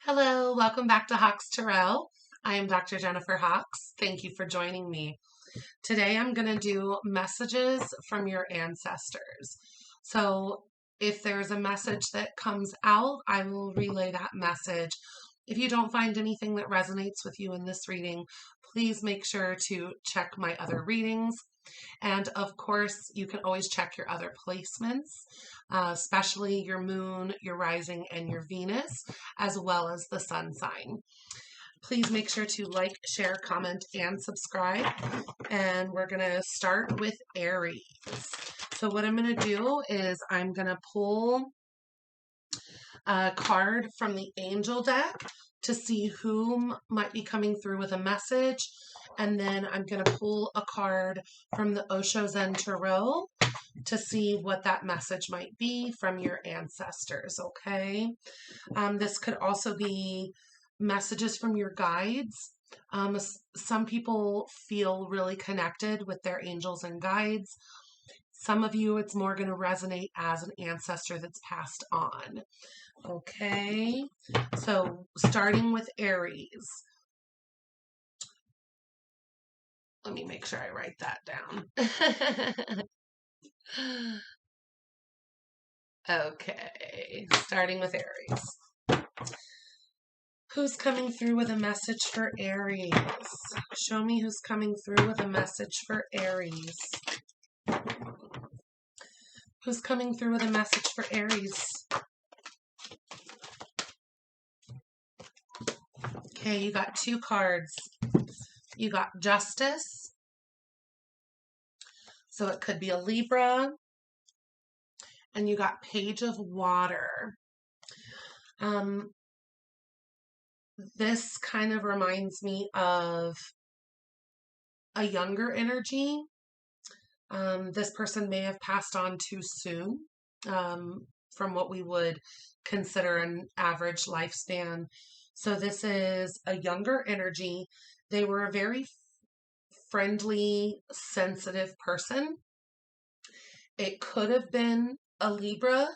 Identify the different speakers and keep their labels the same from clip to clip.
Speaker 1: Hello, welcome back to Hawks Tarot. I am Dr. Jennifer Hawks. Thank you for joining me. Today I'm going to do messages from your ancestors. So if there's a message that comes out, I will relay that message. If you don't find anything that resonates with you in this reading, please make sure to check my other readings. And of course, you can always check your other placements, especially your moon, your rising, and your Venus, as well as the sun sign. Please make sure to like, share, comment, and subscribe. And we're going to start with Aries. So what I'm going to do is I'm going to pull a card from the angel deck to see whom might be coming through with a message. And then I'm going to pull a card from the Osho Zen Tarot to see what that message might be from your ancestors, okay? This could also be messages from your guides. Some people feel really connected with their angels and guides. Some of you, it's more going to resonate as an ancestor that's passed on. Okay, so starting with Aries. Let me make sure I write that down. Okay, starting with Aries. Who's coming through with a message for Aries? Show me who's coming through with a message for Aries. Who's coming through with a message for Aries? Okay, you got two cards. You got Justice. So it could be a Libra. And you got Page of Water. This kind of reminds me of a younger energy. This person may have passed on too soon from what we would consider an average lifespan. So this is a younger energy. They were a very friendly, sensitive person. It could have been a Libra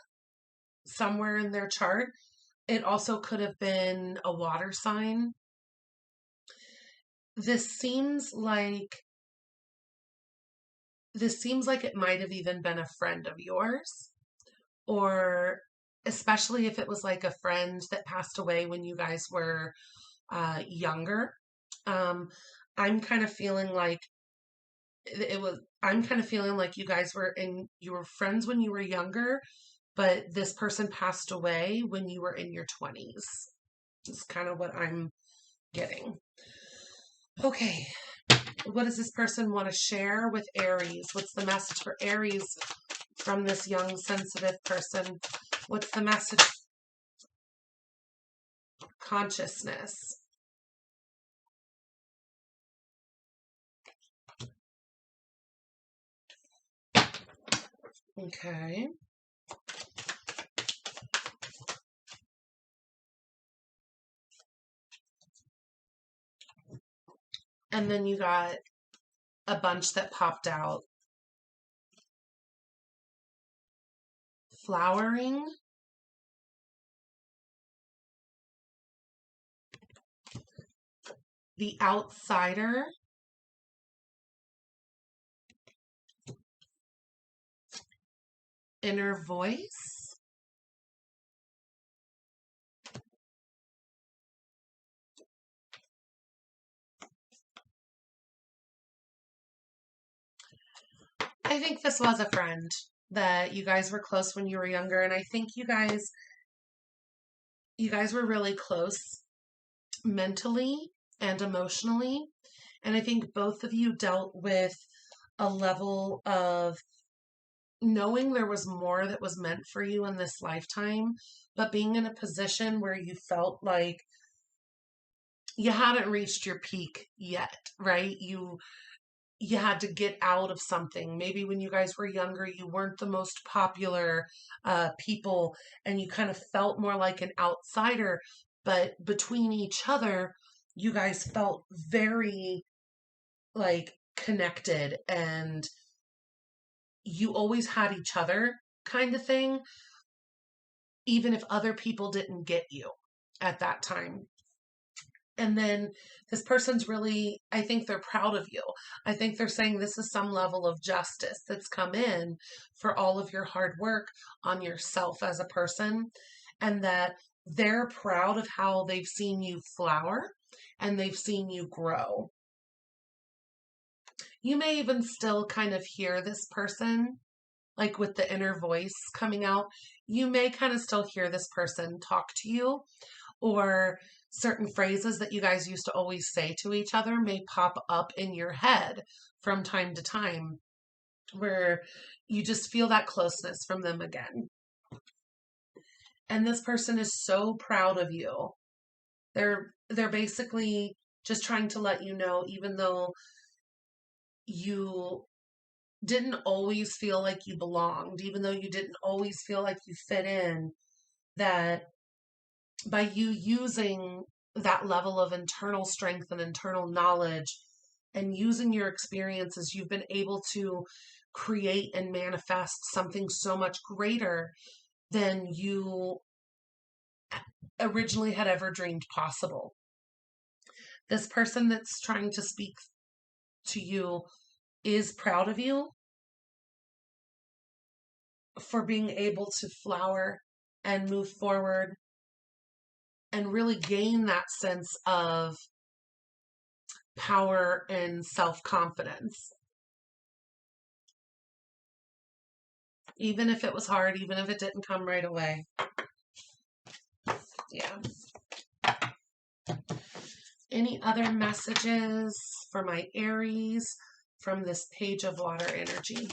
Speaker 1: somewhere in their chart. It also could have been a water sign. This seems like it might have even been a friend of yours, or especially if it was like a friend that passed away when you guys were younger. I'm kind of feeling like you guys you were friends when you were younger, but this person passed away when you were in your 20s. It's kind of what I'm getting. Okay. What does this person want to share with Aries? What's the message for Aries from this young, sensitive person? What's the message? Consciousness. Okay. And then you got a bunch that popped out. Flowering. The outsider. Inner voice. I think this was a friend that you guys were close when you were younger, and I think you guys were really close mentally and emotionally. And I think both of you dealt with a level of knowing there was more that was meant for you in this lifetime, but being in a position where you felt like you hadn't reached your peak yet, right? You had to get out of something. Maybe when you guys were younger, you weren't the most popular people, and you kind of felt more like an outsider. But between each other, you guys felt very like connected, and you always had each other kind of thing, even if other people didn't get you. at that time. And then this person's really, I think they're proud of you. I think they're saying this is some level of justice that's come in for all of your hard work on yourself as a person, and that they're proud of how they've seen you flower and they've seen you grow. You may even still kind of hear this person, like with the inner voice coming out. You may kind of still hear this person talk to you, or certain phrases that you guys used to always say to each other may pop up in your head from time to time, where you just feel that closeness from them again. And this person is so proud of you. They're basically just trying to let you know, even though you didn't always feel like you belonged, even though you didn't always feel like you fit in, that by you using that level of internal strength and internal knowledge and using your experiences, you've been able to create and manifest something so much greater than you originally had ever dreamed possible. This person that's trying to speak to you is proud of you for being able to flower and move forward and really gain that sense of power and self-confidence. Even if it was hard, even if it didn't come right away. Yeah. Any other messages for my Aries from this Page of Water energy?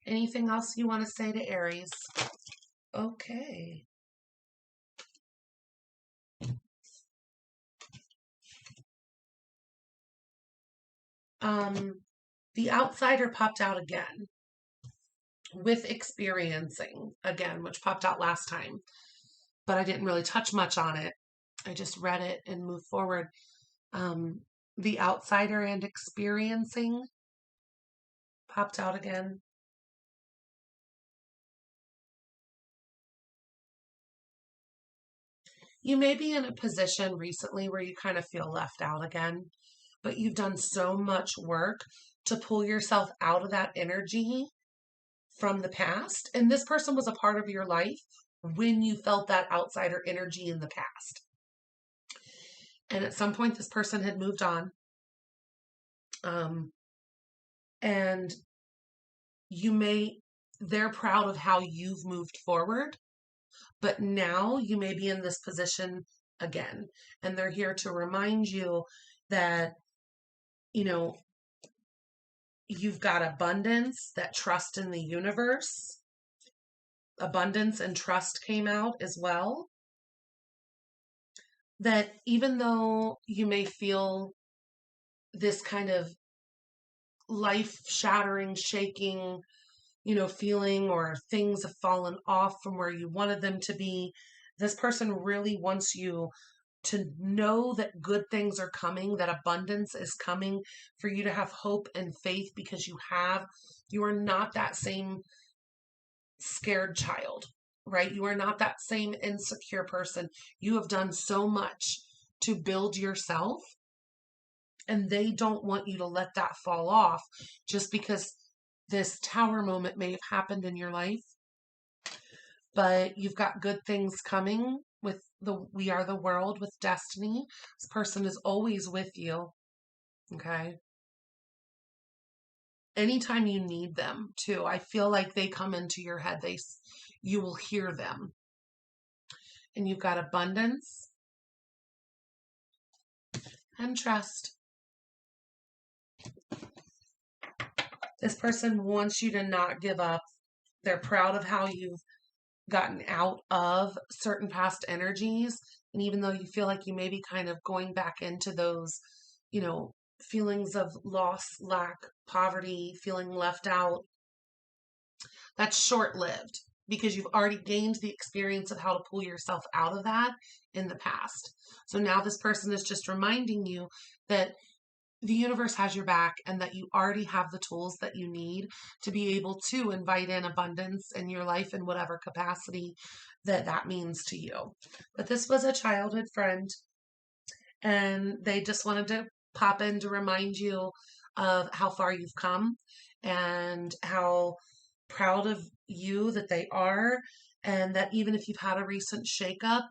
Speaker 1: Anything else you want to say to Aries? Okay. The outsider popped out again with experiencing again, which popped out last time, but I didn't really touch much on it. I just read it and moved forward. The outsider and experiencing popped out again. You may be in a position recently where you kind of feel left out again, but you've done so much work to pull yourself out of that energy from the past. And this person was a part of your life when you felt that outsider energy in the past. And at some point, this person had moved on. And they're proud of how you've moved forward, but now you may be in this position again. And they're here to remind you that, you've got abundance, that trust in the universe. Abundance and trust came out as well. That even though you may feel this kind of life-shattering, shaking, feeling, or things have fallen off from where you wanted them to be, this person really wants you to know that good things are coming, that abundance is coming, for you to have hope and faith, because you are not that same scared child, right? You are not that same insecure person. You have done so much to build yourself, and they don't want you to let that fall off just because this tower moment may have happened in your life. But you've got good things coming with We Are the World with Destiny. This person is always with you. Okay. Anytime you need them too, I feel like they come into your head. You will hear them. And you've got abundance and trust. This person wants you to not give up. They're proud of how you've gotten out of certain past energies. And even though you feel like you may be kind of going back into those, feelings of loss, lack, poverty, feeling left out, that's short-lived, because you've already gained the experience of how to pull yourself out of that in the past. So now this person is just reminding you that the universe has your back and that you already have the tools that you need to be able to invite in abundance in your life in whatever capacity that means to you. But this was a childhood friend, and they just wanted to pop in to remind you of how far you've come and how proud of you that they are, and that even if you've had a recent shakeup,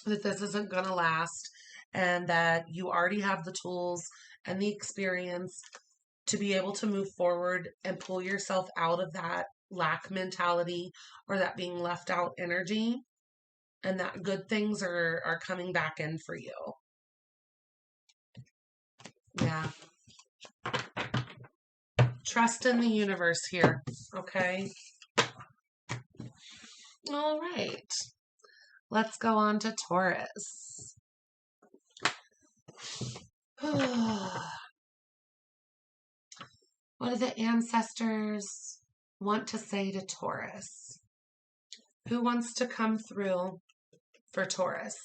Speaker 1: that this isn't going to last, and that you already have the tools and the experience to be able to move forward and pull yourself out of that lack mentality or that being left out energy, and that good things are coming back in for you. Yeah. Trust in the universe here, okay? All right. Let's go on to Taurus. What do the ancestors want to say to Taurus? Who wants to come through for Taurus?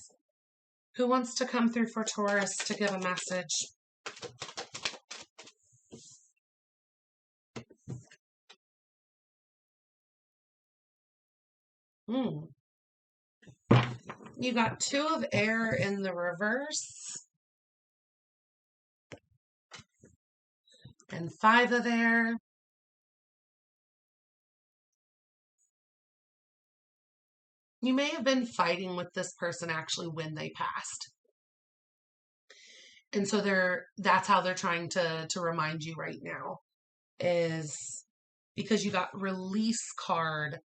Speaker 1: Who wants to come through for Taurus to give a message? You got 2 of air in the reverse and 5 of air. You may have been fighting with this person actually when they passed. And so that's how they're trying to remind you right now, is because you got release card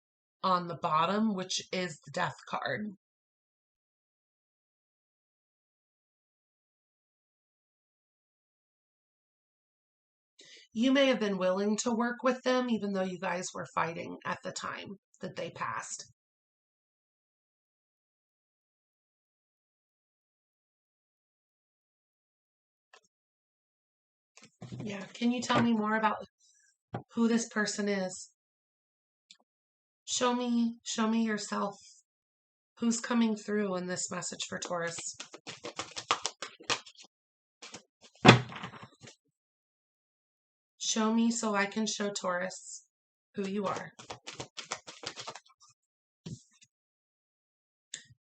Speaker 1: on the bottom, which is the death card. You may have been willing to work with them even though you guys were fighting at the time that they passed. Yeah, can you tell me more about who this person is? Show me yourself. Who's coming through in this message for Taurus? Show me so I can show Taurus who you are.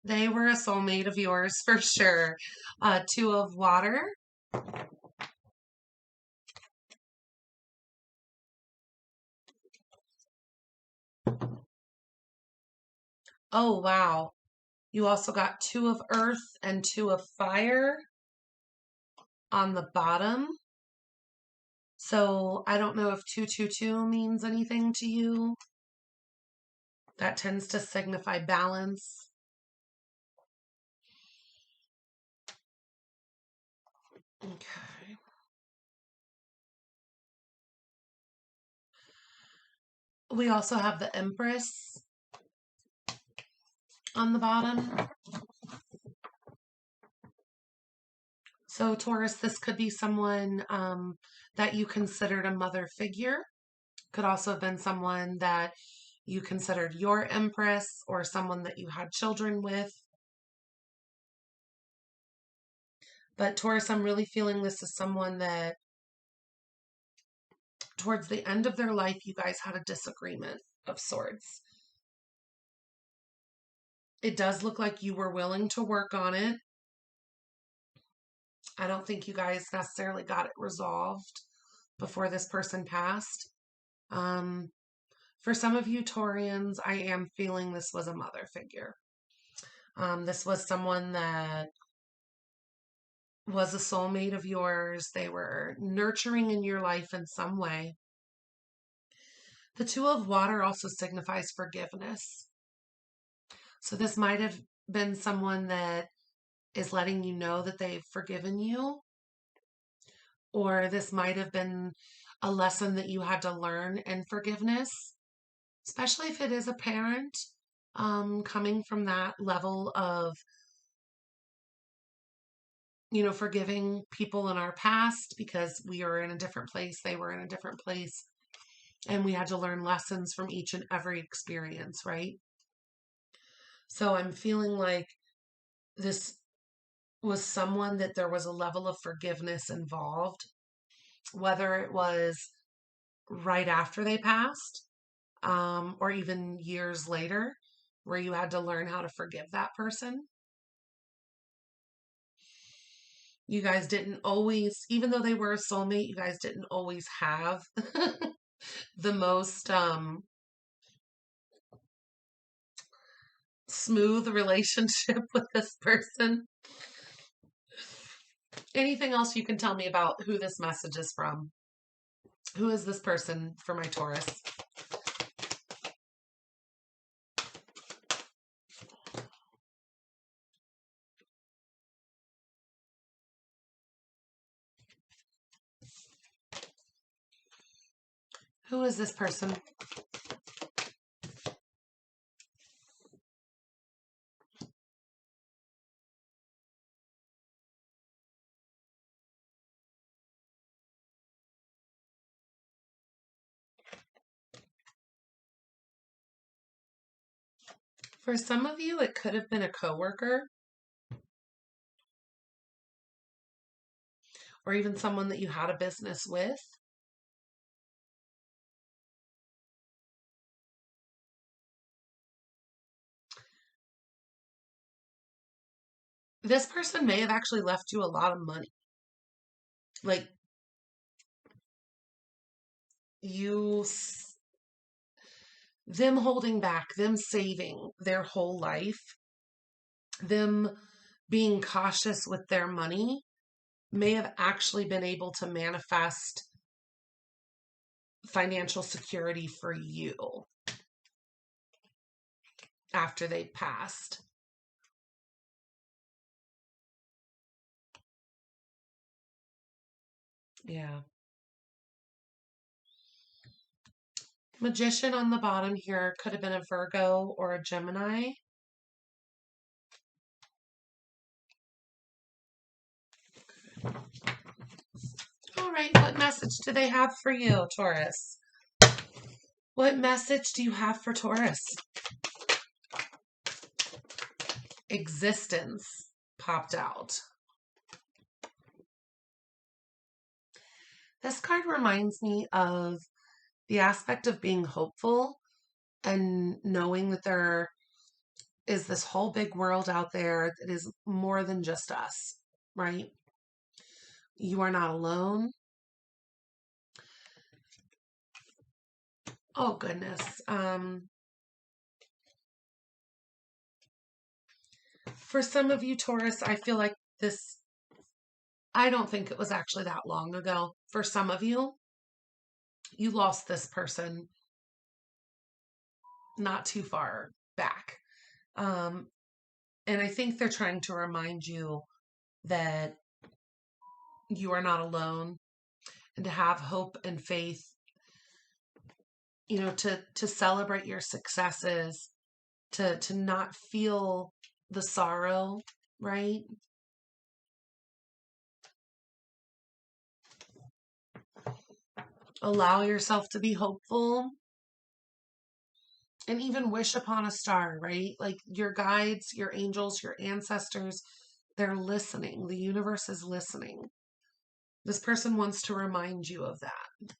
Speaker 1: They were a soulmate of yours for sure. 2 of water. Oh, wow. You also got 2 of earth and 2 of fire on the bottom. So I don't know if 222 means anything to you. That tends to signify balance. Okay. We also have the Empress on the bottom. So Taurus, this could be someone that you considered a mother figure. Could also have been someone that you considered your Empress or someone that you had children with. But Taurus, I'm really feeling this is someone that towards the end of their life, you guys had a disagreement of sorts. It does look like you were willing to work on it. I don't think you guys necessarily got it resolved before this person passed. For some of you Taurians, I am feeling this was a mother figure. This was someone that was a soulmate of yours. They were nurturing in your life in some way. The 2 of water also signifies forgiveness. So this might have been someone that is letting you know that they've forgiven you, or this might have been a lesson that you had to learn in forgiveness, especially if it is a parent coming from that level of, forgiving people in our past because we are in a different place, they were in a different place, and we had to learn lessons from each and every experience, right? So I'm feeling like this was someone that there was a level of forgiveness involved, whether it was right after they passed, or even years later, where you had to learn how to forgive that person. You guys didn't always, even though they were a soulmate, you guys didn't always have the most smooth relationship with this person. Anything else you can tell me about who this message is from? Who is this person for my Taurus? Who is this person? For some of you, it could have been a coworker or even someone that you had a business with. This person may have actually left you a lot of money. Like you, them holding back, them saving their whole life, them being cautious with their money may have actually been able to manifest financial security for you after they passed. Yeah. Magician on the bottom here could have been a Virgo or a Gemini. All right, what message do they have for you, Taurus? What message do you have for Taurus? Existence popped out. This card reminds me of the aspect of being hopeful and knowing that there is this whole big world out there that is more than just us, right? You are not alone. Oh, goodness. For some of you, Taurus, I feel like this, I don't think it was actually that long ago. For some of you, you lost this person not too far back. And I think they're trying to remind you that you are not alone and to have hope and faith, to celebrate your successes, to not feel the sorrow, right? Allow yourself to be hopeful and even wish upon a star, right? Like your guides, your angels, your ancestors, they're listening. The universe is listening. This person wants to remind you of that.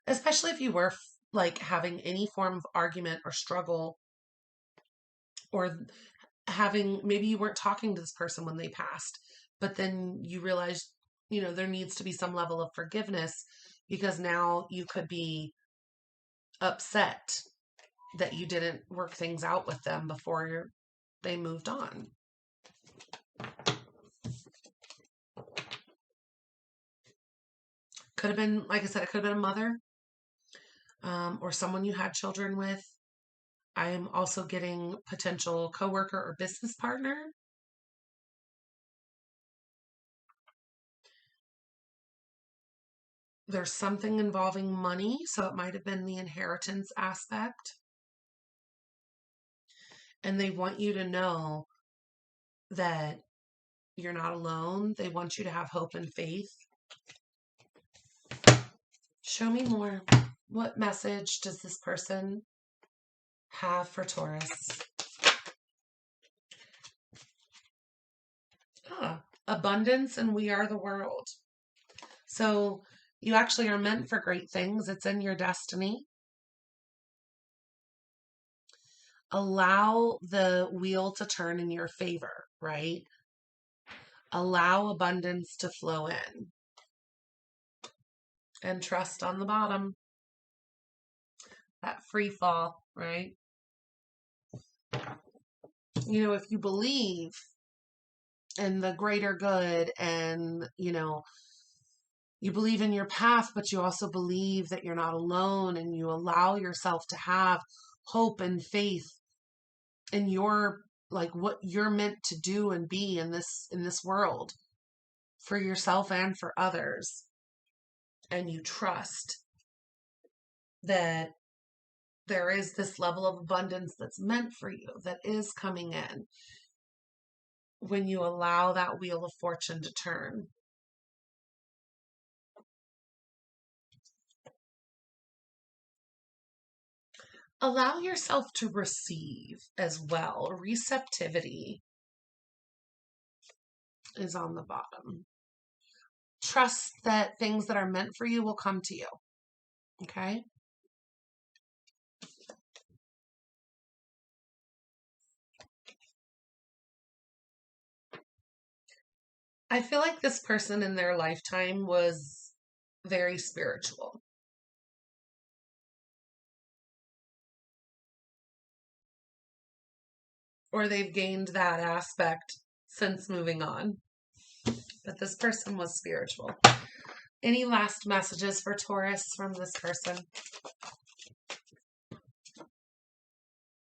Speaker 1: Especially if you were like having any form of argument or struggle, or having, maybe you weren't talking to this person when they passed, but then you realized, there needs to be some level of forgiveness because now you could be upset that you didn't work things out with them before they moved on. Could have been, like I said, it could have been a mother, or someone you had children with. I am also getting potential coworker or business partner. There's something involving money, so it might have been the inheritance aspect. And they want you to know that you're not alone. They want you to have hope and faith. Show me more. What message does this person have for Taurus? abundance, and we are the world. So you actually are meant for great things. It's in your destiny. Allow the wheel to turn in your favor, right? Allow abundance to flow in and trust on the bottom. That free fall, right? If you believe in the greater good and, you believe in your path, but you also believe that you're not alone, and you allow yourself to have hope and faith in your, like, what you're meant to do and be in this world for yourself and for others. And you trust that there is this level of abundance that's meant for you, that is coming in when you allow that wheel of fortune to turn. Allow yourself to receive as well. Receptivity is on the bottom. Trust that things that are meant for you will come to you. Okay? I feel like this person in their lifetime was very spiritual. Or they've gained that aspect since moving on. But this person was spiritual. Any last messages for Taurus from this person?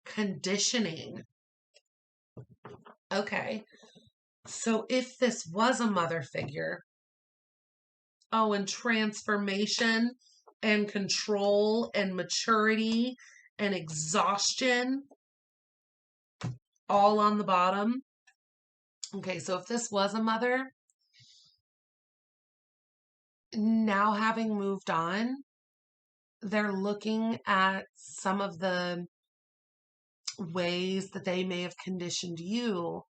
Speaker 1: Conditioning. Okay. So if this was a mother figure, and transformation and control and maturity and exhaustion, all on the bottom. Okay, so if this was a mother, now having moved on, they're looking at some of the ways that they may have conditioned you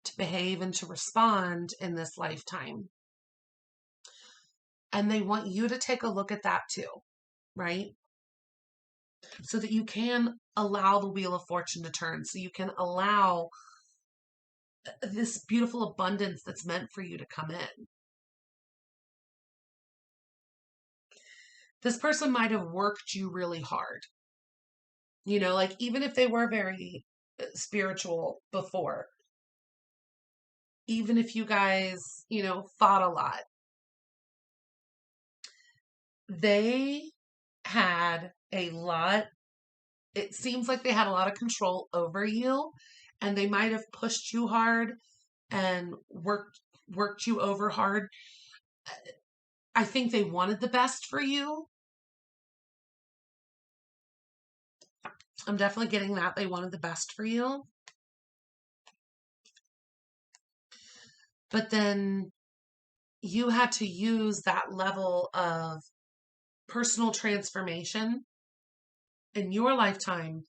Speaker 1: to behave and to respond in this lifetime. And they want you to take a look at that too, right? So that you can allow the wheel of fortune to turn, so you can allow this beautiful abundance that's meant for you to come in. This person might have worked you really hard. Like, even if they were very spiritual before, even if you guys, fought a lot, they had a lot, it seems like they had a lot of control over you, and they might have pushed you hard and worked you over hard. I think they wanted the best for you. I'm definitely getting that they wanted the best for you. But then you had to use that level of personal transformation in your lifetime,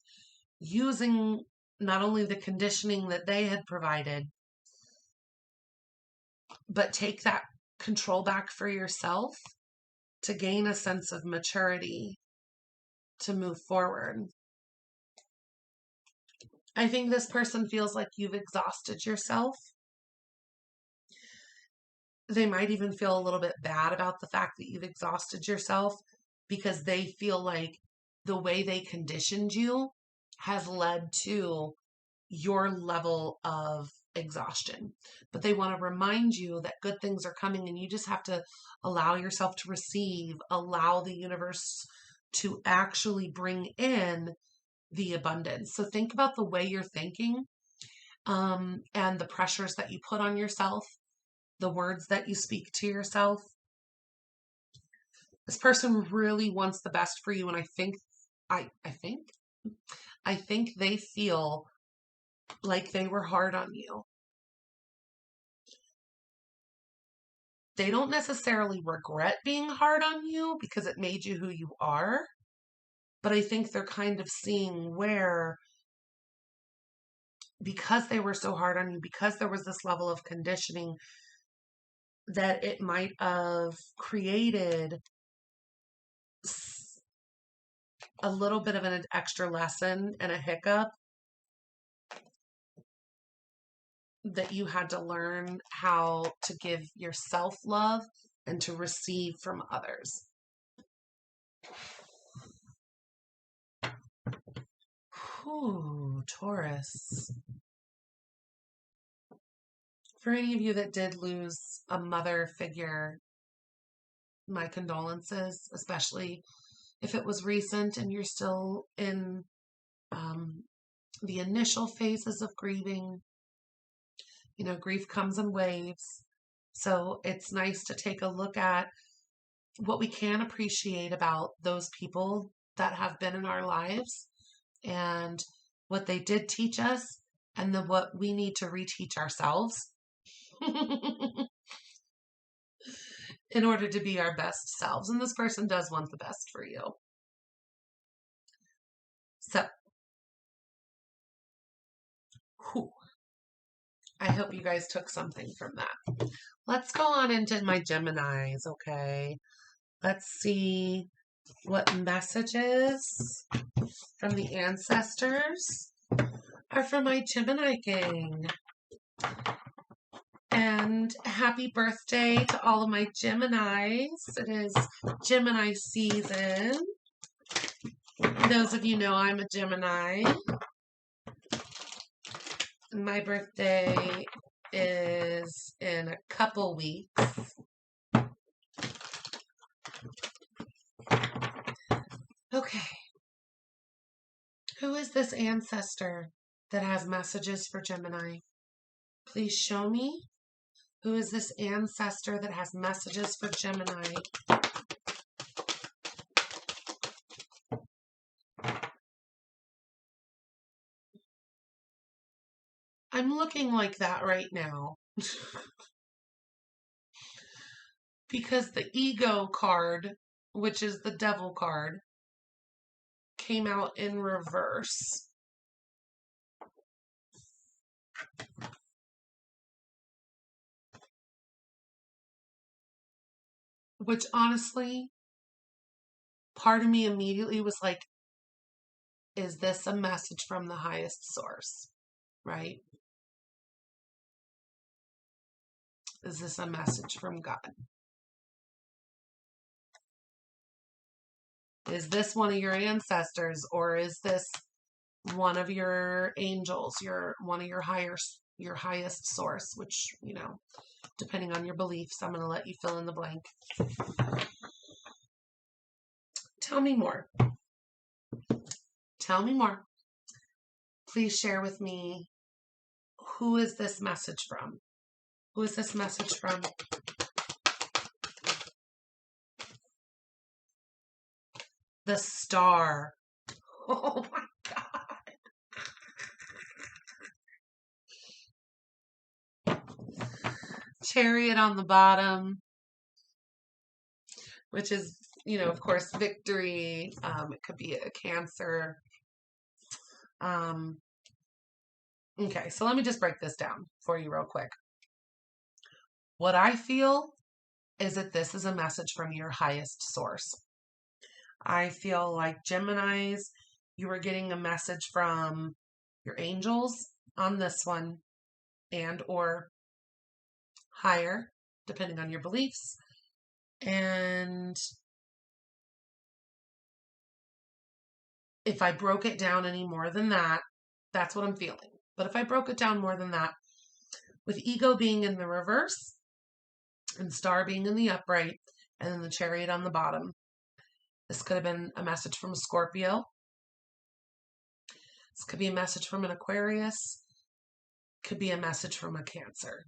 Speaker 1: using not only the conditioning that they had provided, but take that control back for yourself to gain a sense of maturity to move forward. I think this person feels like you've exhausted yourself. They might even feel a little bit bad about the fact that you've exhausted yourself, because they feel like the way they conditioned you has led to your level of exhaustion. But they want to remind you that good things are coming, and you just have to allow yourself to receive, allow the universe to actually bring in the abundance. So think about the way you're thinking, and the pressures that you put on yourself, the words that you speak to yourself. This person really wants the best for you, and I think they feel like they were hard on you. They don't necessarily regret being hard on you because it made you who you are, but I think they're kind of seeing where, because they were so hard on you, because there was this level of conditioning, that it might have created a little bit of an extra lesson and a hiccup that you had to learn how to give yourself love and to receive from others. Whew, Taurus. For any of you that did lose a mother figure, my condolences, especially if it was recent and you're still in the initial phases of grieving. You know, grief comes in waves. So it's nice to take a look at what we can appreciate about those people that have been in our lives and what they did teach us and then what we need to reteach ourselves in order to be our best selves. And this person does want the best for you. So, whew, I hope you guys took something from that. Let's go on into my Geminis, okay? Let's see what messages from the ancestors are for my Gemini gang. And happy birthday to all of my Geminis. It is Gemini season. Those of you know I'm a Gemini. My birthday is in a couple weeks. Okay. Who is this ancestor that has messages for Gemini? Please show me. Who is this ancestor that has messages for Gemini? I'm looking like that right now. Because the ego card, which is the devil card, came out in reverse. Which honestly, part of me immediately was like, is this a message from the highest source? Right? Is this a message from God? Is this one of your ancestors, or is this one of your angels, one of your highest source, which, you know, depending on your beliefs, I'm going to let you fill in the blank. Tell me more. Tell me more. Please share with me, who is this message from? Who is this message from? The Star. Oh my God. Chariot on the bottom, which is, you know, of course, victory. It could be a Cancer. Okay, so let me just break this down for you real quick. What I feel is that this is a message from your highest source. I feel like Geminis, you are getting a message from your angels on this one, and or higher, depending on your beliefs. And if I broke it down any more than that, that's what I'm feeling. But if I broke it down more than that, with ego being in the reverse and star being in the upright and then the chariot on the bottom, this could have been a message from a Scorpio. This could be a message from an Aquarius. Could be a message from a Cancer.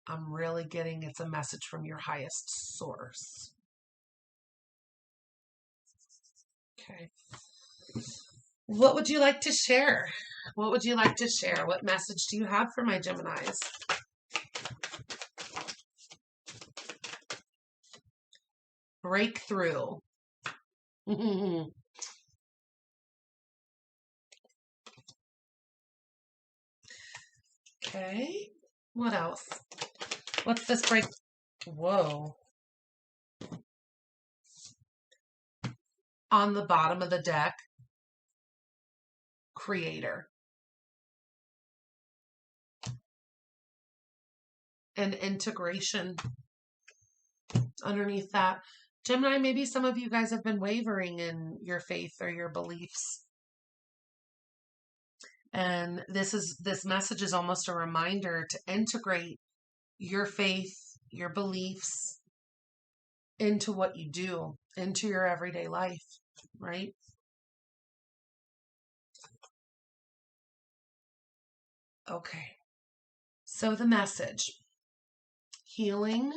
Speaker 1: I'm really getting it's a message from your highest source. Okay. What would you like to share? What would you like to share? What message do you have for my Geminis? Breakthrough. Okay. What else? What's this break? Whoa. On the bottom of the deck, creator. And integration underneath that. Gemini, maybe some of you guys have been wavering in your faith or your beliefs. And this message is almost a reminder to integrate your faith, your beliefs into what you do, into your everyday life, right? Okay. So the message, healing,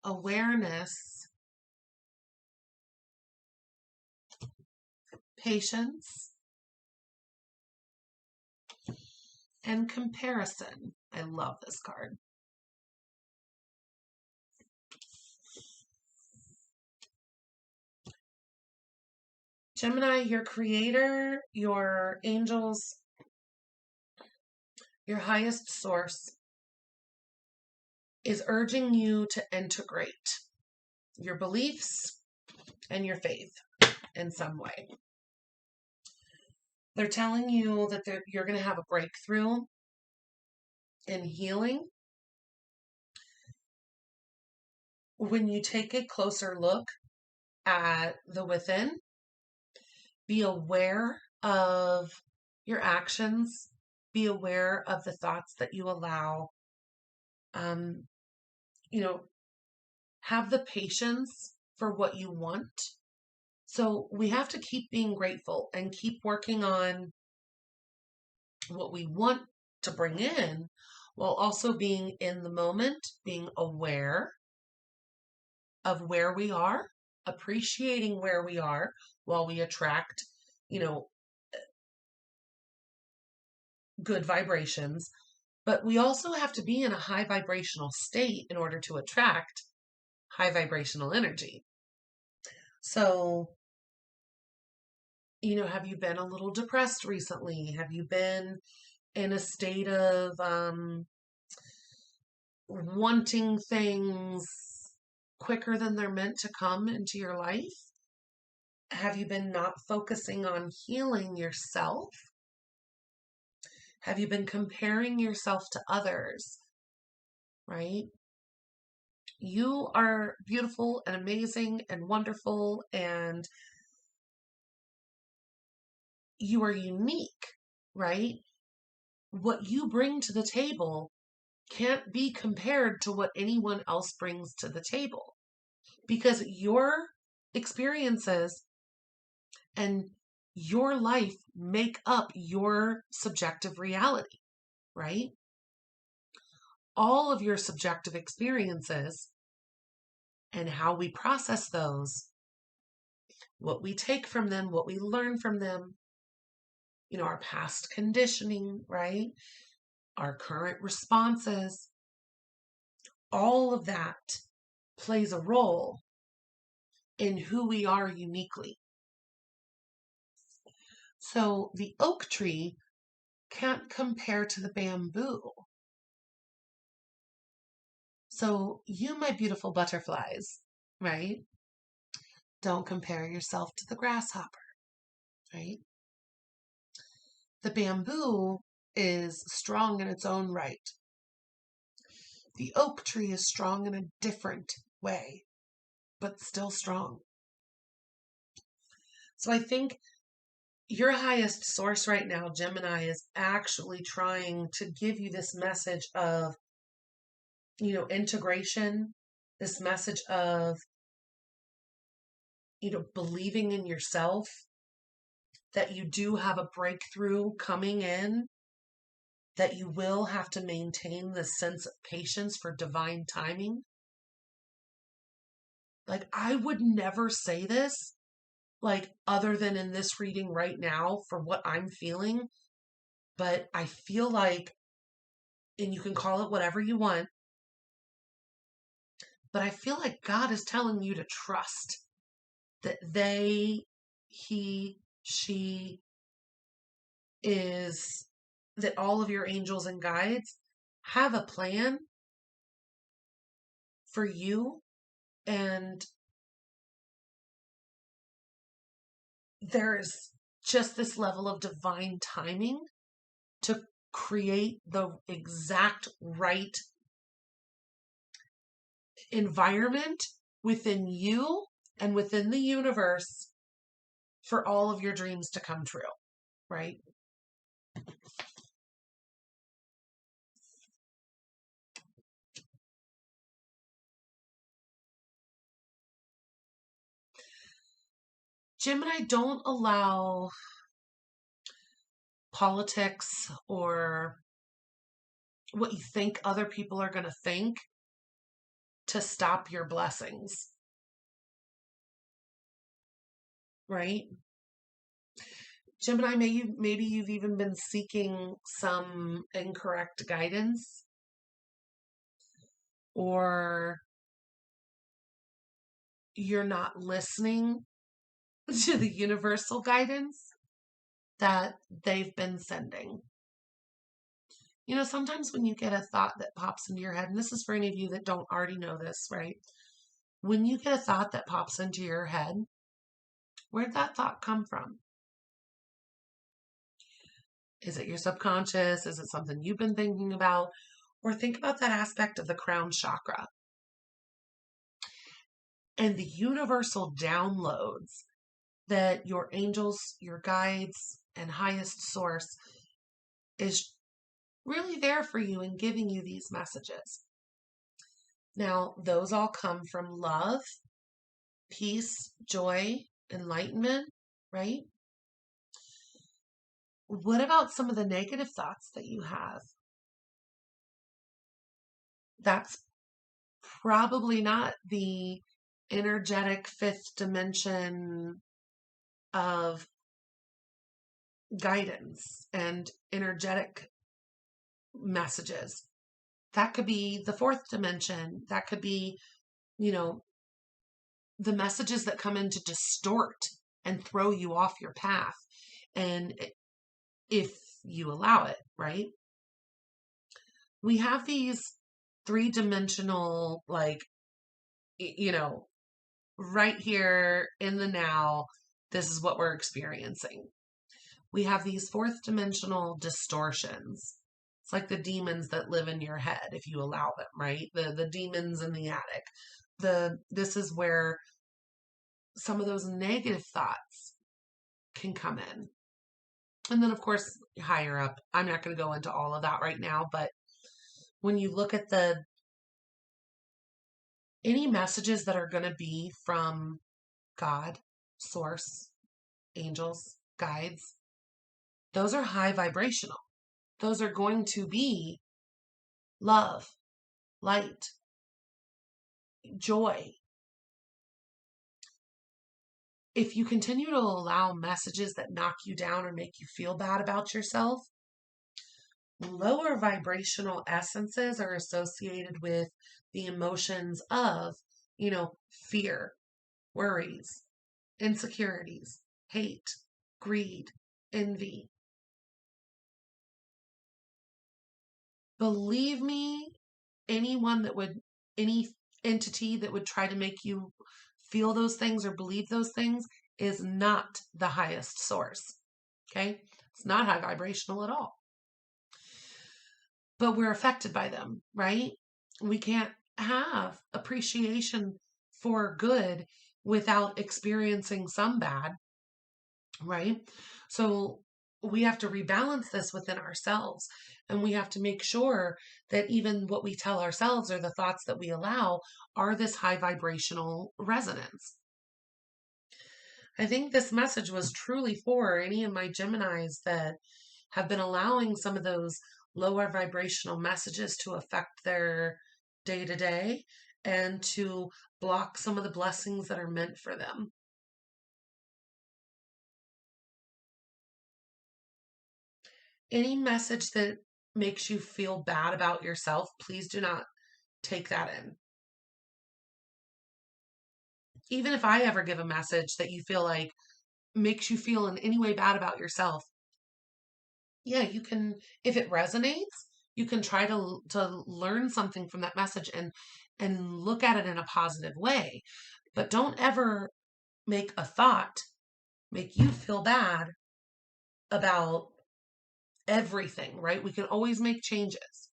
Speaker 1: awareness, patience, and comparison. I love this card. Gemini, your creator, your angels, your highest source is urging you to integrate your beliefs and your faith in some way. They're telling you that you're going to have a breakthrough in healing when you take a closer look at the within. Be aware of your actions. Be aware of the thoughts that you allow. Have the patience for what you want. So we have to keep being grateful and keep working on what we want to bring in while also being in the moment, being aware of where we are, appreciating where we are while we attract, good vibrations. But we also have to be in a high vibrational state in order to attract high vibrational energy. So, have you been a little depressed recently? Have you been in a state of wanting things quicker than they're meant to come into your life? Have you been not focusing on healing yourself? Have you been comparing yourself to others? Right? You are beautiful and amazing and wonderful, and you are unique, right? What you bring to the table can't be compared to what anyone else brings to the table, because your experiences and your life make up your subjective reality, right? All of your subjective experiences and how we process those, what we take from them, what we learn from them, our past conditioning, right? Our current responses, all of that plays a role in who we are uniquely. So the oak tree can't compare to the bamboo. So you, my beautiful butterflies, right? Don't compare yourself to the grasshopper, right? The bamboo is strong in its own right. The oak tree is strong in a different way, but still strong. So I think your highest source right now, Gemini, is actually trying to give you this message of, integration, this message of, believing in yourself, that you do have a breakthrough coming in, that you will have to maintain this sense of patience for divine timing. Like, I would never say this, other than in this reading right now for what I'm feeling, but I feel like, and you can call it whatever you want, but I feel like God is telling you to trust that they, he, she is that all of your angels and guides have a plan for you, and there's just this level of divine timing to create the exact right environment within you and within the universe for all of your dreams to come true, right? Jim and I don't allow politics or what you think other people are going to think to stop your blessings, right? Jim and I, maybe you've even been seeking some incorrect guidance, or you're not listening to the universal guidance that they've been sending. You know, sometimes when you get a thought that pops into your head, and this is for any of you that don't already know this, right? When you get a thought that pops into your head, where'd that thought come from? Is it your subconscious? Is it something you've been thinking about? Or think about that aspect of the crown chakra and the universal downloads that your angels, your guides, and highest source is really there for you and giving you these messages. Now, those all come from love, peace, joy, enlightenment, right? What about some of the negative thoughts that you have? That's probably not the energetic fifth dimension of guidance and energetic messages. That could be the fourth dimension. That could be, you know, the messages that come in to distort and throw you off your path. And if you allow it, right? We have these three-dimensional, like, you know, right here in the now, this is what we're experiencing. We have these fourth dimensional distortions. It's like the demons that live in your head if you allow them, right? The demons in the attic. This is where some of those negative thoughts can come in. And then of course, higher up, I'm not going to go into all of that right now, but when you look at any messages that are going to be from God, source, angels, guides, those are high vibrational. Those are going to be love, light, joy. If you continue to allow messages that knock you down or make you feel bad about yourself, lower vibrational essences are associated with the emotions of, fear, worries, insecurities, hate, greed, envy. Believe me, any entity that would try to make you feel those things or believe those things is not the highest source. Okay? It's not high vibrational at all. But we're affected by them, right? We can't have appreciation for good without experiencing some bad, right? So we have to rebalance this within ourselves, and we have to make sure that even what we tell ourselves or the thoughts that we allow are this high vibrational resonance. I think this message was truly for any of my Geminis that have been allowing some of those lower vibrational messages to affect their day to day and to block some of the blessings that are meant for them. Any message that makes you feel bad about yourself, please do not take that in. Even if I ever give a message that you feel like makes you feel in any way bad about yourself, yeah, you can, if it resonates, you can try to learn something from that message and look at it in a positive way. But don't ever make a thought make you feel bad about everything, right? We can always make changes.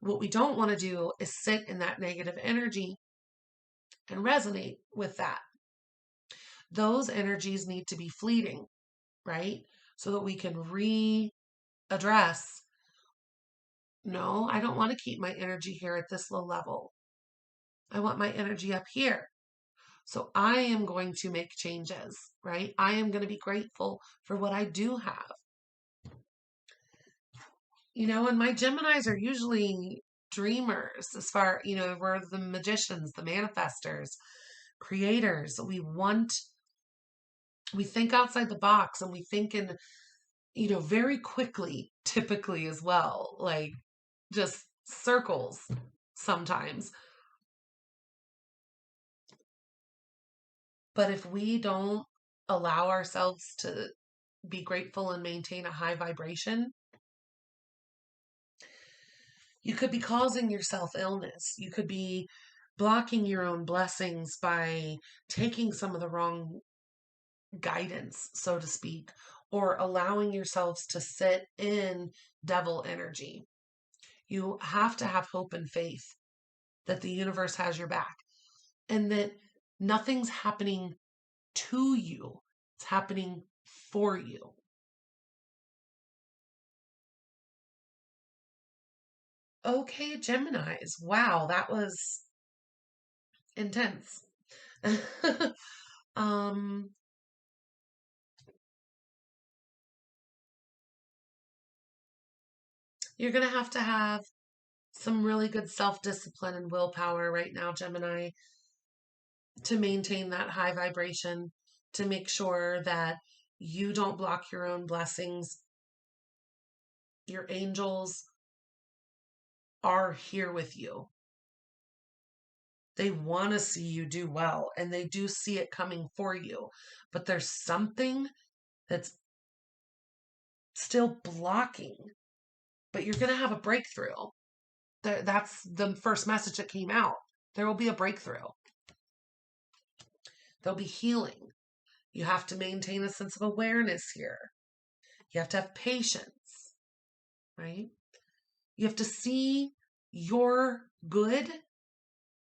Speaker 1: What we don't want to do is sit in that negative energy and resonate with that. Those energies need to be fleeting, right? So that we can readdress. No, I don't want to keep my energy here at this low level. I want my energy up here. So I am going to make changes, right? I am going to be grateful for what I do have. And my Geminis are usually dreamers as far, we're the magicians, the manifestors, creators. We think outside the box and we think in, very quickly, typically as well, like just circles sometimes. But if we don't allow ourselves to be grateful and maintain a high vibration, you could be causing yourself illness. You could be blocking your own blessings by taking some of the wrong guidance, so to speak, or allowing yourselves to sit in devil energy. You have to have hope and faith that the universe has your back and that nothing's happening to you, it's happening for you. Okay, Geminis. Wow, that was intense. um, you're going to have some really good self-discipline and willpower right now, Gemini, to maintain that high vibration, to make sure that you don't block your own blessings. Your angels are here with you. They want to see you do well and they do see it coming for you. But there's something that's still blocking. But you're going to have a breakthrough. That's the first message that came out. There will be a breakthrough. There'll be healing. You have to maintain a sense of awareness here. You have to have patience, right? You have to see your good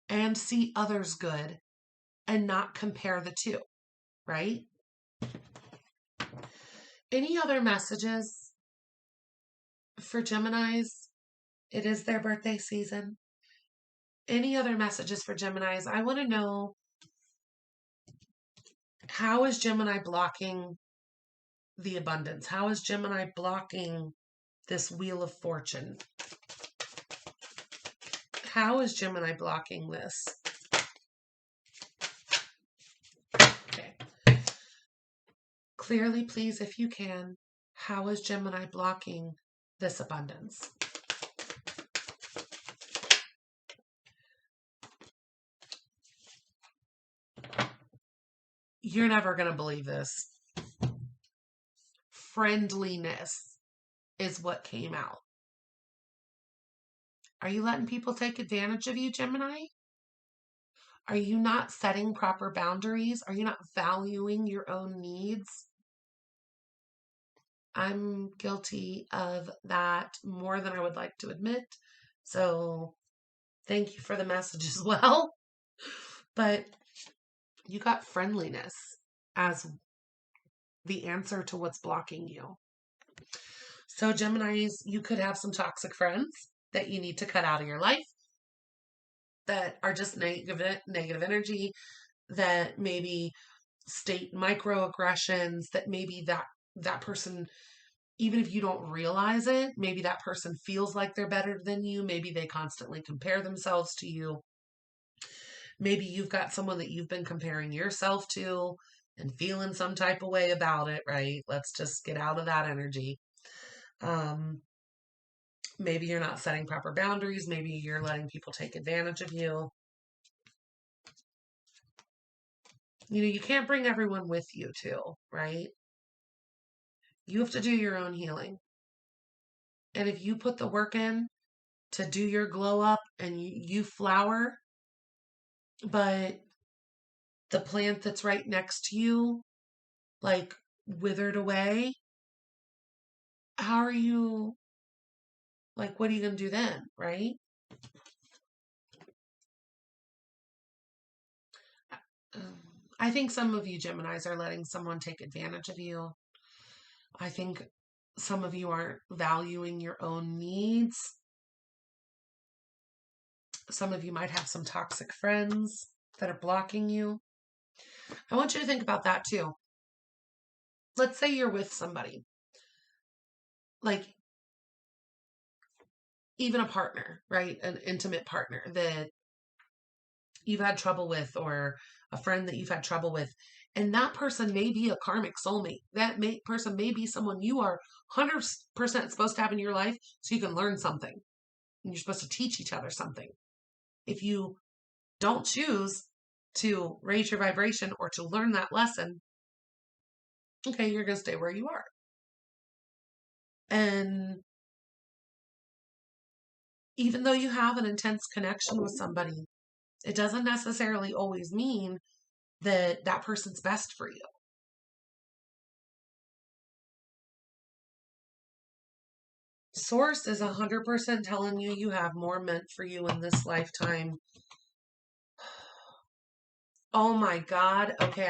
Speaker 1: and see others' good and not compare the two, right? Any other messages for Geminis? It is their birthday season. Any other messages for Geminis? I want to know, how is Gemini blocking the abundance? How is Gemini blocking this wheel of fortune? How is Gemini blocking this? Okay. Clearly, please, if you can, how is Gemini blocking this abundance? You're never going to believe this. Friendliness is what came out. Are you letting people take advantage of you, Gemini? Are you not setting proper boundaries? Are you not valuing your own needs? I'm guilty of that more than I would like to admit. So thank you for the message as well. But you got friendliness as the answer to what's blocking you. So Geminis, you could have some toxic friends that you need to cut out of your life that are just negative energy, that maybe state microaggressions, that maybe that person, even if you don't realize it, maybe that person feels like they're better than you. Maybe they constantly compare themselves to you. Maybe you've got someone that you've been comparing yourself to and feeling some type of way about it, right? Let's just get out of that energy. Maybe you're not setting proper boundaries. Maybe you're letting people take advantage of you. You can't bring everyone with you too, right? You have to do your own healing. And if you put the work in to do your glow up and you flower, but the plant that's right next to you, like, withered away, how are you, like, what are you going to do then, right? I think some of you Geminis are letting someone take advantage of you. I think some of you aren't valuing your own needs. Some of you might have some toxic friends that are blocking you. I want you to think about that too. Let's say you're with somebody, like even a partner, right? An intimate partner that you've had trouble with, or a friend that you've had trouble with. And that person may be a karmic soulmate. Person may be someone you are 100% supposed to have in your life so you can learn something. And you're supposed to teach each other something. If you don't choose to raise your vibration or to learn that lesson, okay, you're going to stay where you are. And even though you have an intense connection with somebody, it doesn't necessarily always mean that that person's best for you. Source is 100% telling you you have more meant for you in this lifetime. Oh my God. Okay,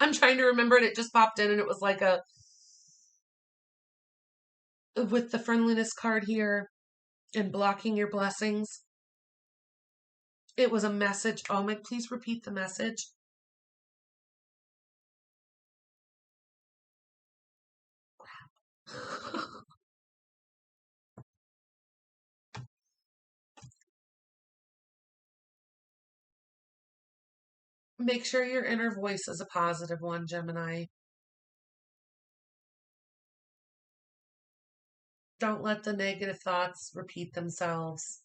Speaker 1: I'm trying to remember it. It just popped in and it was like with the friendliness card here and blocking your blessings. It was a message. Oh my, please repeat the message. Make sure your inner voice is a positive one, Gemini. Don't let the negative thoughts repeat themselves.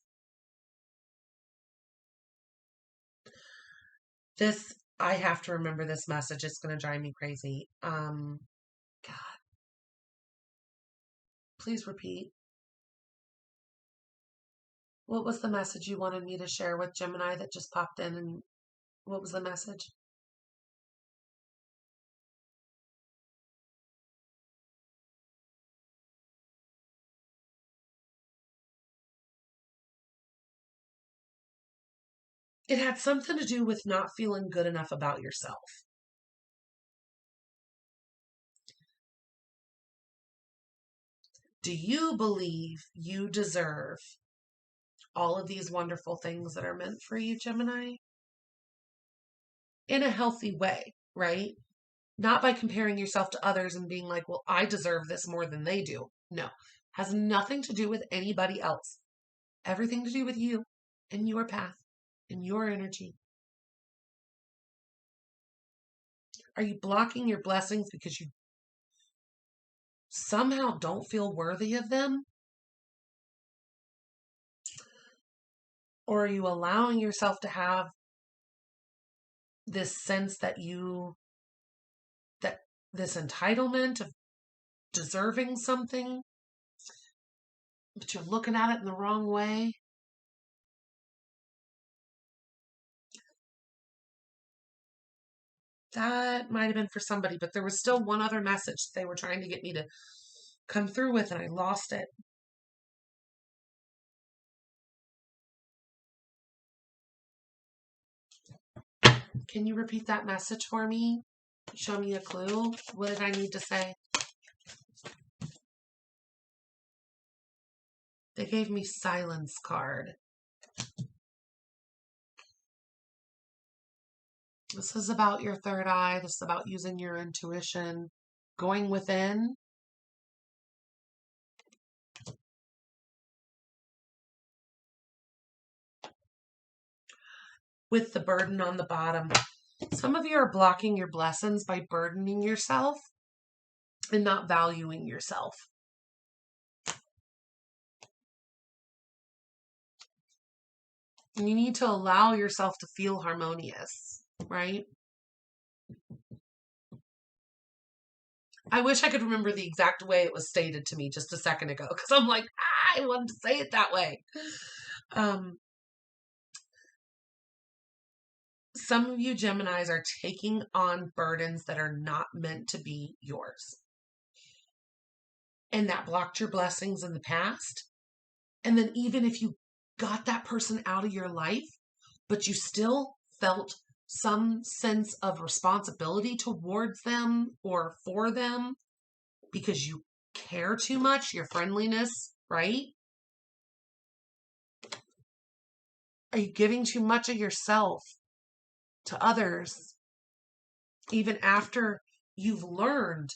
Speaker 1: I have to remember this message. It's going to drive me crazy. God, please repeat. What was the message you wanted me to share with Gemini that just popped in? And what was the message? It had something to do with not feeling good enough about yourself. Do you believe you deserve all of these wonderful things that are meant for you, Gemini? In a healthy way, right? Not by comparing yourself to others and being like, well, I deserve this more than they do. No, has nothing to do with anybody else. Everything to do with you and your path and your energy. Are you blocking your blessings because you somehow don't feel worthy of them? Or are you allowing yourself to have this sense that this entitlement of deserving something, but you're looking at it in the wrong way? That might have been for somebody, but there was still one other message they were trying to get me to come through with, and I lost it. Can you repeat that message for me? Show me a clue. What did I need to say? They gave me silence card. This is about your third eye. This is about using your intuition, going within. With the burden on the bottom. Some of you are blocking your blessings by burdening yourself and not valuing yourself. And you need to allow yourself to feel harmonious, right? I wish I could remember the exact way it was stated to me just a second ago because I'm like, I wanted to say it that way. Um, some of you Geminis are taking on burdens that are not meant to be yours. And that blocked your blessings in the past. And then even if you got that person out of your life, but you still felt some sense of responsibility towards them or for them because you care too much, your friendliness, right? Are you giving too much of yourself to others even after you've learned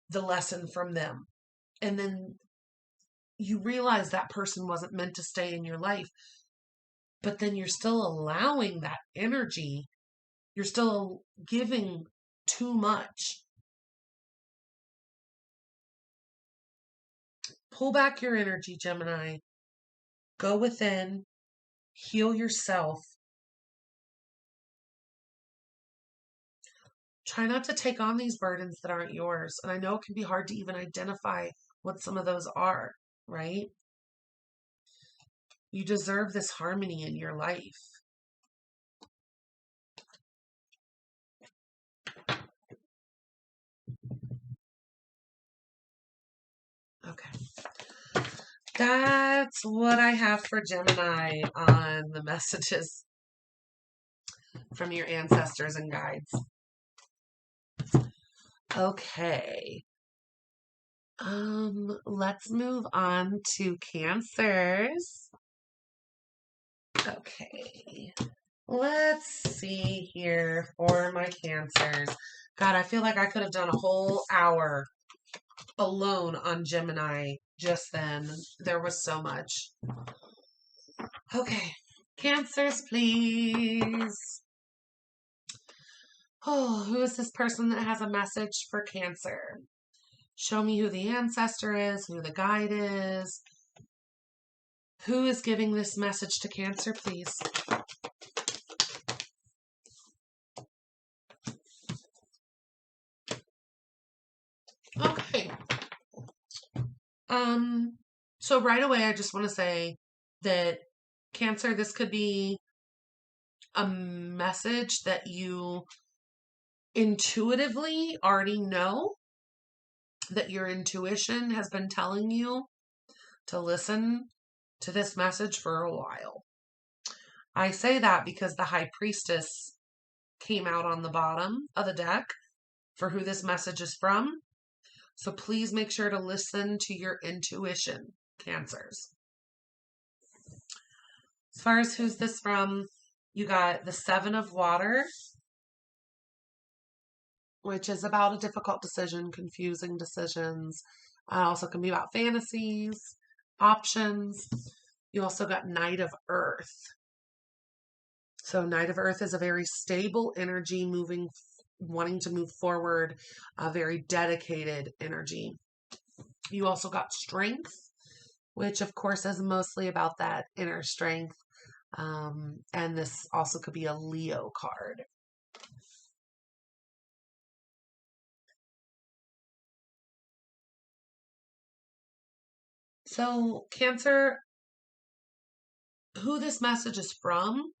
Speaker 1: the lesson from them? And then you realize that person wasn't meant to stay in your life, but then you're still allowing that energy. You're still giving too much. Pull back your energy, Gemini. Go within, heal yourself. Try not to take on these burdens that aren't yours. And I know it can be hard to even identify what some of those are, right? You deserve this harmony in your life. Okay. That's what I have for Gemini on the messages from your ancestors and guides. Okay. Let's move on to Cancers. Okay. Let's see here for my Cancers. God, I feel like I could have done a whole hour alone on Gemini just then. There was so much. Okay. Cancers, please. Oh, who is this person that has a message for Cancer? Show me who the ancestor is, who the guide is. Who is giving this message to Cancer, please? Okay. So right away, I just want to say that Cancer, this could be a message that you intuitively already know, that your intuition has been telling you to listen to this message for a while. I say that because the High Priestess came out on the bottom of the deck for who this message is from. So please make sure to listen to your intuition, Cancers. As far as who's this from, you got the Seven of Water, which is about a difficult decision, confusing decisions. Also can be about fantasies, options. You also got Knight of Earth. So Knight of Earth is a very stable energy, wanting to move forward, a very dedicated energy. You also got Strength, which of course is mostly about that inner strength. And this also could be a Leo card. So Cancer, who this message is from,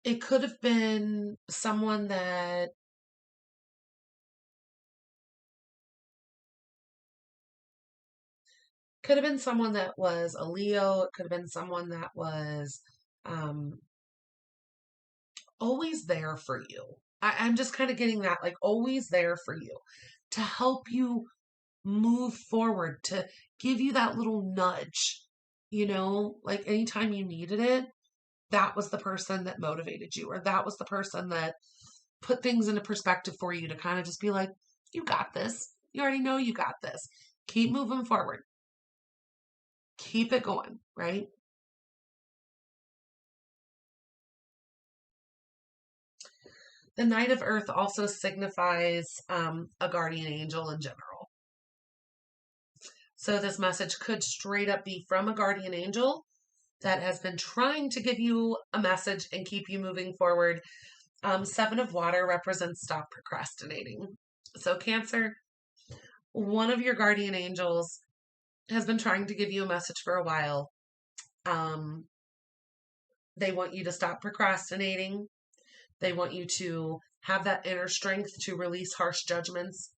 Speaker 1: it could have been someone that was a Leo. It could have been someone that was always there for you. I'm just kind of getting that, like always there for you to help you move forward, to give you that little nudge, like anytime you needed it, that was the person that motivated you, or that was the person that put things into perspective for you to kind of just be like, you got this. You already know you got this. Keep moving forward. Keep it going, right? The Knight of Earth also signifies a guardian angel in general. So this message could straight up be from a guardian angel that has been trying to give you a message and keep you moving forward. Seven of water represents stop procrastinating. So Cancer, one of your guardian angels has been trying to give you a message for a while. Um, they want you to stop procrastinating. They want you to have that inner strength to release harsh judgments,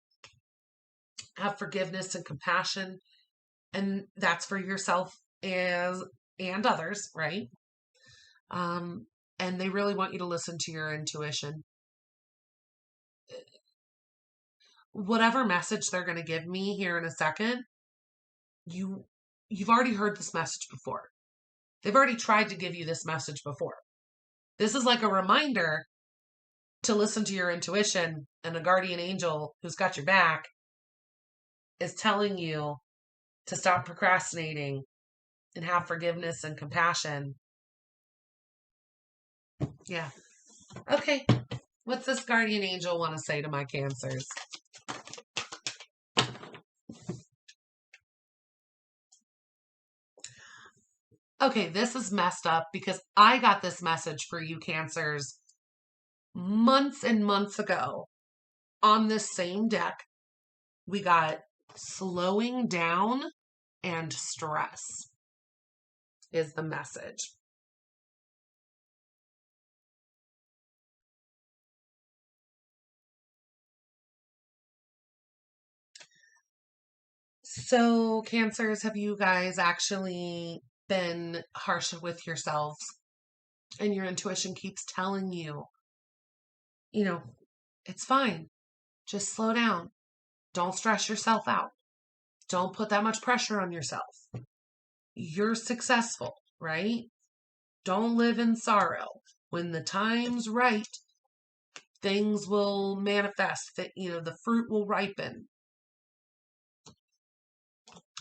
Speaker 1: have forgiveness and compassion, and that's for yourself as and others, right? Um, and they really want you to listen to your intuition. Whatever message they're going to give me here in a second, you you've already heard this message before. They've already tried to give you this message before. This is like a reminder to listen to your intuition, and a guardian angel who's got your back is telling you to stop procrastinating and have forgiveness and compassion. Yeah. Okay. What's this guardian angel want to say to my Cancers? Okay, this is messed up because I got this message for you Cancers months and months ago on this same deck. We got slowing down and stress is the message. So, Cancers, have you guys actually been harsh with yourselves and your intuition keeps telling you, you know, it's fine. Just slow down. Don't stress yourself out. Don't put that much pressure on yourself. You're successful, right? Don't live in sorrow. When the time's right, things will manifest, that the fruit will ripen.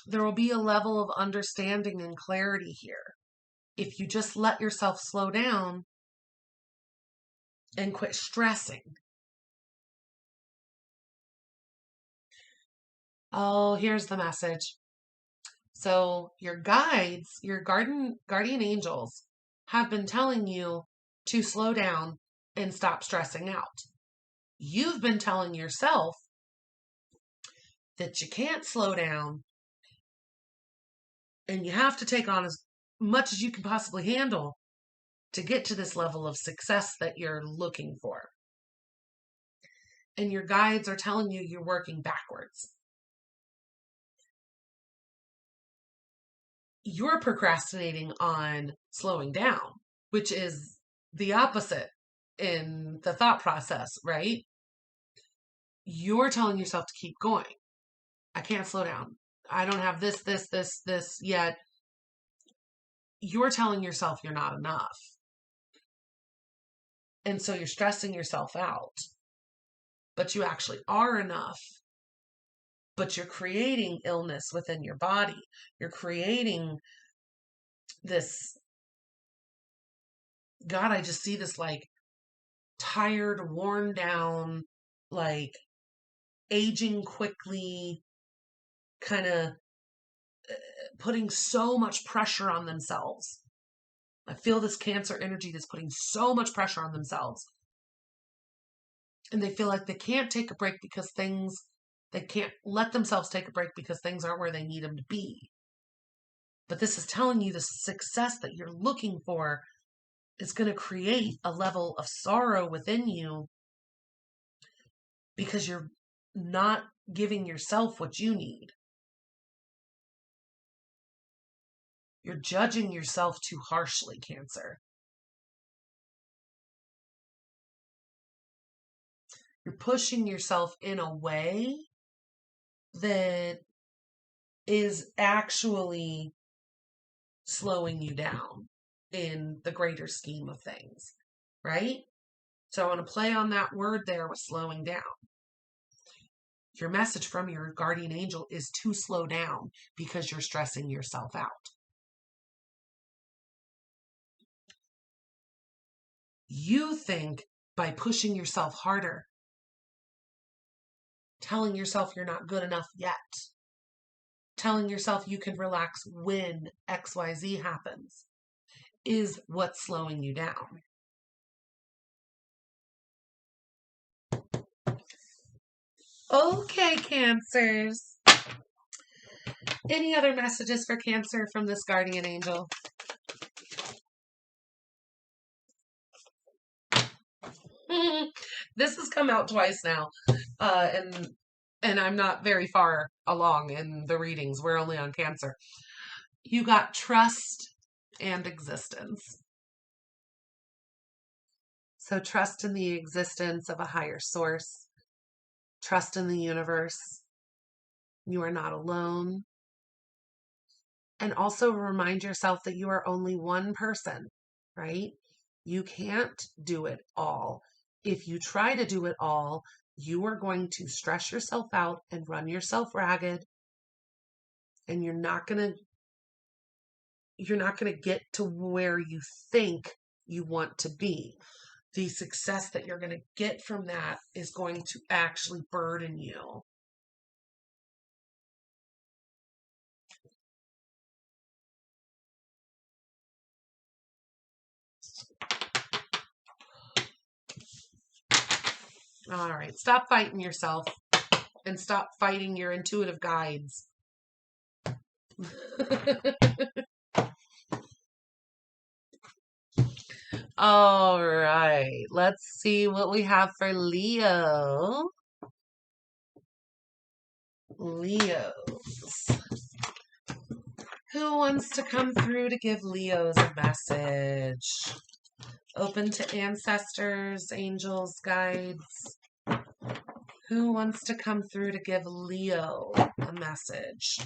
Speaker 1: There will be a level of understanding and clarity here if you just let yourself slow down and quit stressing. Oh, here's the message. So your guides, your guardian angels have been telling you to slow down and stop stressing out. You've been telling yourself that you can't slow down and you have to take on as much as you can possibly handle to get to this level of success that you're looking for. And your guides are telling you you're working backwards. You're procrastinating on slowing down, which is the opposite in the thought process, right? You're telling yourself to keep going. I can't slow down. I don't have this yet. You're telling yourself you're not enough. And so you're stressing yourself out. But you actually are enough. But you're creating illness within your body. You're creating this, God, I just see this like tired, worn down, like aging quickly, kind of putting so much pressure on themselves. I feel this Cancer energy that's putting so much pressure on themselves. And they feel like they can't take a break because they can't let themselves take a break because things aren't where they need them to be. But this is telling you the success that you're looking for is going to create a level of sorrow within you because you're not giving yourself what you need. You're judging yourself too harshly, Cancer. You're pushing yourself in a way that is actually slowing you down in the greater scheme of things, right? So I want to play on that word there with slowing down. Your message from your guardian angel is to slow down because you're stressing yourself out. You think by pushing yourself harder, telling yourself you're not good enough yet, telling yourself you can relax when XYZ happens, is what's slowing you down. Okay, Cancers. Any other messages for Cancer from this guardian angel? This has come out twice now, and I'm not very far along in the readings. We're only on Cancer. You got trust and existence. So trust in the existence of a higher source. Trust in the universe. You are not alone. And also remind yourself that you are only one person, right? You can't do it all. If you try to do it all, you are going to stress yourself out and run yourself ragged, and you're not going to get to where you think you want to be. The success that you're going to get from that is going to actually burden you. All right, stop fighting yourself and stop fighting your intuitive guides. All right, let's see what we have for Leo. Leos. Who wants to come through to give Leos a message? Open to ancestors, angels, guides. Who wants to come through to give Leo a message?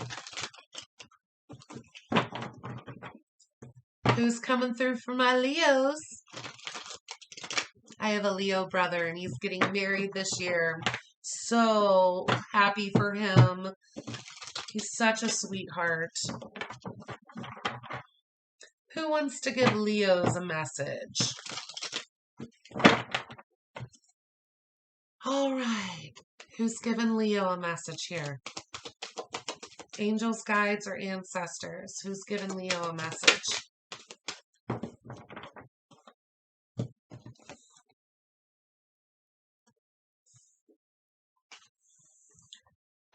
Speaker 1: Who's coming through for my Leos? I have a Leo brother and he's getting married this year. So happy for him. He's such a sweetheart. Who wants to give Leos a message? All right. Who's giving Leo a message here? Angels, guides, or ancestors? Who's giving Leo a message?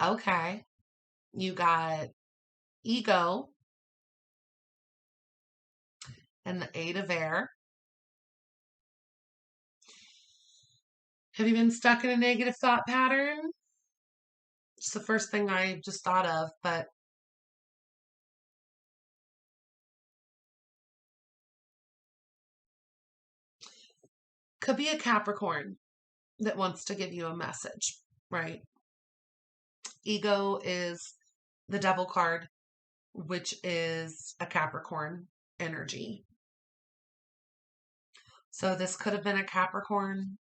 Speaker 1: Okay. You got ego and the 8 of air. Have you been stuck in a negative thought pattern? It's the first thing I just thought of, but could be a Capricorn that wants to give you a message, right? Ego is the Devil card, which is a Capricorn energy. So this could have been a Capricorn.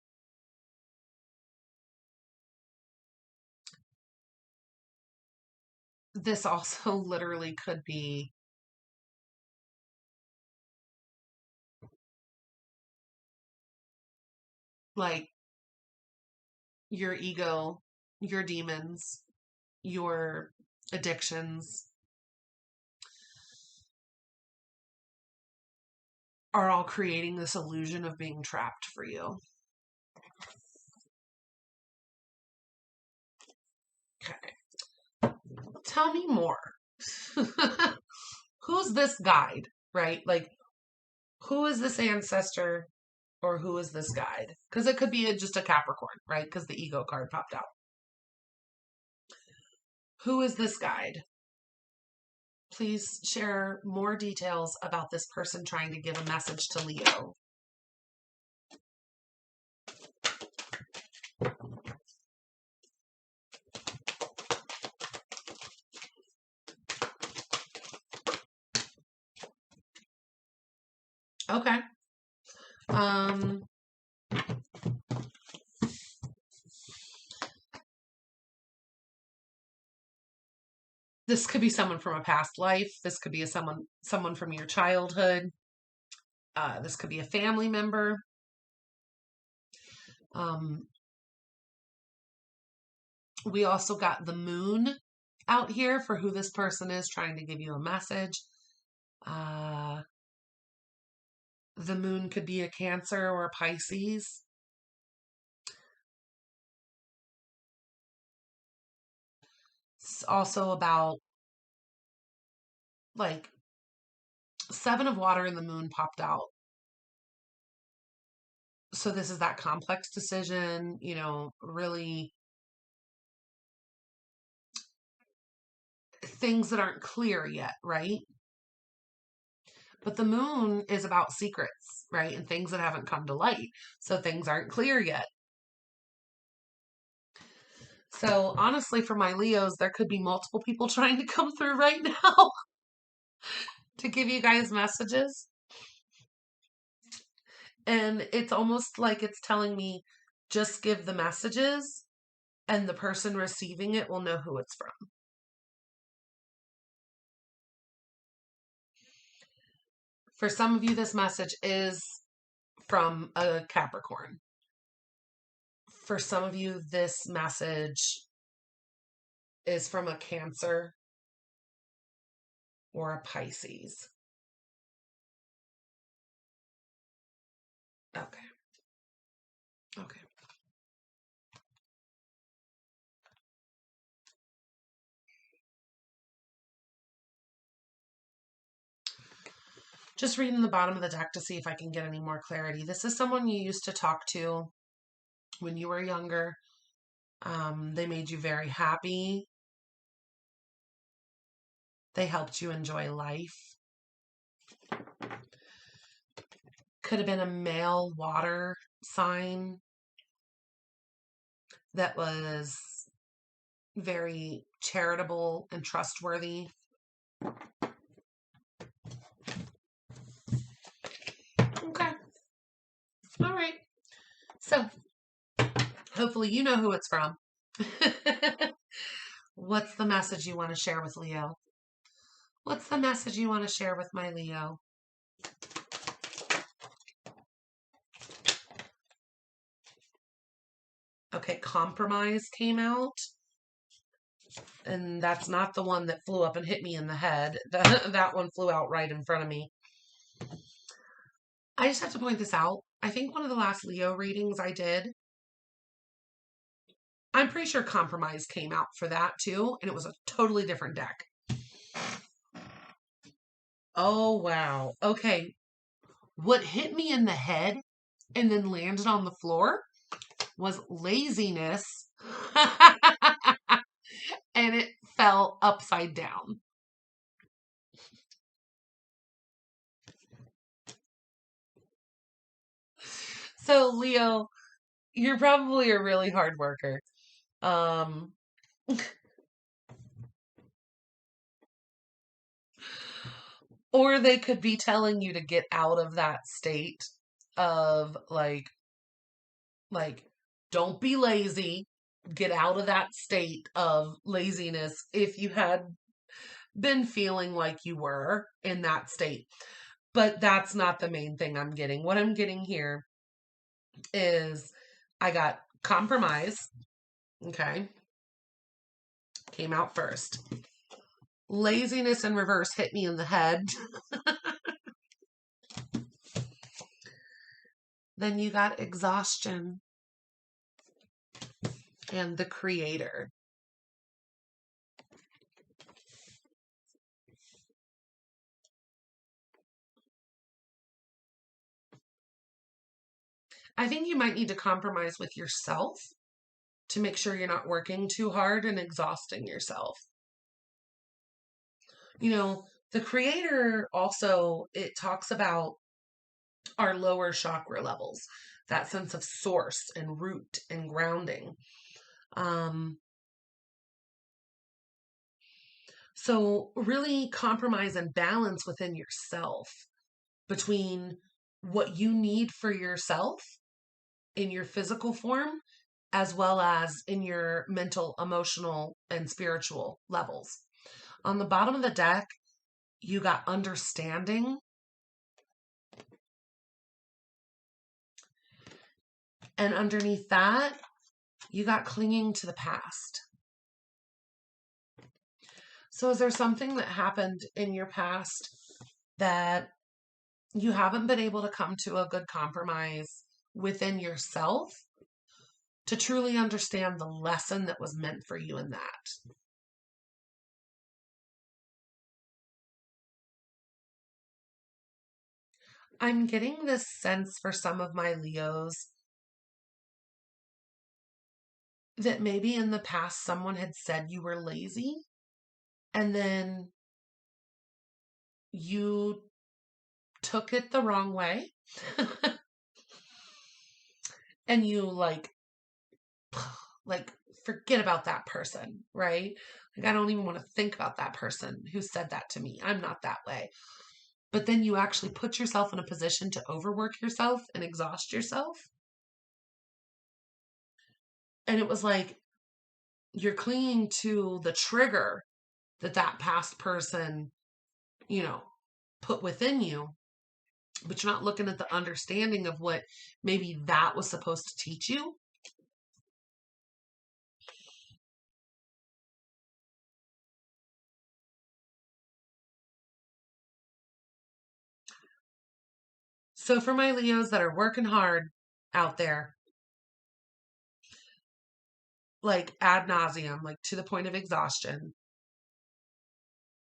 Speaker 1: This also literally could be like your ego, your demons, your addictions are all creating this illusion of being trapped for you. Okay. Tell me more. Who's this guide, right? Like, who is this ancestor or who is this guide? Because it could be just a Capricorn, right? Because the ego card popped out. Who is this guide? Please share more details about this person trying to give a message to Leo. Okay. This could be someone from a past life. This could be someone from your childhood. This could be a family member. We also got the moon out here for who this person is trying to give you a message. The moon could be a Cancer or a Pisces. also about like seven of water and the moon popped out. So this is that complex decision, really things that aren't clear yet, right? But the moon is about secrets, right? And things that haven't come to light. So things aren't clear yet. So honestly, for my Leos, there could be multiple people trying to come through right now to give you guys messages. And it's almost like it's telling me just give the messages and the person receiving it will know who it's from. For some of you, this message is from a Capricorn. For some of you, this message is from a Cancer or a Pisces. Okay. Okay. Just reading the bottom of the deck to see if I can get any more clarity. This is someone you used to talk to when you were younger. They made you very happy. They helped you enjoy life. Could have been a male water sign that was very charitable and trustworthy. Okay. All right. So hopefully you know who it's from. What's the message you want to share with Leo? What's the message you want to share with my Leo? Okay, compromise came out. And that's not the one that flew up and hit me in the head. That one flew out right in front of me. I just have to point this out. I think one of the last Leo readings I did, I'm pretty sure compromise came out for that too. And it was a totally different deck. Oh, wow. Okay. What hit me in the head and then landed on the floor was laziness. And it fell upside down. So, Leo, you're probably a really hard worker. Um, or they could be telling you to get out of that state of like don't be lazy. Get out of that state of laziness if you had been feeling like you were in that state. But that's not the main thing I'm getting. What I'm getting here is I got compromise. Okay. Came out first. Laziness in reverse hit me in the head. Then you got exhaustion and the creator. I think you might need to compromise with yourself to make sure you're not working too hard and exhausting yourself. The creator also, it talks about our lower chakra levels, that sense of source and root and grounding. So really compromise and balance within yourself between what you need for yourself in your physical form, as well as in your mental, emotional, and spiritual levels. On the bottom of the deck, you got understanding. And underneath that, you got clinging to the past. So is there something that happened in your past that you haven't been able to come to a good compromise within yourself to truly understand the lesson that was meant for you in that? I'm getting this sense for some of my Leos that maybe in the past someone had said you were lazy and then you took it the wrong way and you like forget about that person, right? Like I don't even want to think about that person who said that to me. I'm not that way. But then you actually put yourself in a position to overwork yourself and exhaust yourself. And it was like you're clinging to the trigger that past person, you know, put within you, but you're not looking at the understanding of what maybe that was supposed to teach you. So for my Leos that are working hard out there, like ad nauseum, like to the point of exhaustion,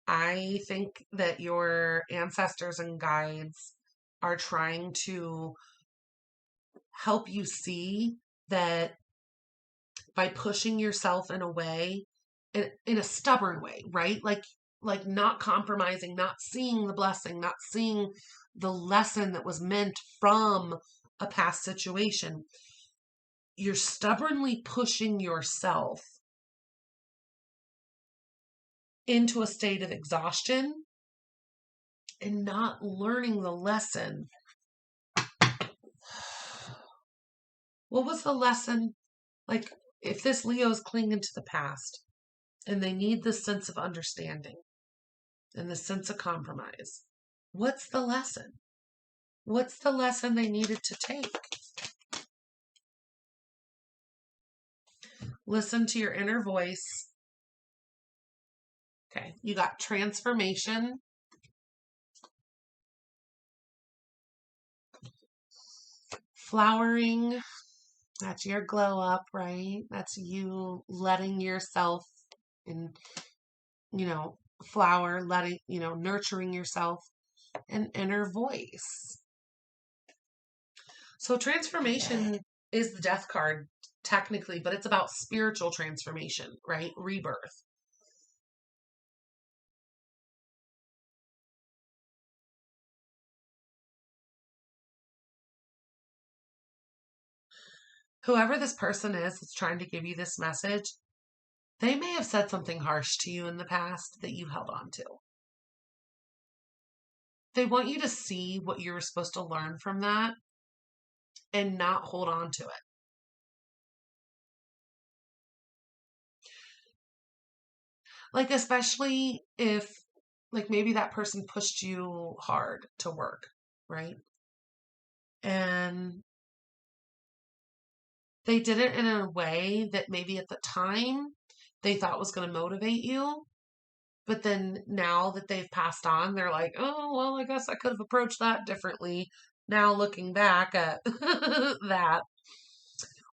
Speaker 1: I think that your ancestors and guides are trying to help you see that by pushing yourself in a way, in a stubborn way, right? Like not compromising, not seeing the blessing, not seeing the lesson that was meant from a past situation. You're stubbornly pushing yourself into a state of exhaustion and not learning the lesson. What was the lesson? Like, if this Leo's clinging to the past and they need this sense of understanding and this sense of compromise, what's the lesson? What's the lesson they needed to take? Listen to your inner voice. Okay, you got transformation, flowering. That's your glow up, right? That's you letting yourself and, flower, letting, nurturing yourself, and inner voice. So transformation is the death card technically, but it's about spiritual transformation, right? Rebirth. Whoever this person is that's trying to give you this message, they may have said something harsh to you in the past that you held on to. They want you to see what you were supposed to learn from that and not hold on to it. Like, especially if, like, maybe that person pushed you hard to work, right? And they did it in a way that maybe at the time they thought was going to motivate you. But then now that they've passed on, they're like, oh, well, I guess I could have approached that differently. Now looking back at that.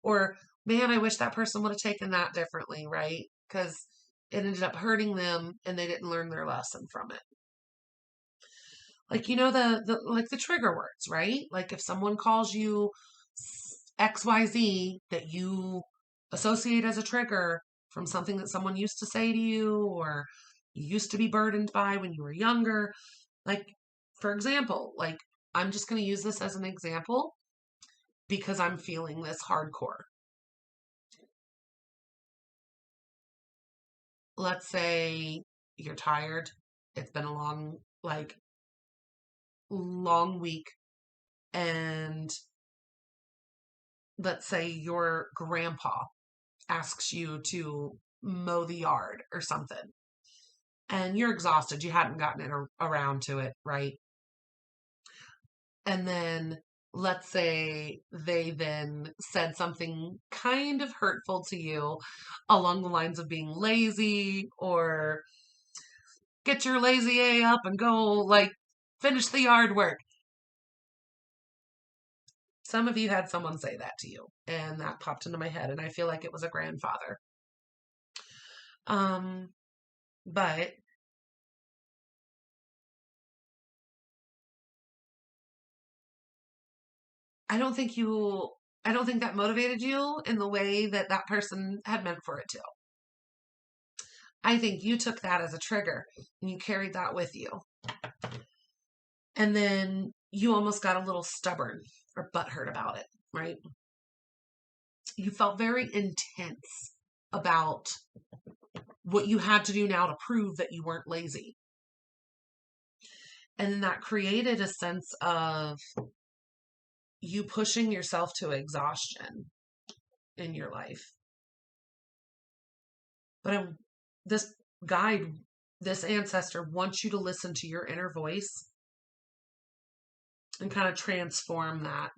Speaker 1: Or, man, I wish that person would have taken that differently, right? Because it ended up hurting them and they didn't learn their lesson from it. Like, the trigger words, right? Like if someone calls you XYZ that you associate as a trigger from something that someone used to say to you or you used to be burdened by when you were younger. Like, for example, like I'm just going to use this as an example because I'm feeling this hardcore. Let's say you're tired. It's been a long week. And let's say your grandpa asks you to mow the yard or something and you're exhausted. You hadn't gotten it around to it, right? And then let's say they then said something kind of hurtful to you along the lines of being lazy or get your lazy A up and go like finish the yard work. Some of you had someone say that to you and that popped into my head and I feel like it was a grandfather. Um, but I don't think you, I don't think that motivated you in the way that that person had meant for it to. I think you took that as a trigger and you carried that with you. And then you almost got a little stubborn or butthurt about it, right? You felt very intense about what you had to do now to prove that you weren't lazy. And then that created a sense of you pushing yourself to exhaustion in your life. But this guide, this ancestor wants you to listen to your inner voice and kind of transform that.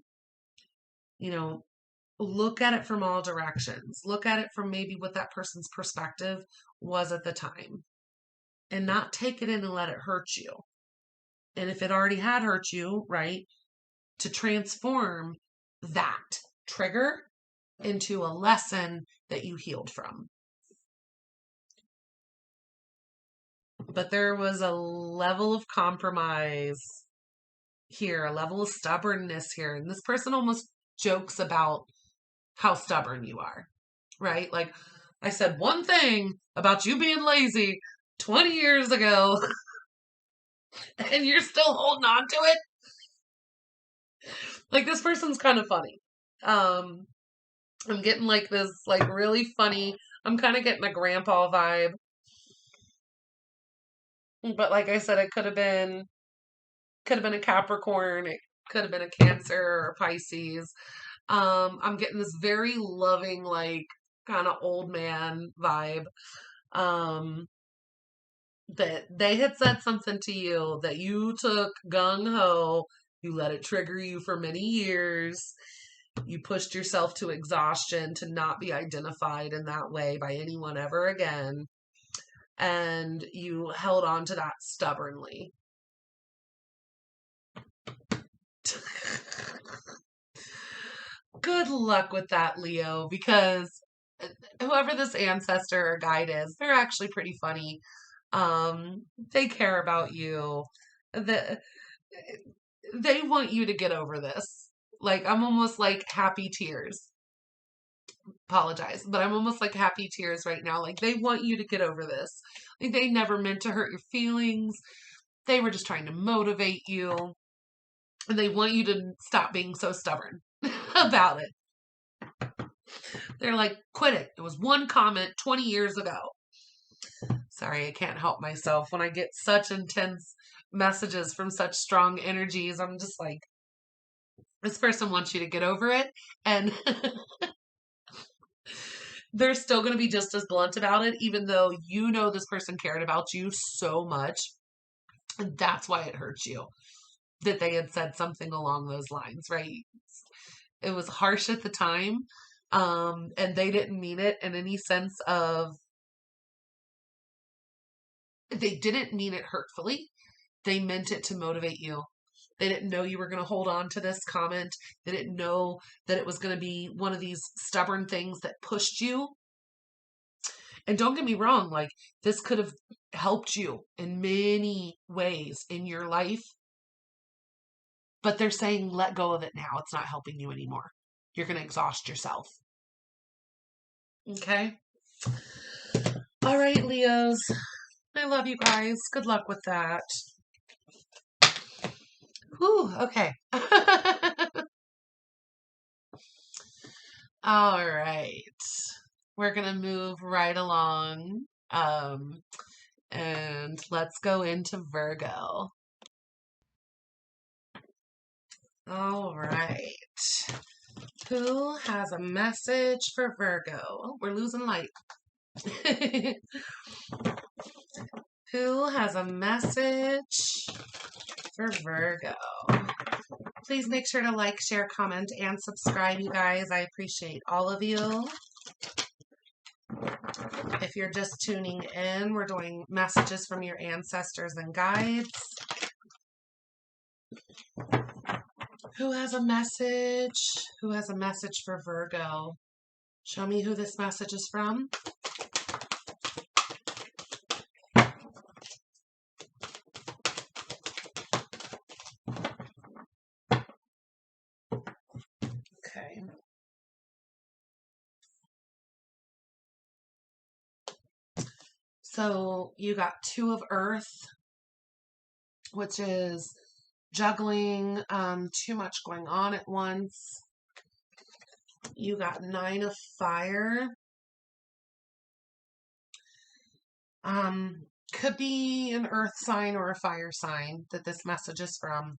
Speaker 1: You know, look at it from all directions. Look at it from maybe what that person's perspective was at the time and not take it in and let it hurt you. And if it already had hurt you, right, to transform that trigger into a lesson that you healed from. But there was a level of compromise here, a level of stubbornness here. And this person almost jokes about how stubborn you are, right? Like, I said one thing about you being lazy 20 years ago, and you're still holding on to it. Like, this person's kind of funny. I'm getting like this, like, really funny. I'm kind of getting a grandpa vibe. But like I said, it could have been a Capricorn, it could have been a Cancer or a Pisces. I'm getting this very loving, like, kind of old man vibe. That they had said something to you that you took gung ho, you let it trigger you for many years. You pushed yourself to exhaustion to not be identified in that way by anyone ever again. And you held on to that stubbornly. Good luck with that, Leo, because whoever this ancestor or guide is, they're actually pretty funny. They care about you. The, they want you to get over this. Like, I'm almost like happy tears. Apologize, but I'm almost like happy tears right now. Like, they want you to get over this. Like, they never meant to hurt your feelings. They were just trying to motivate you. And they want you to stop being so stubborn about it. They're like, quit it. It was one comment 20 years ago. Sorry, I can't help myself. When I get such intense messages from such strong energies, I'm just like, this person wants you to get over it. And they're still going to be just as blunt about it, even though you know this person cared about you so much. And that's why it hurts you that they had said something along those lines, right? It was harsh at the time. And they didn't mean it in any sense of, they didn't mean it hurtfully. They meant it to motivate you. They didn't know you were going to hold on to this comment. They didn't know that it was going to be one of these stubborn things that pushed you. And don't get me wrong, like, this could have helped you in many ways in your life. But they're saying, let go of it now. It's not helping you anymore. You're going to exhaust yourself. Okay? All right, Leos. I love you guys. Good luck with that. Whew, okay. All right. We're going to move right along. And let's go into Virgo. All right. Who has a message for Virgo? Oh, we're losing light. Who has a message for Virgo? Please make sure to like, share, comment, and subscribe, you guys. I appreciate all of you. If you're just tuning in, we're doing messages from your ancestors and guides. Who has a message? Who has a message for Virgo? Show me who this message is from. Okay. So you got Two of Earth, which is juggling, too much going on at once. You got Nine of Fire. Could be an earth sign or a fire sign that this message is from.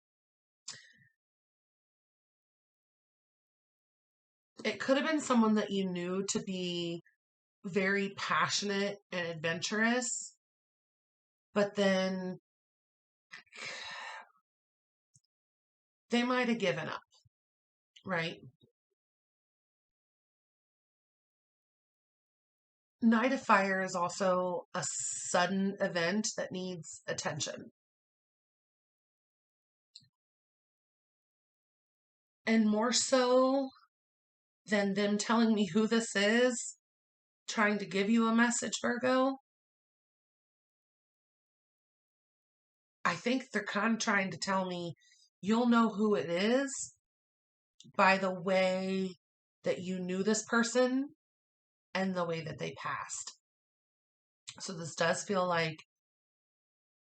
Speaker 1: It could have been someone that you knew to be very passionate and adventurous, but then they might have given up, right? Night of Fire is also a sudden event that needs attention. And more so than them telling me who this is, trying to give you a message, Virgo, I think they're kind of trying to tell me you'll know who it is by the way that you knew this person and the way that they passed. So this does feel like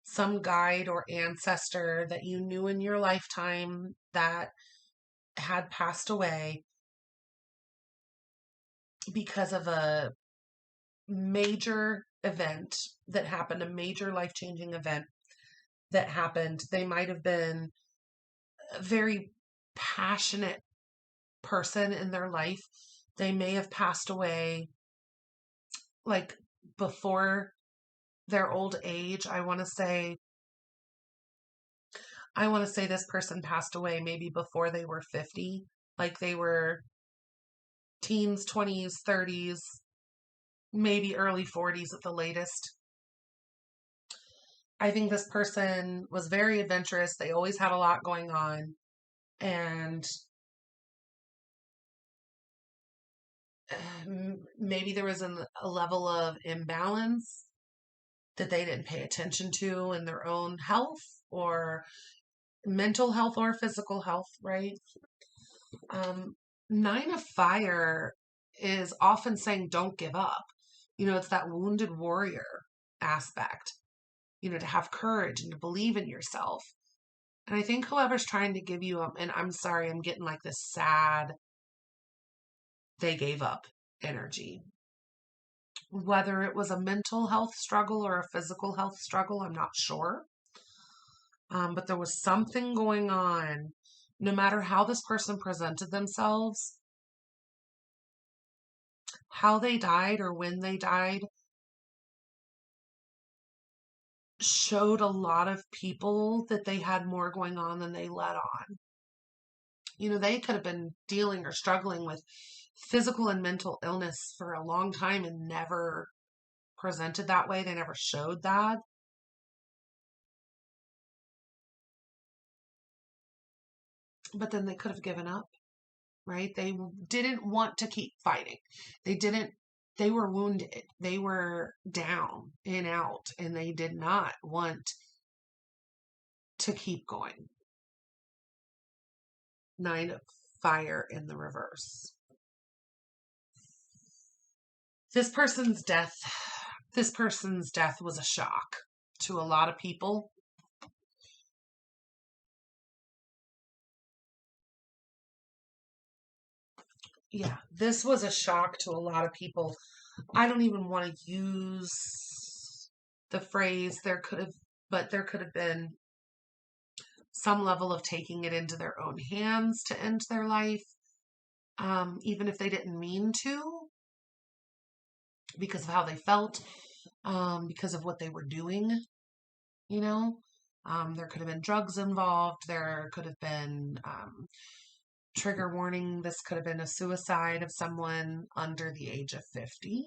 Speaker 1: some guide or ancestor that you knew in your lifetime that had passed away because of a major event that happened, a major life-changing event that happened. They might have been a very passionate person in their life. They may have passed away like before their old age. I want to say this person passed away maybe before they were 50. Like they were teens, 20s, 30s, maybe early 40s at the latest. I think this person was very adventurous. They always had a lot going on. And maybe there was a level of imbalance that they didn't pay attention to in their own health or mental health or physical health, right? Um, Nine of Fire is often saying don't give up. It's that wounded warrior aspect, to have courage and to believe in yourself. And I think whoever's trying to give you, and I'm sorry, I'm getting like this sad, they gave up energy. Whether it was a mental health struggle or a physical health struggle, I'm not sure. But there was something going on. No matter how this person presented themselves, how they died or when they died showed a lot of people that they had more going on than they let on. They could have been dealing or struggling with physical and mental illness for a long time and never presented that way. They never showed that. But then they could have given up, right? They didn't want to keep fighting. They were wounded. They were down and out, and they did not want to keep going. Nine of Fire in the reverse. This person's death was a shock to a lot of people. Yeah, this was a shock to a lot of people. I don't even want to use the phrase but there could have been some level of taking it into their own hands to end their life, even if they didn't mean to, because of how they felt, because of what they were doing, you know. There could have been drugs involved. There could have been, trigger warning, this could have been a suicide of someone under the age of 50.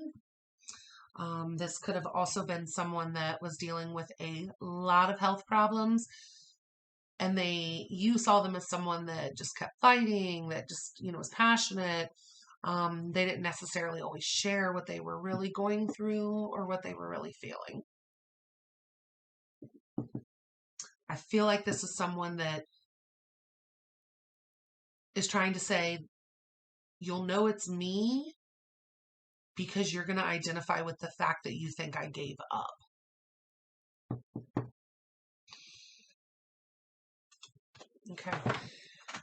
Speaker 1: This could have also been someone that was dealing with a lot of health problems, and you saw them as someone that just kept fighting, that just, was passionate. They didn't necessarily always share what they were really going through or what they were really feeling. I feel like this is someone that is trying to say you'll know it's me because you're going to identify with the fact that you think I gave up. Okay.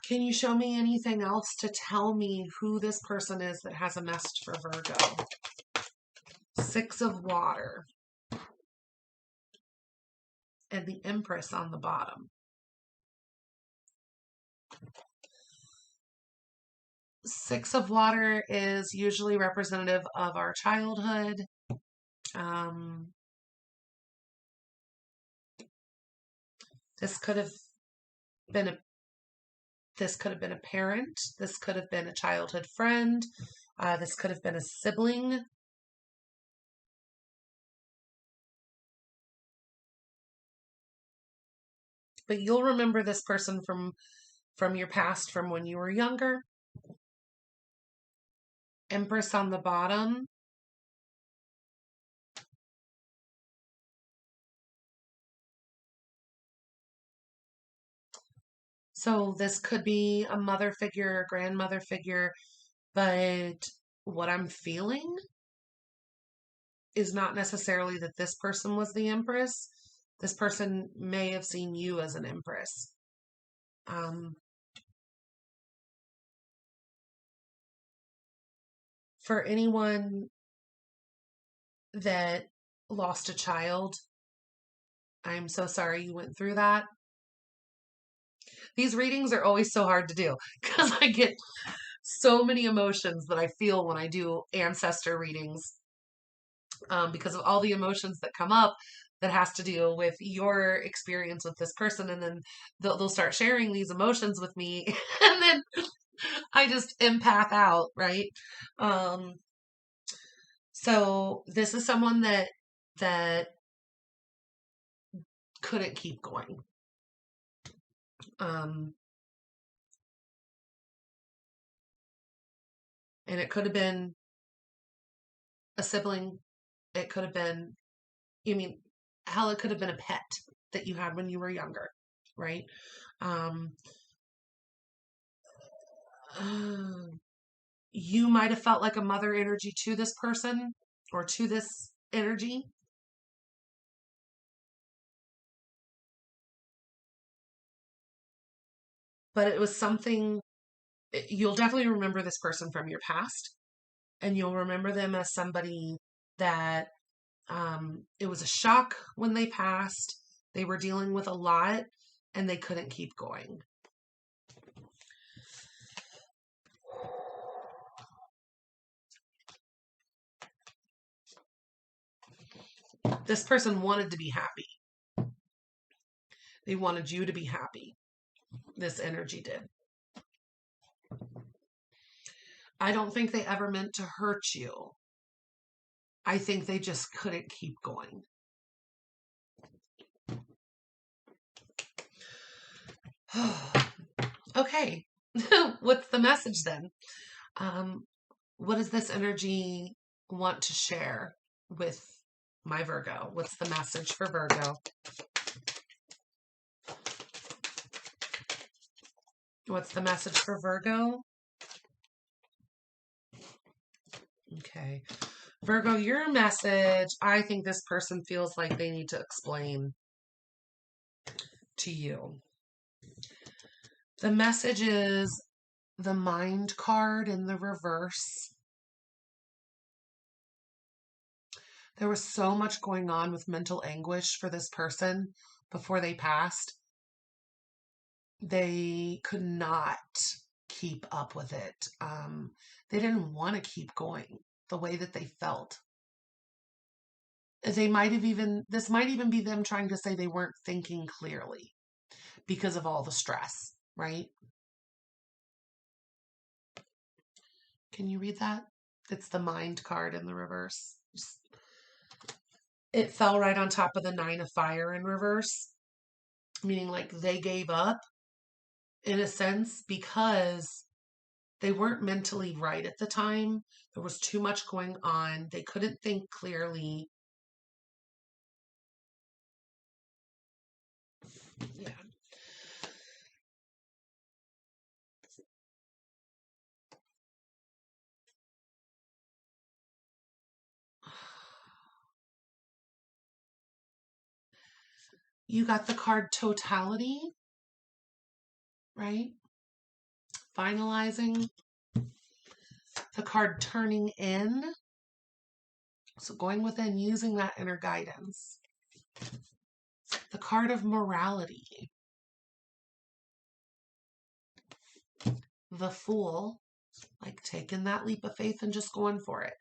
Speaker 1: Can you show me anything else to tell me who this person is that has a message for Virgo? Six of Water. And the Empress on the bottom. Six of Water is usually representative of our childhood. This could have been a parent. This could have been a childhood friend. This could have been a sibling. But you'll remember this person from your past, from when you were younger. Empress on the bottom. So this could be a mother figure, a grandmother figure, but what I'm feeling is not necessarily that this person was the Empress. This person may have seen you as an Empress. For anyone that lost a child, I'm so sorry you went through that. These readings are always so hard to do because I get so many emotions that I feel when I do ancestor readings, because of all the emotions that come up that has to do with your experience with this person. And then they'll start sharing these emotions with me and then I just empath out, right? So this is someone that couldn't keep going. And it could have been a sibling. It could have been, hell, it could have been a pet that you had when you were younger, right? You might have felt like a mother energy to this person or to this energy. But it was something, you'll definitely remember this person from your past, and you'll remember them as somebody that it was a shock when they passed. They were dealing with a lot and they couldn't keep going. This person wanted to be happy. They wanted you to be happy. This energy did. I don't think they ever meant to hurt you. I think they just couldn't keep going. Okay. What's the message then? What does this energy want to share with my Virgo? What's the message for Virgo? What's the message for Virgo? Okay. Virgo, your message, I think this person feels like they need to explain to you. The message is the Mind card in the reverse. There was so much going on with mental anguish for this person before they passed. They could not keep up with it. They didn't want to keep going the way that they felt. This might even be them trying to say they weren't thinking clearly because of all the stress, right? Can you read that? It's the Mind card in the reverse. It fell right on top of the Nine of Fire in reverse, meaning like they gave up in a sense because they weren't mentally right at the time. There was too much going on. They couldn't think clearly. Yeah. You got the card totality, right? Finalizing. The card turning in. So going within, using that inner guidance. The card of morality. The Fool. Like taking that leap of faith and just going for it.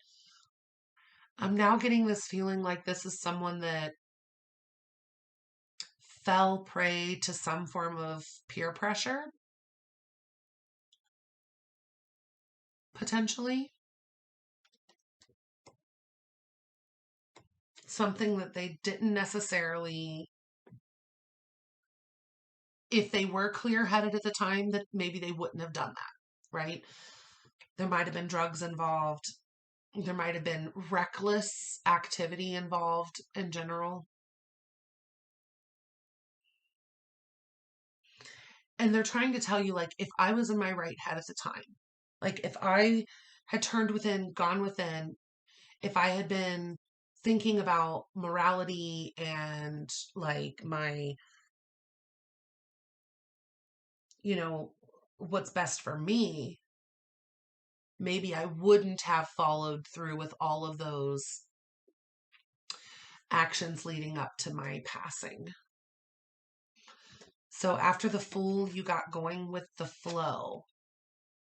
Speaker 1: I'm now getting this feeling like this is someone that fell prey to some form of peer pressure, potentially. Something that they didn't necessarily, if they were clear-headed at the time, that maybe they wouldn't have done that, right? There might have been drugs involved. There might have been reckless activity involved in general. And they're trying to tell you, like, if I was in my right head at the time, like if I had turned within, gone within, if I had been thinking about morality and like my, you know, what's best for me, maybe I wouldn't have followed through with all of those actions leading up to my passing. So after the Fool, you got going with the flow,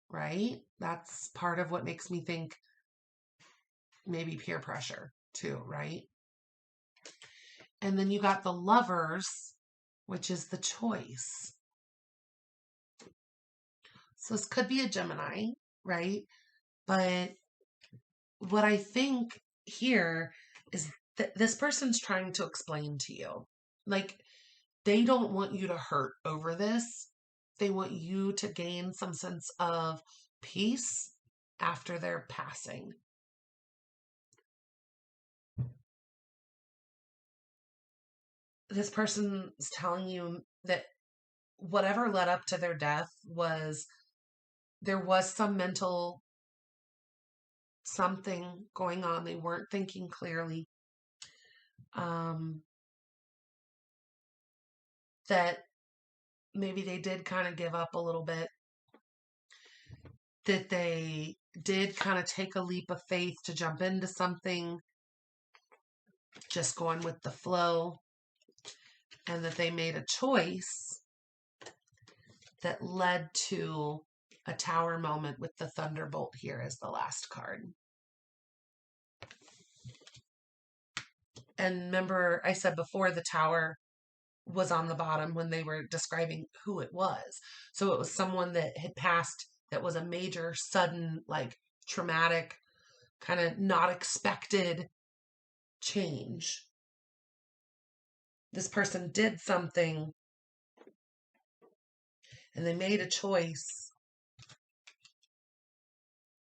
Speaker 1: right? That's part of what makes me think maybe peer pressure too, right? And then you got the Lovers, which is the choice. So this could be a Gemini, right? But what I think here is that this person's trying to explain to you, like, they don't want you to hurt over this. They want you to gain some sense of peace after their passing. This person is telling you that whatever led up to their death was, there was some mental something going on. They weren't thinking clearly. That maybe they did kind of give up a little bit. That they did kind of take a leap of faith to jump into something, just going with the flow. And that they made a choice that led to a Tower moment with the Thunderbolt here as the last card. And remember, I said before, the Tower was on the bottom when they were describing who it was. So it was someone that had passed that was a major, sudden, like traumatic, kind of not expected change. This person did something and they made a choice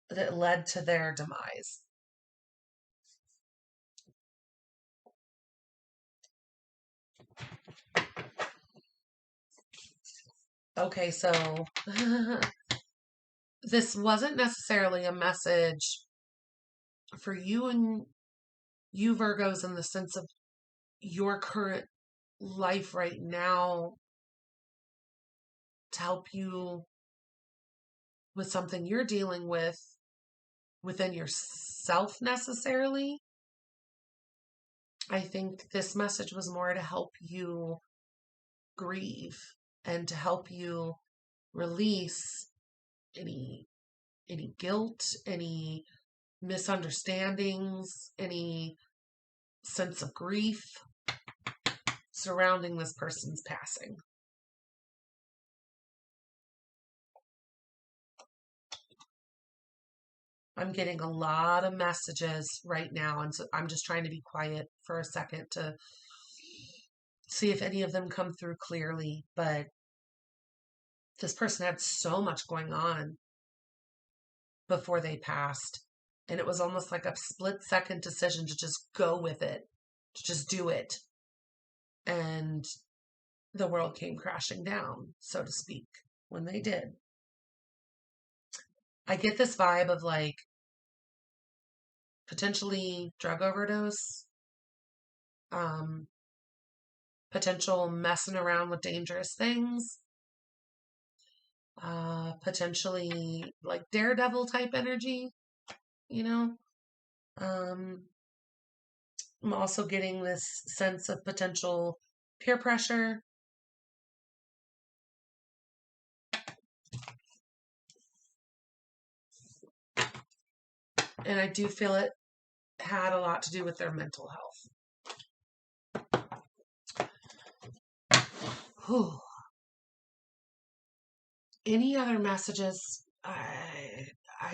Speaker 1: that led to their demise. Okay, so this wasn't necessarily a message for you and you Virgos in the sense of your current life right now to help you with something you're dealing with within yourself necessarily. I think this message was more to help you grieve and to help you release any guilt, any misunderstandings, any sense of grief surrounding this person's passing. I'm getting a lot of messages right now, and so I'm just trying to be quiet for a second to see if any of them come through clearly. But this person had so much going on before they passed, and it was almost like a split-second decision to just go with it, to just do it. And the world came crashing down, so to speak, when they did. I get this vibe of like potentially drug overdose, potential messing around with dangerous things, potentially like daredevil type energy, you know. I'm also getting this sense of potential peer pressure. And I do feel it had a lot to do with their mental health. Whew. Any other messages? I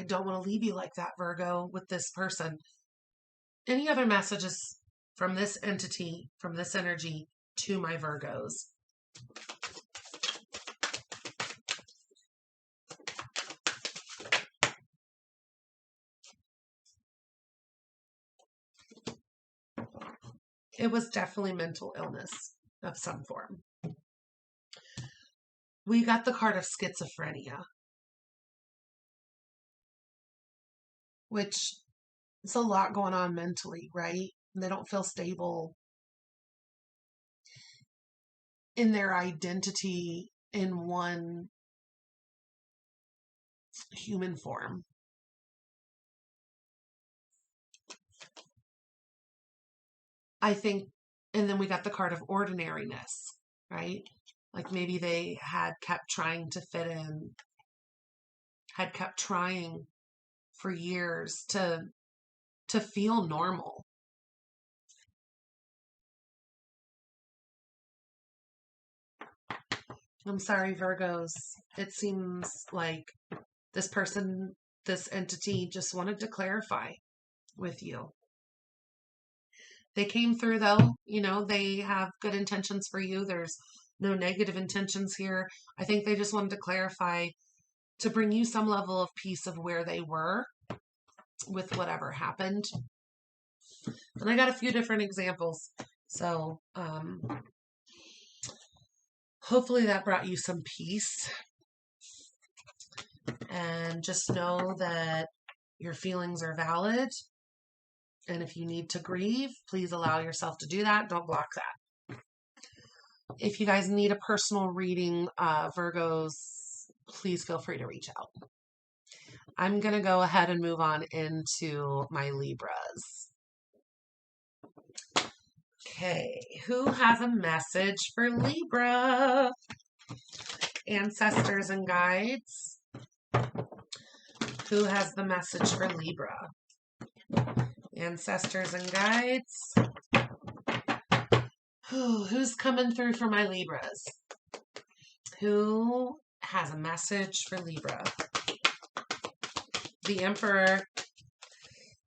Speaker 1: don't want to leave you like that, Virgo, with this person. Any other messages from this entity, from this energy to my Virgos? It was definitely mental illness of some form. We got the card of schizophrenia, which is a lot going on mentally, right? They don't feel stable in their identity in one human form. I think, and then we got the card of ordinariness, right? Like maybe they had kept trying to fit in, had kept trying for years to feel normal. I'm sorry, Virgos. It seems like this person, this entity just wanted to clarify with you. They came through though, you know, they have good intentions for you. There's no negative intentions here. I think they just wanted to clarify to bring you some level of peace of where they were with whatever happened. And I got a few different examples. So, hopefully that brought you some peace. And just know that your feelings are valid. And if you need to grieve, please allow yourself to do that. Don't block that. If you guys need a personal reading, Virgos, please feel free to reach out. I'm going to go ahead and move on into my Libras. Okay, who has a message for Libra? Ancestors and guides. Who has the message for Libra? Ancestors and guides. Who's coming through for my Libras? Who has a message for Libra? The Emperor.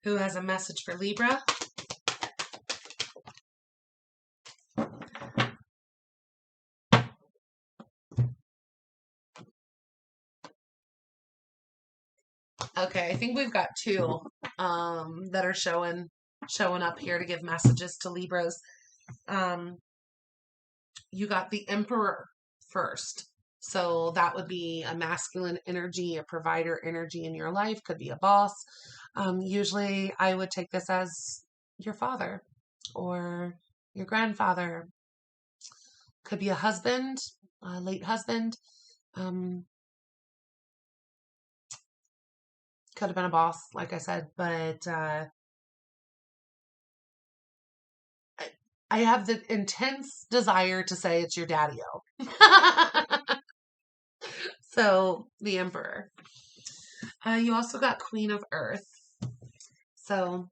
Speaker 1: Who has a message for Libra? Okay, I think we've got two that are showing up here to give messages to Libras. You got the Emperor first. So that would be a masculine energy, a provider energy in your life, could be a boss. Usually I would take this as your father or your grandfather. Could be a husband, a late husband. Could have been a boss, like I said, but I have the intense desire to say it's your daddy-o. So, the Emperor. You also got Queen of Earth. So,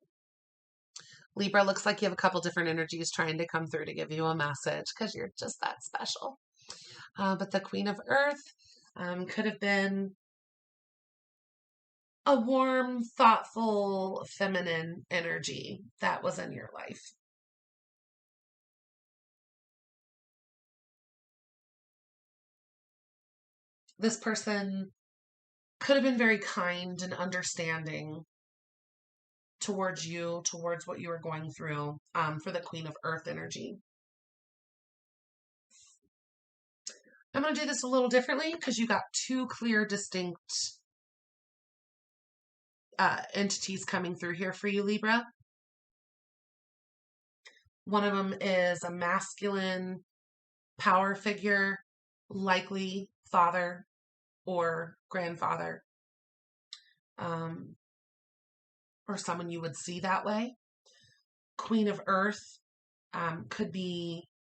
Speaker 1: Libra, looks like you have a couple different energies trying to come through to give you a message because you're just that special. But the Queen of Earth could have been a warm, thoughtful, feminine energy that was in your life. This person could have been very kind and understanding towards you, towards what you were going through, for the Queen of Earth energy. I'm going to do this a little differently because you got two clear, distinct entities coming through here for you, Libra. One of them is a masculine power figure, likely father or grandfather, or someone you would see that way. Queen of Earth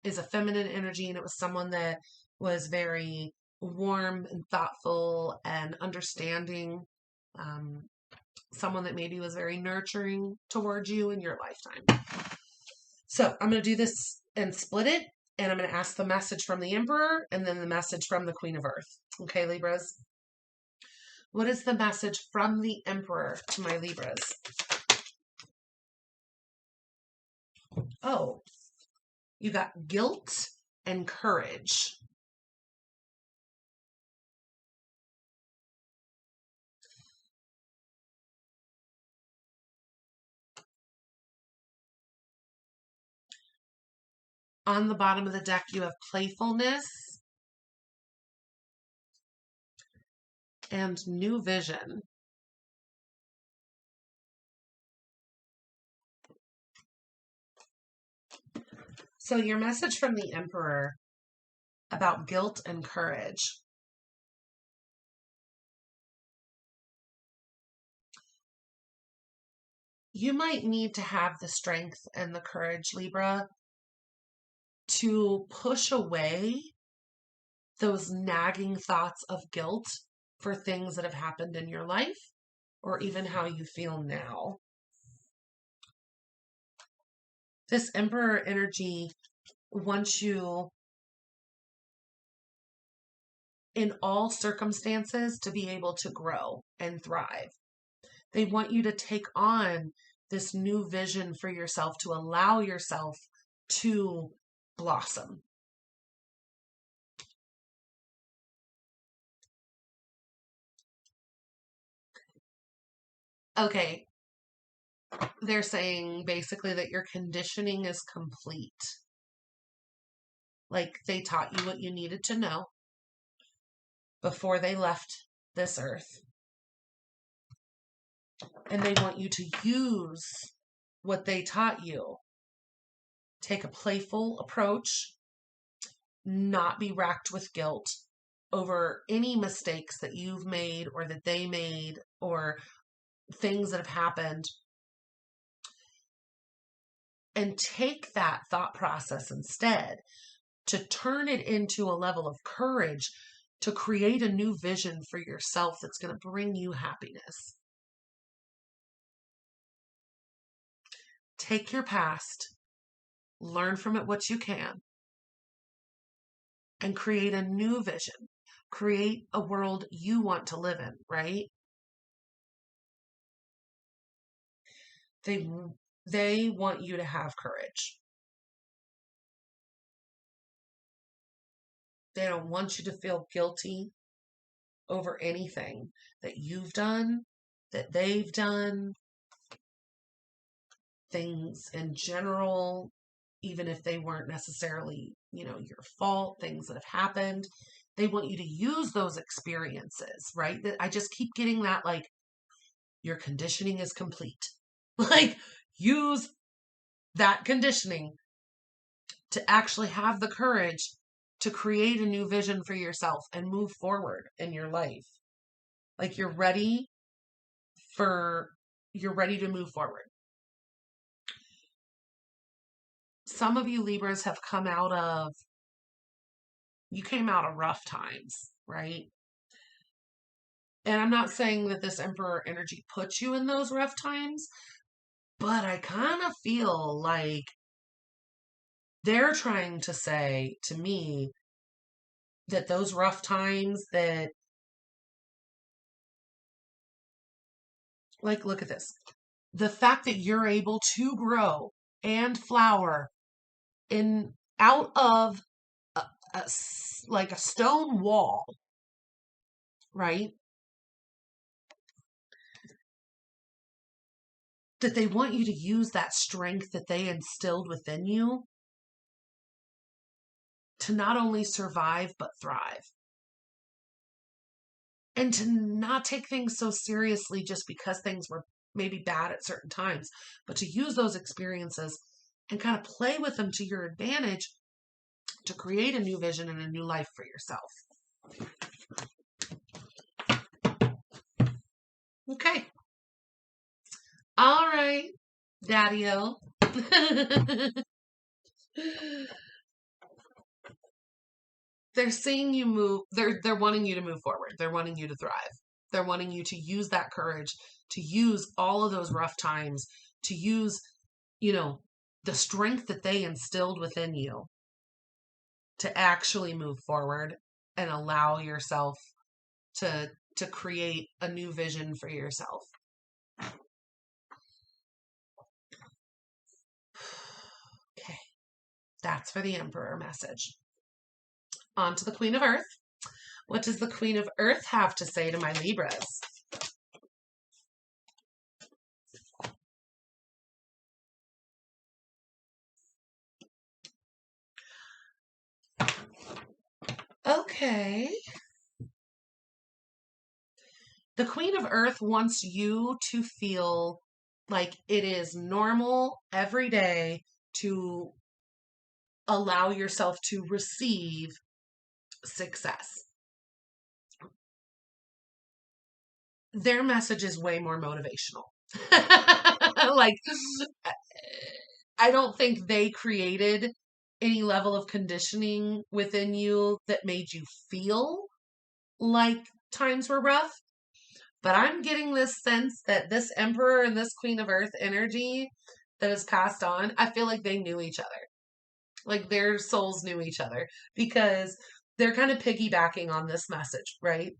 Speaker 1: is a feminine energy, and it was someone that was very warm and thoughtful and understanding. Someone that maybe was very nurturing towards you in your lifetime. So I'm going to do this and split it, and I'm going to ask the message from the Emperor and then the message from the Queen of Earth. Okay, Libras? What is the message from the Emperor to my Libras? Oh, you got guilt and courage. On the bottom of the deck, you have playfulness and new vision. So your message from the Emperor about guilt and courage. You might need to have the strength and the courage, Libra, to push away those nagging thoughts of guilt for things that have happened in your life or even how you feel now. This Emperor energy wants you in all circumstances to be able to grow and thrive. They want you to take on this new vision for yourself, to allow yourself to blossom. Okay, they're saying basically that your conditioning is complete. Like they taught you what you needed to know before they left this earth. And they want you to use what they taught you. Take a playful approach, not be racked with guilt over any mistakes that you've made or that they made or things that have happened. And take that thought process instead to turn it into a level of courage to create a new vision for yourself that's going to bring you happiness. Take your past, learn from it what you can, and create a new vision. Create a world you want to live in, right? They want you to have courage. They don't want you to feel guilty over anything that you've done, that they've done, things in general, even if they weren't necessarily, your fault, things that have happened. They want you to use those experiences, right? I just keep getting that, like, your conditioning is complete. Like, use that conditioning to actually have the courage to create a new vision for yourself and move forward in your life. Like you're ready to move forward. Some of you Libras have you came out of rough times, right? And I'm not saying that this Emperor energy puts you in those rough times, but I kind of feel like they're trying to say to me that those rough times like, look at this. The fact that you're able to grow and flower out of like a stone wall, right? That they want you to use that strength that they instilled within you to not only survive, but thrive. And to not take things so seriously just because things were maybe bad at certain times, but to use those experiences and kind of play with them to your advantage to create a new vision and a new life for yourself. Okay. All right, Daddy-O. They're seeing you move. They're wanting you to move forward. They're wanting you to thrive. They're wanting you to use that courage, to use all of those rough times, to use, the strength that they instilled within you to actually move forward and allow yourself to create a new vision for yourself. Okay. That's for the Emperor message. On to the Queen of Earth. What does the Queen of Earth have to say to my Libras? Okay. The Queen of Earth wants you to feel like it is normal every day to allow yourself to receive success. Their message is way more motivational. Like, I don't think they created any level of conditioning within you that made you feel like times were rough. But I'm getting this sense that this Emperor and this Queen of Earth energy that is passed on, I feel like they knew each other. Like their souls knew each other because they're kind of piggybacking on this message, right?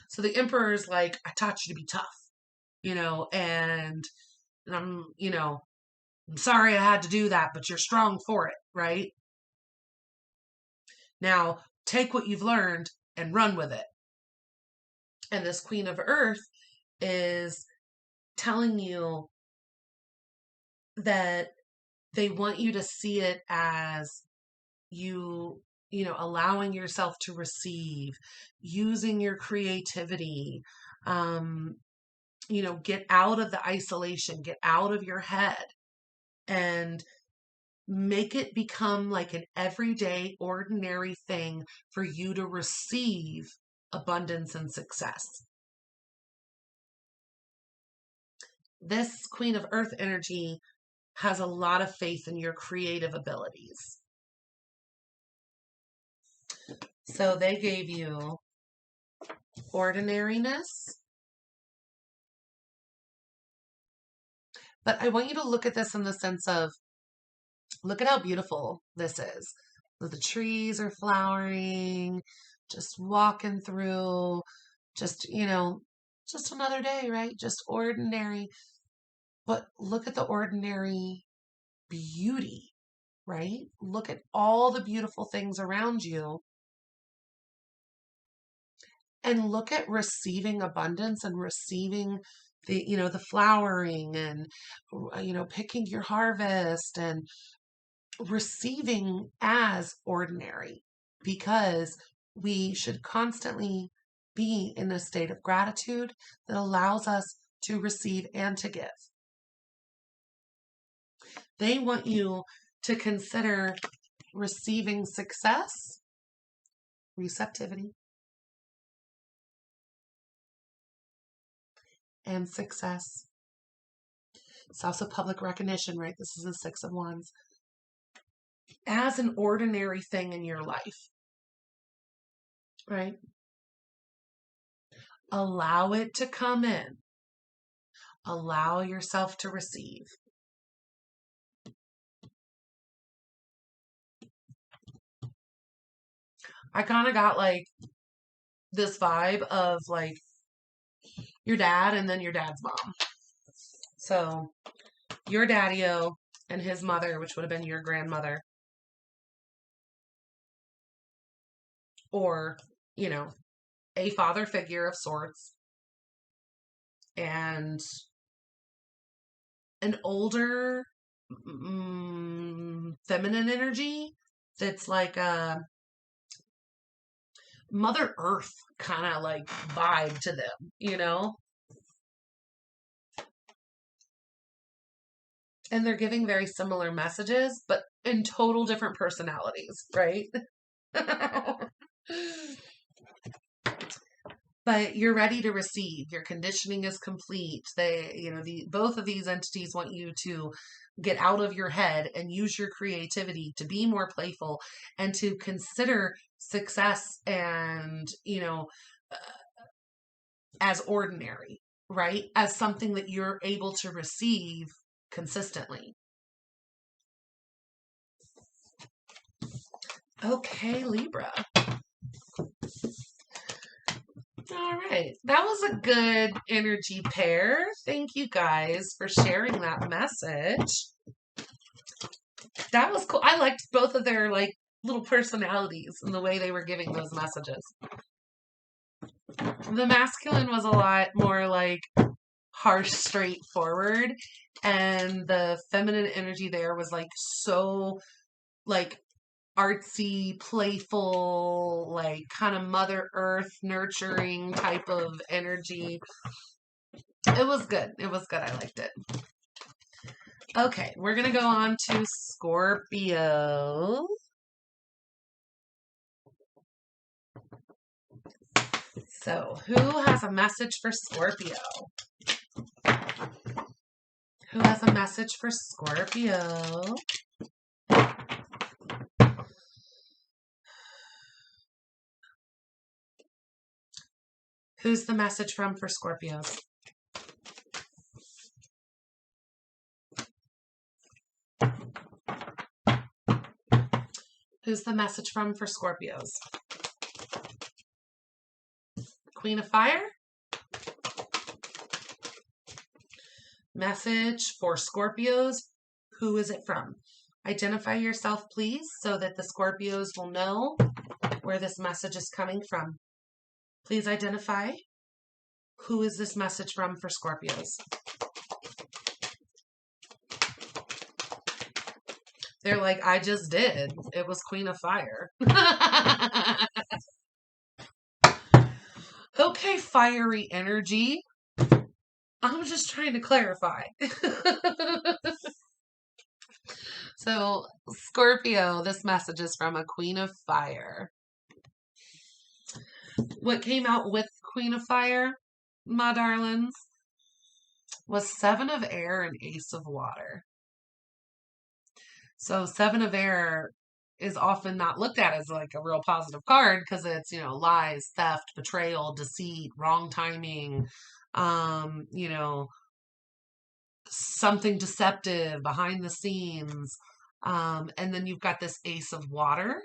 Speaker 1: So the Emperor's like, I taught you to be tough, and I'm, I'm sorry I had to do that, but you're strong for it, right? Now take what you've learned and run with it. And this Queen of Earth is telling you that they want you to see it as you, allowing yourself to receive, using your creativity, get out of the isolation, get out of your head and make it become like an everyday, ordinary thing for you to receive abundance and success. This Queen of Earth energy has a lot of faith in your creative abilities. So they gave you ordinariness. But I want you to look at this in the sense of, look at how beautiful this is. The trees are flowering, just walking through, just another day, right? Just ordinary. But look at the ordinary beauty, right? Look at all the beautiful things around you. And look at receiving abundance and receiving the flowering and, picking your harvest and receiving as ordinary, because we should constantly be in a state of gratitude that allows us to receive and to give. They want you to consider receiving success, receptivity, and success. It's also public recognition, right? This is the Six of Wands. As an ordinary thing in your life, right? Allow it to come in. Allow yourself to receive. I kind of got like this vibe of like your dad and then your dad's mom. So your daddy-o and his mother, which would have been your grandmother, or, a father figure of sorts, and an older feminine energy that's like a Mother Earth kind of like vibe to them, and they're giving very similar messages, but in total different personalities, right? But you're ready to receive. Your conditioning is complete. Both of these entities want you to get out of your head and use your creativity to be more playful and to consider success and, as ordinary, right? As something that you're able to receive consistently. Okay, Libra. All right. That was a good energy pair. Thank you guys for sharing that message. That was cool. I liked both of their little personalities and the way they were giving those messages. The masculine was a lot more harsh, straightforward, and the feminine energy there was so artsy, playful, kind of Mother Earth nurturing type of energy. It was good. It was good. I liked it. Okay, we're going to go on to Scorpio. So, who has a message for Scorpio? Who has a message for Scorpio? Who's the message from for Scorpios? Who's the message from for Scorpios? Queen of Fire? Message for Scorpios. Who is it from? Identify yourself, please, so that the Scorpios will know where this message is coming from. Please identify. Who is this message from for Scorpios? They're like, I just did. It was Queen of Fire. Okay, fiery energy. I'm just trying to clarify. So, Scorpio, this message is from a Queen of Fire. What came out with Queen of Fire, my darlings, was Seven of Air and Ace of Water. So Seven of Air is often not looked at as a real positive card because it's, lies, theft, betrayal, deceit, wrong timing, something deceptive behind the scenes. And then you've got this Ace of Water,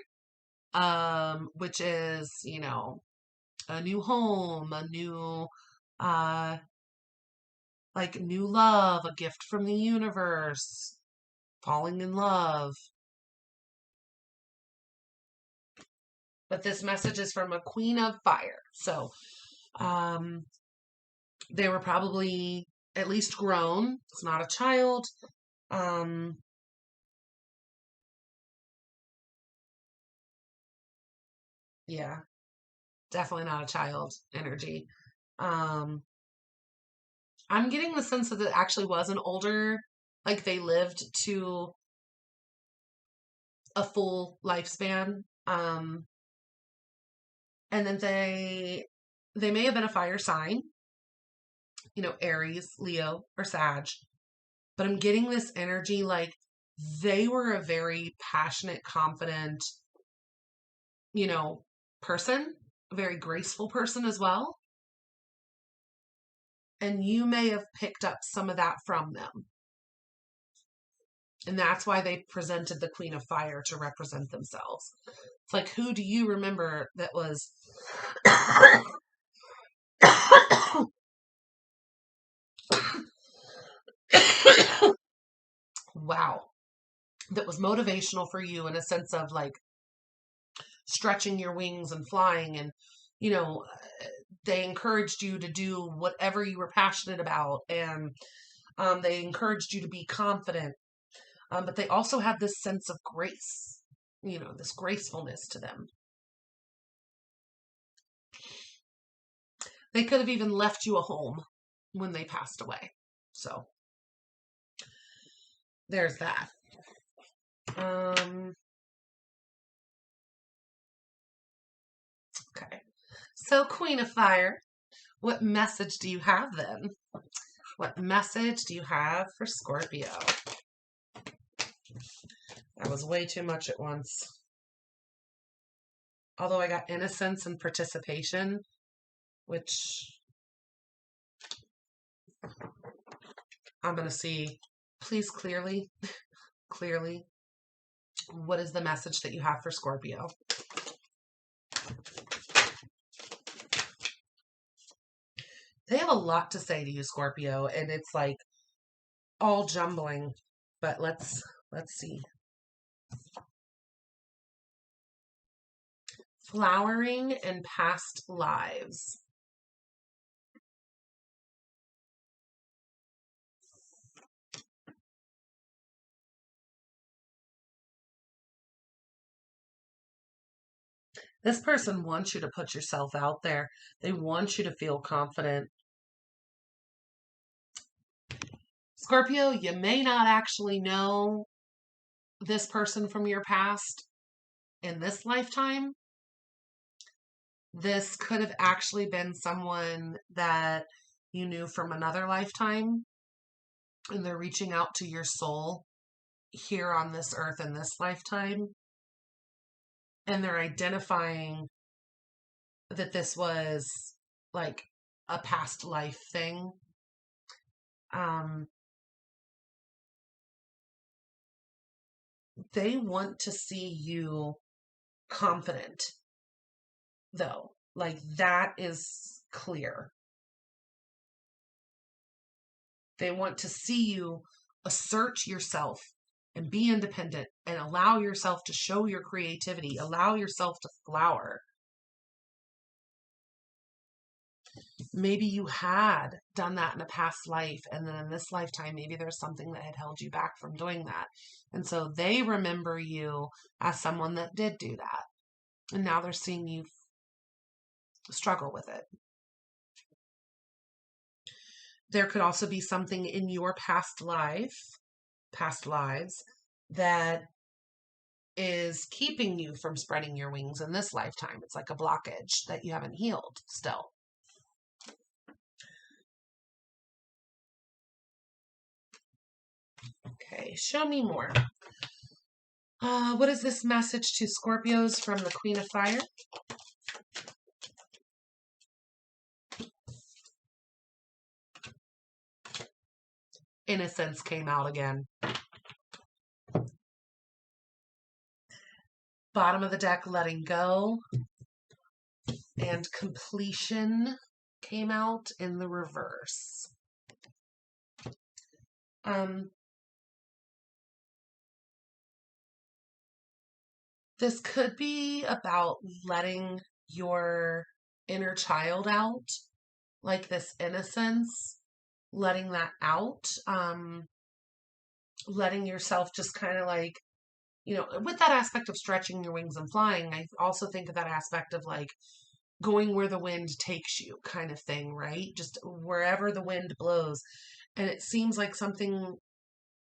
Speaker 1: which is, a new home, a new, new love, a gift from the universe, falling in love. But this message is from a Queen of Fire. So, they were probably at least grown. It's not a child. Yeah, definitely not a child energy. I'm getting the sense that it actually was an older, they lived to a full lifespan. And then they may have been a fire sign, Aries, Leo, or Sag. But I'm getting this energy they were a very passionate, confident, person, a very graceful person as well. And you may have picked up some of that from them. And that's why they presented the Queen of Fire to represent themselves. It's who do you remember that was wow, that was motivational for you in a sense of stretching your wings and flying, and they encouraged you to do whatever you were passionate about, and they encouraged you to be confident, but they also had this sense of grace, this gracefulness to them. They could have even left you a home when they passed away. So there's that. Okay. So, Queen of Fire, what message do you have then? What message do you have for Scorpio? That was way too much at once. Although I got innocence and participation, which I'm going to see. Please clearly, clearly, what is the message that you have for Scorpio? They have a lot to say to you, Scorpio, and it's like all jumbling. But let's see. Flowering and past lives. This person wants you to put yourself out there. They want you to feel confident. Scorpio, you may not actually know this person from your past in this lifetime. This could have actually been someone that you knew from another lifetime, and they're reaching out to your soul here on this earth in this lifetime. And they're identifying that this was like a past life thing. They want to see you confident, though. Like, that is clear. They want to see you assert yourself and be independent and allow yourself to show your creativity, allow yourself to flower. Maybe you had done that in a past life, and then in this lifetime, maybe there's something that had held you back from doing that. And so they remember you as someone that did do that. And now they're seeing you struggle with it. There could also be something in your past lives, that is keeping you from spreading your wings in this lifetime. It's like a blockage that you haven't healed still. Okay, show me more. What is this message to Scorpios from the Queen of Fire? Innocence came out again. Bottom of the deck, letting go. And completion came out in the reverse. This could be about letting your inner child out, like this innocence, letting that out, letting yourself just kind of like, with that aspect of stretching your wings and flying, I also think of that aspect of like going where the wind takes you kind of thing, right? Just wherever the wind blows. And it seems like something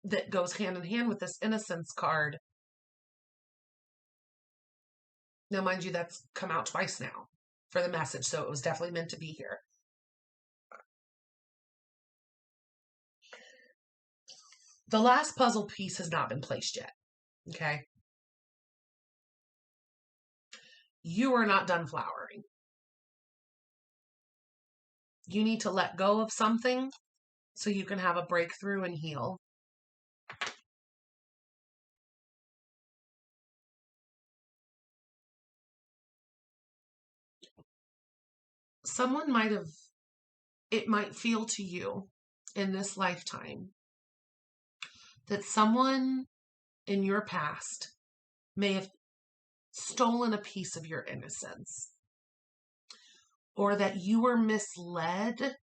Speaker 1: that goes hand in hand with this innocence card. Now, mind you, that's come out twice now for the message, so it was definitely meant to be here. The last puzzle piece has not been placed yet, okay? You are not done flowering. You need to let go of something so you can have a breakthrough and heal. Someone it might feel to you in this lifetime that someone in your past may have stolen a piece of your innocence, or that you were misled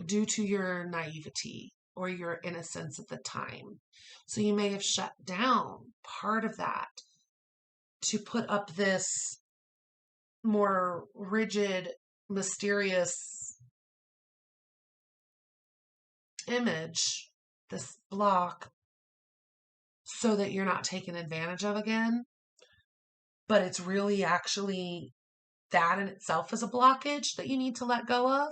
Speaker 1: due to your naivety or your innocence at the time. So you may have shut down part of that to put up this more rigid, mysterious image, this block so that you're not taken advantage of again. But it's really actually that in itself is a blockage that you need to let go of,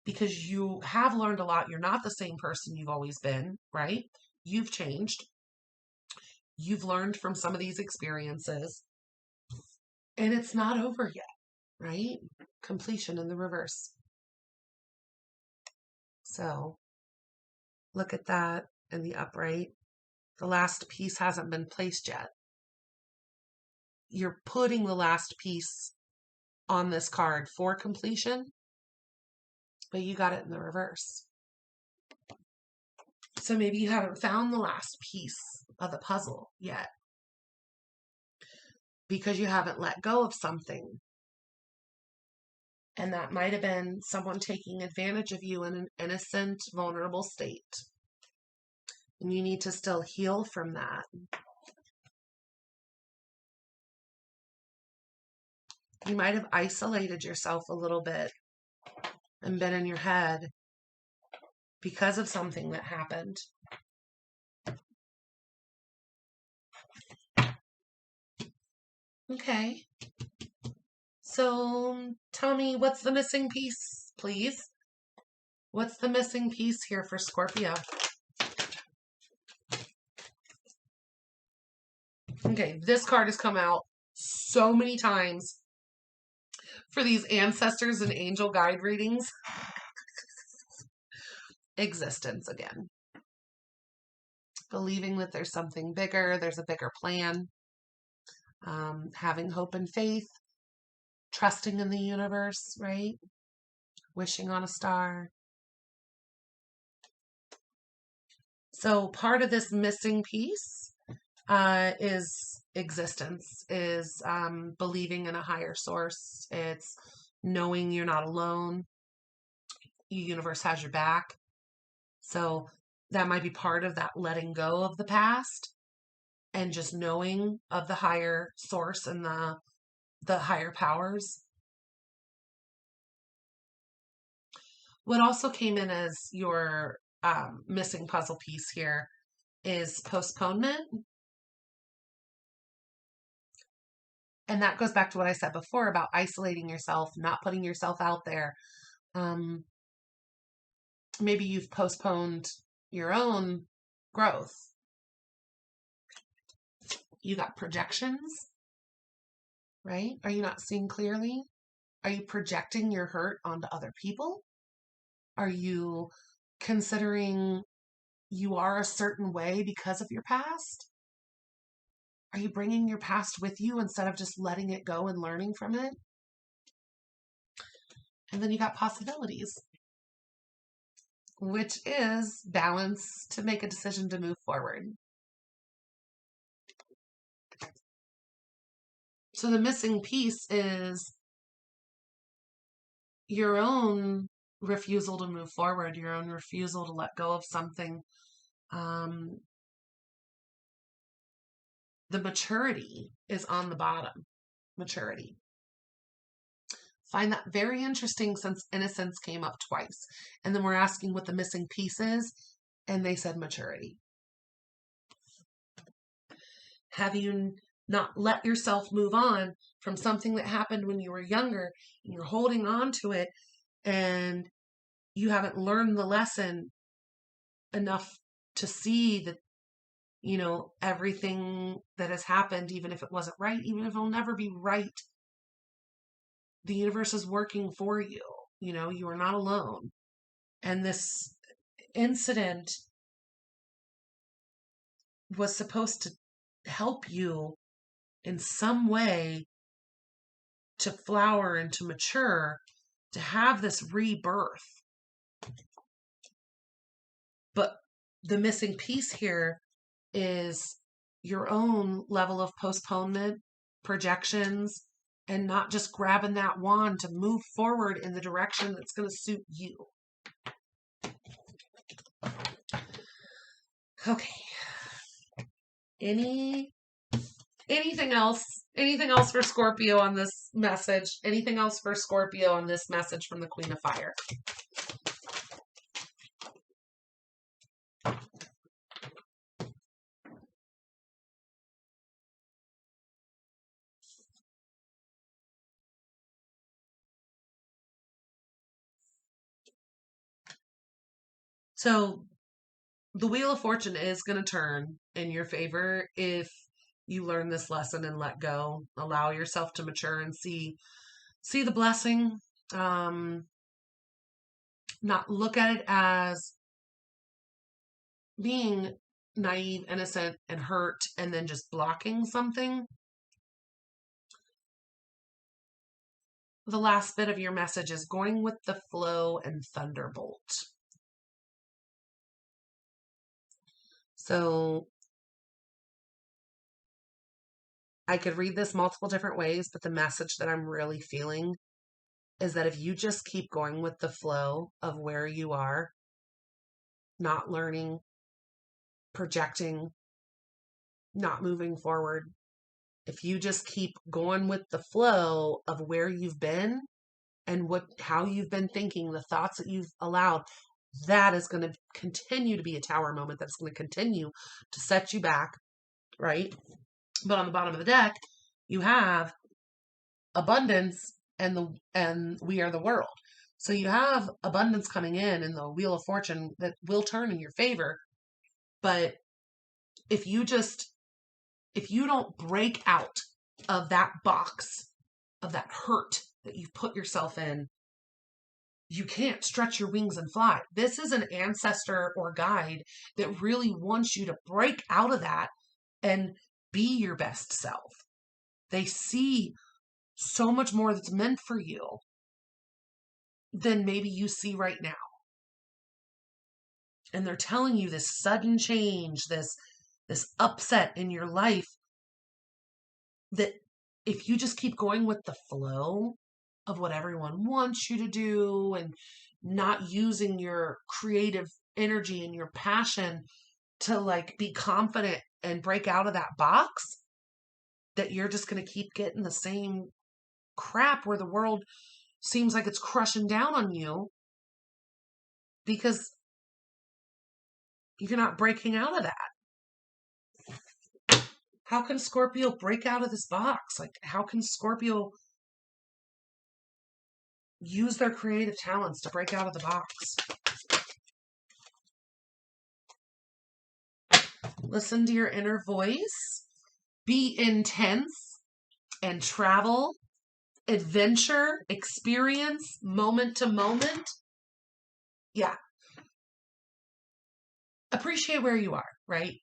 Speaker 1: because you have learned a lot. You're not the same person you've always been, right? You've changed. You've learned from some of these experiences, and it's not over yet, right? Completion in the reverse. So look at that in the upright. The last piece hasn't been placed yet. You're putting the last piece on this card for completion, but you got it in the reverse. So maybe you haven't found the last piece of the puzzle yet because you haven't let go of something. And that might have been someone taking advantage of you in an innocent, vulnerable state. And you need to still heal from that. You might have isolated yourself a little bit and been in your head because of something that happened. Okay. So tell me, what's the missing piece, please? What's the missing piece here for Scorpio? Okay, this card has come out so many times for these ancestors and angel guide readings. Existence again. Believing that there's something bigger, there's a bigger plan. Having hope and faith. Trusting in the universe, right? Wishing on a star. So part of this missing piece is existence, is believing in a higher source. It's knowing you're not alone. The universe has your back. So that might be part of that letting go of the past and just knowing of the higher source and the higher powers. What also came in as your missing puzzle piece here is postponement. And that goes back to what I said before about isolating yourself, not putting yourself out there. Maybe you've postponed your own growth. You got projections, right? Are you not seeing clearly? Are you projecting your hurt onto other people? Are you considering you are a certain way because of your past? Are you bringing your past with you instead of just letting it go and learning from it? And then you got possibilities, which is balance to make a decision to move forward. So the missing piece is your own refusal to move forward, your own refusal to let go of something. The maturity is on the bottom. Maturity. Find that very interesting since innocence came up twice. And then we're asking what the missing piece is, and they said maturity. Have you not let yourself move on from something that happened when you were younger and you're holding on to it and you haven't learned the lesson enough to see that, you know, everything that has happened, even if it wasn't right, even if it'll never be right, the universe is working for you. You know, you are not alone. And this incident was supposed to help you in some way to flower and to mature, to have this rebirth. But the missing piece here is your own level of postponement, projections, and not just grabbing that wand to move forward in the direction that's going to suit you. Okay. Anything else? Anything else for Scorpio on this message? Anything else for Scorpio on this message from the Queen of Fire? So the Wheel of Fortune is going to turn in your favor if you learn this lesson and let go. Allow yourself to mature and see the blessing. Not look at it as being naive, innocent, and hurt, and then just blocking something. The last bit of your message is going with the flow and thunderbolt. So I could read this multiple different ways, but the message that I'm really feeling is that if you just keep going with the flow of where you are, not learning, projecting, not moving forward, if you just keep going with the flow of where you've been and how you've been thinking, the thoughts that you've allowed, that is going to continue to be a tower moment. That's going to continue to set you back, right? But on the bottom of the deck, you have abundance and we are the world. So you have abundance coming in the Wheel of Fortune that will turn in your favor. But if you don't break out of that box, of that hurt that you've put yourself in, you can't stretch your wings and fly. This is an ancestor or guide that really wants you to break out of that and be your best self. They see so much more that's meant for you than maybe you see right now. And they're telling you this sudden change, this upset in your life, that if you just keep going with the flow of what everyone wants you to do and not using your creative energy and your passion to like be confident and break out of that box, that you're just going to keep getting the same crap where the world seems like it's crushing down on you because you're not breaking out of that. How can Scorpio break out of this box? Like, how can Scorpio use their creative talents to break out of the box? Listen to your inner voice. Be intense and travel, adventure, experience, moment to moment. Yeah. Appreciate where you are, right?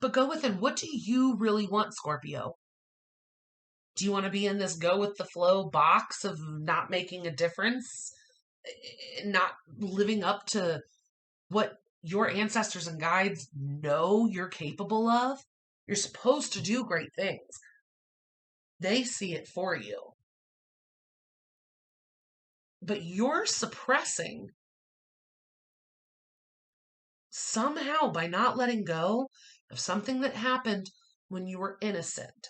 Speaker 1: But go within. What do you really want, Scorpio? Do you want to be in this go with the flow box of not making a difference, not living up to what your ancestors and guides know you're capable of? You're supposed to do great things. They see it for you. But you're suppressing somehow by not letting go of something that happened when you were innocent.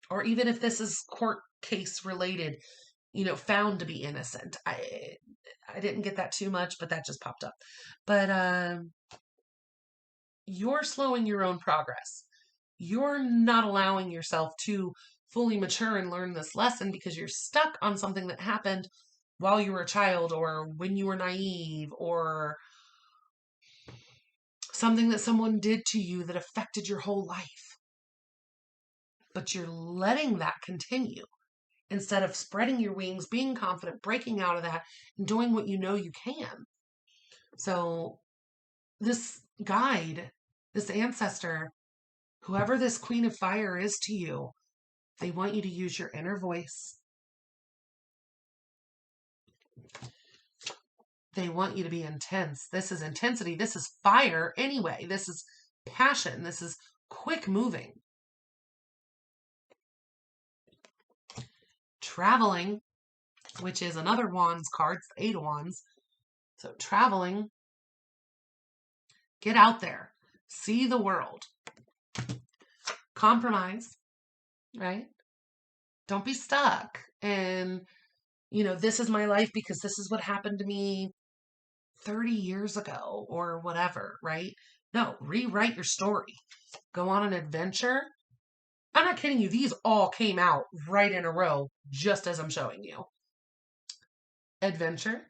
Speaker 1: Or even if this is court case related, found to be innocent. I didn't get that too much, but that just popped up. But you're slowing your own progress. You're not allowing yourself to fully mature and learn this lesson because you're stuck on something that happened while you were a child or when you were naive or something that someone did to you that affected your whole life. But you're letting that continue instead of spreading your wings, being confident, breaking out of that, and doing what you know you can. So this guide, this ancestor, whoever this Queen of Fire is to you, they want you to use your inner voice. They want you to be intense. This is intensity. This is fire anyway. This is passion. This is quick moving. Traveling, which is another Wands card, the 8 of Wands. So traveling, get out there, see the world, compromise, right? Don't be stuck. And, this is my life because this is what happened to me 30 years ago or whatever, right? No, rewrite your story. Go on an adventure. I'm not kidding you. These all came out right in a row, just as I'm showing you. Adventure,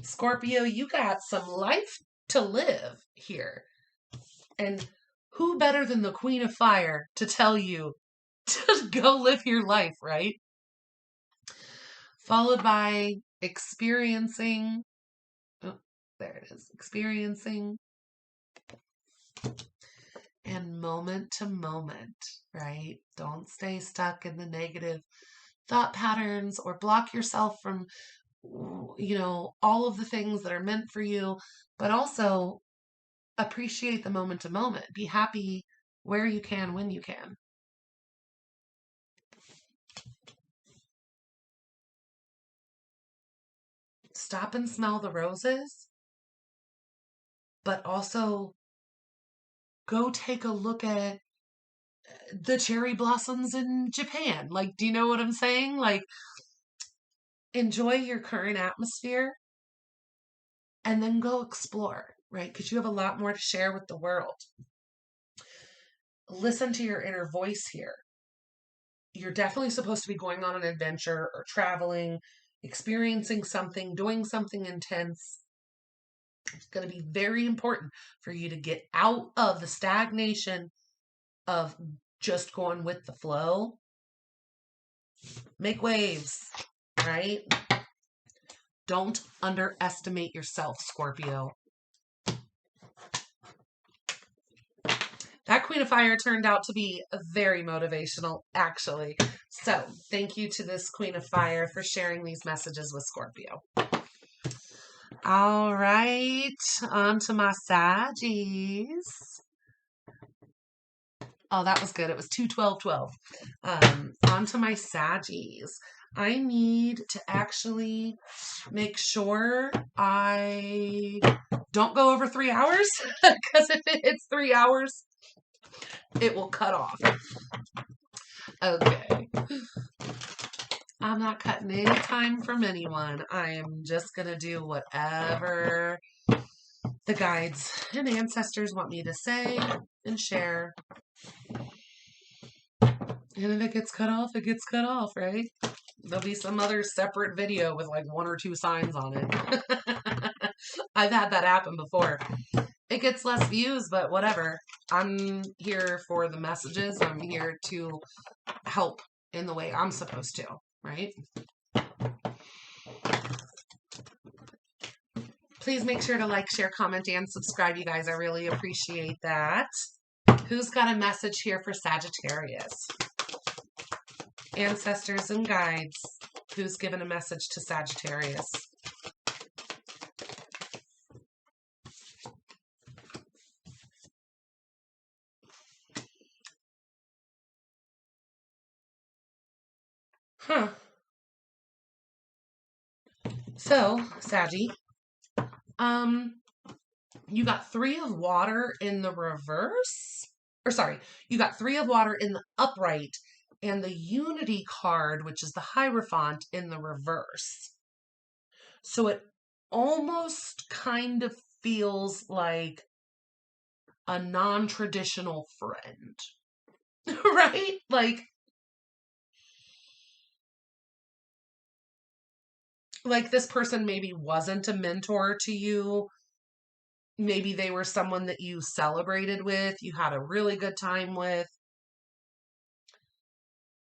Speaker 1: Scorpio, you got some life to live here. And who better than the Queen of Fire to tell you to go live your life, right? Followed by experiencing, oh, there it is, experiencing and moment to moment, right? Don't stay stuck in the negative thought patterns or block yourself from, all of the things that are meant for you, but also appreciate the moment to moment. Be happy where you can, when you can. Stop and smell the roses, but also go take a look at the cherry blossoms in Japan. Like, do you know what I'm saying? Like, enjoy your current atmosphere and then go explore, right? Because you have a lot more to share with the world. Listen to your inner voice here. You're definitely supposed to be going on an adventure or traveling, experiencing something, doing something intense. It's going to be very important for you to get out of the stagnation of just going with the flow. Make waves, right? Don't underestimate yourself, Scorpio. That Queen of Fire turned out to be very motivational, actually. So thank you to this Queen of Fire for sharing these messages with Scorpio. All right, on to my Saggies. Oh, that was good. It was 2-12-12. On to my Saggies. I need to actually make sure I don't go over 3 hours, because if it hits 3 hours, it will cut off. Okay. I'm not cutting any time from anyone. I am just going to do whatever the guides and ancestors want me to say and share. And if it gets cut off, it gets cut off, right? There'll be some other separate video with like 1 or 2 signs on it. I've had that happen before. It gets less views, but whatever. I'm here for the messages. I'm here to help in the way I'm supposed to, right? Please make sure to like, share, comment, and subscribe, you guys. I really appreciate that. Who's got a message here for Sagittarius? Ancestors and guides. Who's given a message to Sagittarius? Huh. So, Saggy, you got 3 of water in the reverse. Or sorry, you got 3 of water in the upright and the unity card, which is the Hierophant, in the reverse. So it almost kind of feels like a non-traditional friend, right? Like this person maybe wasn't a mentor to you. Maybe they were someone that you celebrated with, you had a really good time with.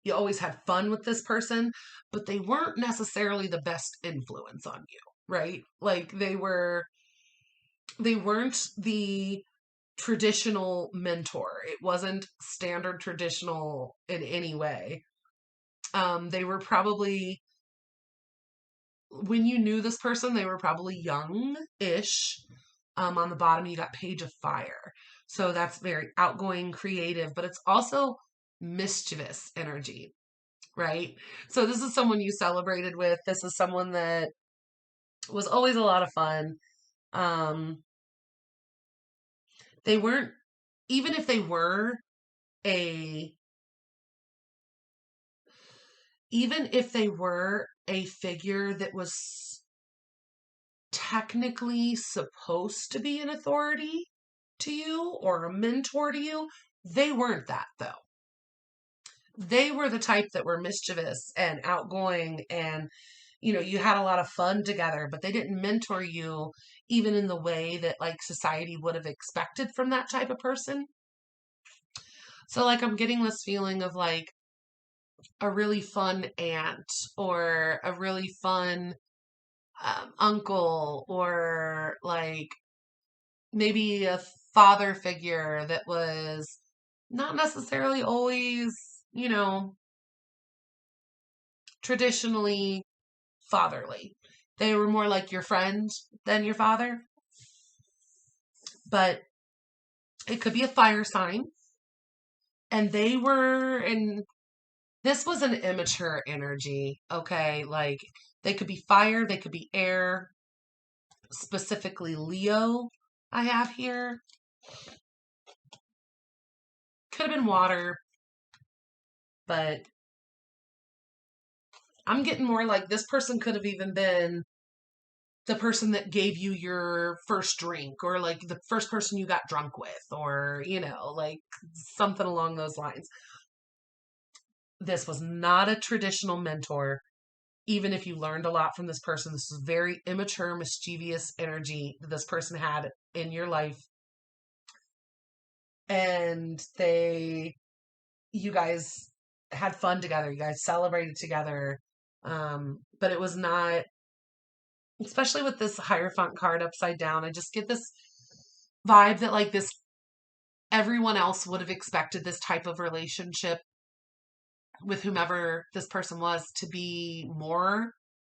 Speaker 1: You always had fun with this person, but they weren't necessarily the best influence on you, right? Like they weren't the traditional mentor. It wasn't standard traditional in any way. They were probably, when you knew this person, they were probably young-ish. On the bottom, you got Page of Fire. So that's very outgoing, creative, but it's also mischievous energy, right? So this is someone you celebrated with. This is someone that was always a lot of fun. They weren't, even if they were a, even if they were a figure that was technically supposed to be an authority to you or a mentor to you, they weren't that though. They were the type that were mischievous and outgoing and, you had a lot of fun together, but they didn't mentor you even in the way that like society would have expected from that type of person. So like I'm getting this feeling of like a really fun aunt or a really fun uncle, or like maybe a father figure that was not necessarily always, you know, traditionally fatherly. They were more like your friend than your father, but it could be a fire sign. And this was an immature energy, okay? Like they could be fire, they could be air, specifically Leo, I have here. Could have been water, but I'm getting more like this person could have even been the person that gave you your first drink, or like the first person you got drunk with, or, like something along those lines. This was not a traditional mentor. Even if you learned a lot from this person, this was very immature, mischievous energy that this person had in your life. And you guys had fun together. You guys celebrated together. But it was not, especially with this Hierophant card upside down, I just get this vibe that like this, everyone else would have expected this type of relationship with whomever this person was to be more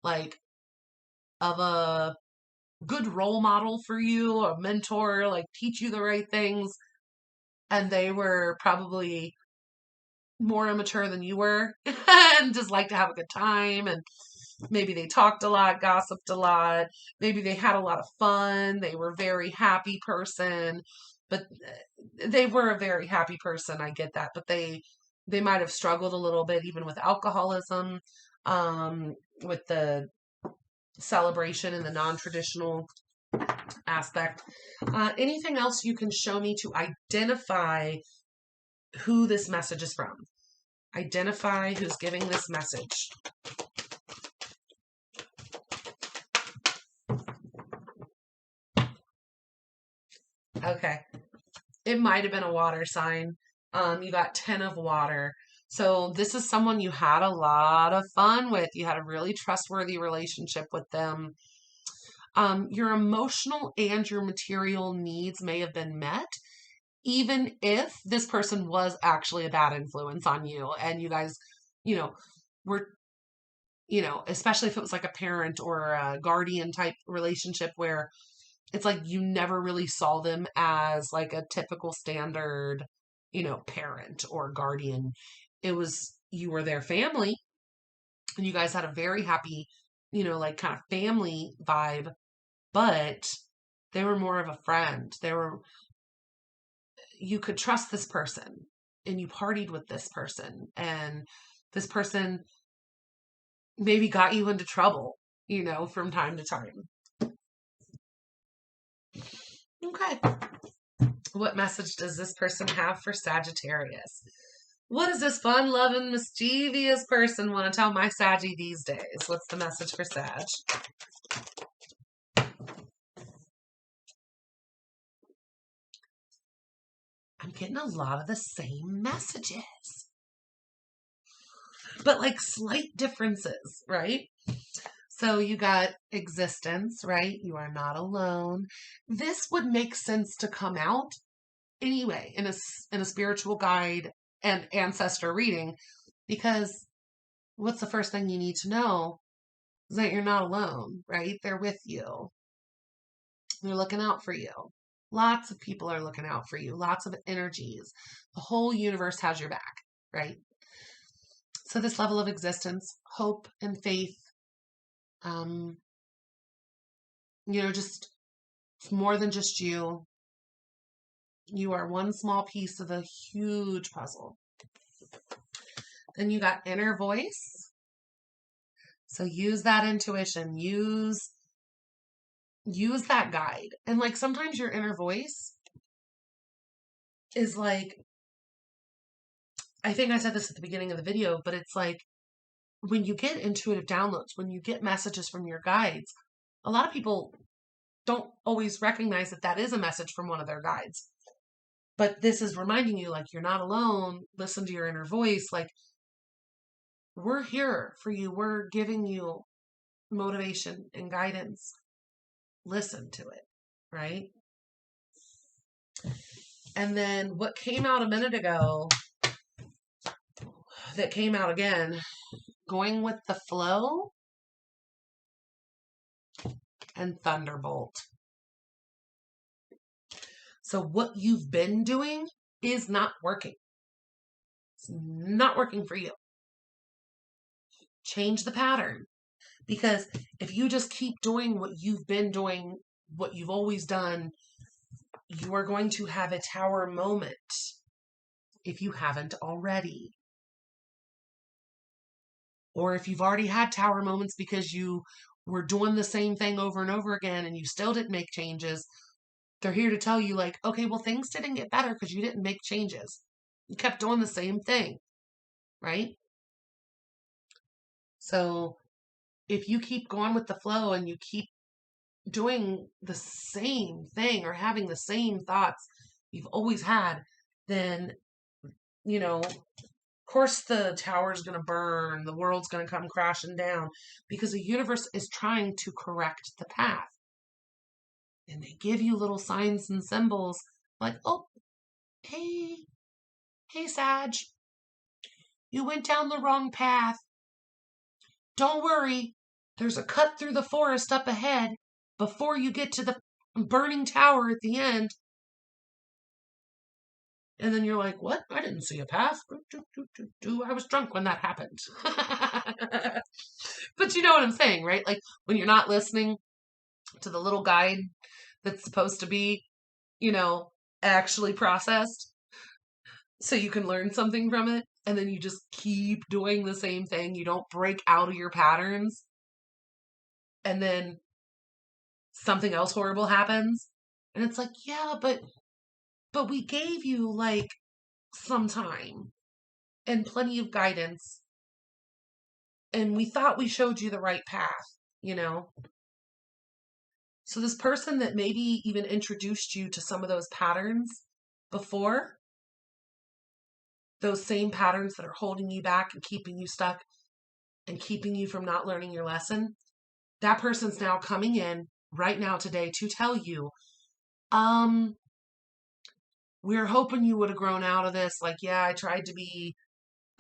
Speaker 1: like of a good role model for you, a mentor, like teach you the right things. And they were probably more immature than you were and just like to have a good time. And maybe they talked a lot, gossiped a lot. Maybe they had a lot of fun. They were a very happy person, but they were a very happy person. I get that, but they might have struggled a little bit, even with alcoholism, with the celebration and the non-traditional aspect. Anything else you can show me to identify who this message is from? Identify who's giving this message. Okay. It might have been a water sign. You got 10 of water. So this is someone you had a lot of fun with. You had a really trustworthy relationship with them. Your emotional and your material needs may have been met, even if this person was actually a bad influence on you and you guys, were, especially if it was like a parent or a guardian type relationship where it's like you never really saw them as like a typical standard, parent or guardian. It was, you were their family and you guys had a very happy, like kind of family vibe, but they were more of a friend. You could trust this person and you partied with this person, and this person maybe got you into trouble, from time to time. Okay. What message does this person have for Sagittarius? What does this fun-loving, mischievous person want to tell my Saggy these days? What's the message for Sag? I'm getting a lot of the same messages, but like slight differences, right? So you got existence, right? You are not alone. This would make sense to come out anyway in a spiritual guide and ancestor reading, because what's the first thing you need to know is that you're not alone, right? They're with you. They're looking out for you. Lots of people are looking out for you. Lots of energies. The whole universe has your back, right? So this level of existence, hope and faith, just it's more than just you. You are one small piece of a huge puzzle. Then you got inner voice. So use that intuition. Use that guide. And like sometimes your inner voice is like, I think I said this at the beginning of the video, but it's like when you get intuitive downloads, when you get messages from your guides, a lot of people don't always recognize that that is a message from one of their guides. But this is reminding you, like, you're not alone. Listen to your inner voice. Like, we're here for you. We're giving you motivation and guidance. Listen to it, right? And then what came out a minute ago that came out again, going with the flow and thunderbolt. So what you've been doing is not working. It's not working for you. Change the pattern. Because if you just keep doing what you've been doing, what you've always done, you are going to have a tower moment if you haven't already. Or if you've already had tower moments because you were doing the same thing over and over again and you still didn't make changes, they're here to tell you, like, okay, well, things didn't get better because you didn't make changes. You kept doing the same thing, right? So if you keep going with the flow and you keep doing the same thing or having the same thoughts you've always had, then, of course the tower's going to burn, the world's going to come crashing down, because the universe is trying to correct the path. And they give you little signs and symbols like, oh, hey, Sag, you went down the wrong path. Don't worry, there's a cut through the forest up ahead before you get to the burning tower at the end. And then you're like, what? I didn't see a path. I was drunk when that happened. But you know what I'm saying, right? Like when you're not listening to the little guide that's supposed to be, actually processed so you can learn something from it. And then you just keep doing the same thing. You don't break out of your patterns. And then something else horrible happens. And it's like, yeah, but we gave you like some time and plenty of guidance. And we thought we showed you the right path. So this person that maybe even introduced you to some of those patterns before, those same patterns that are holding you back and keeping you stuck and keeping you from not learning your lesson, that person's now coming in right now today to tell you, we're hoping you would have grown out of this. Like, yeah, I tried to be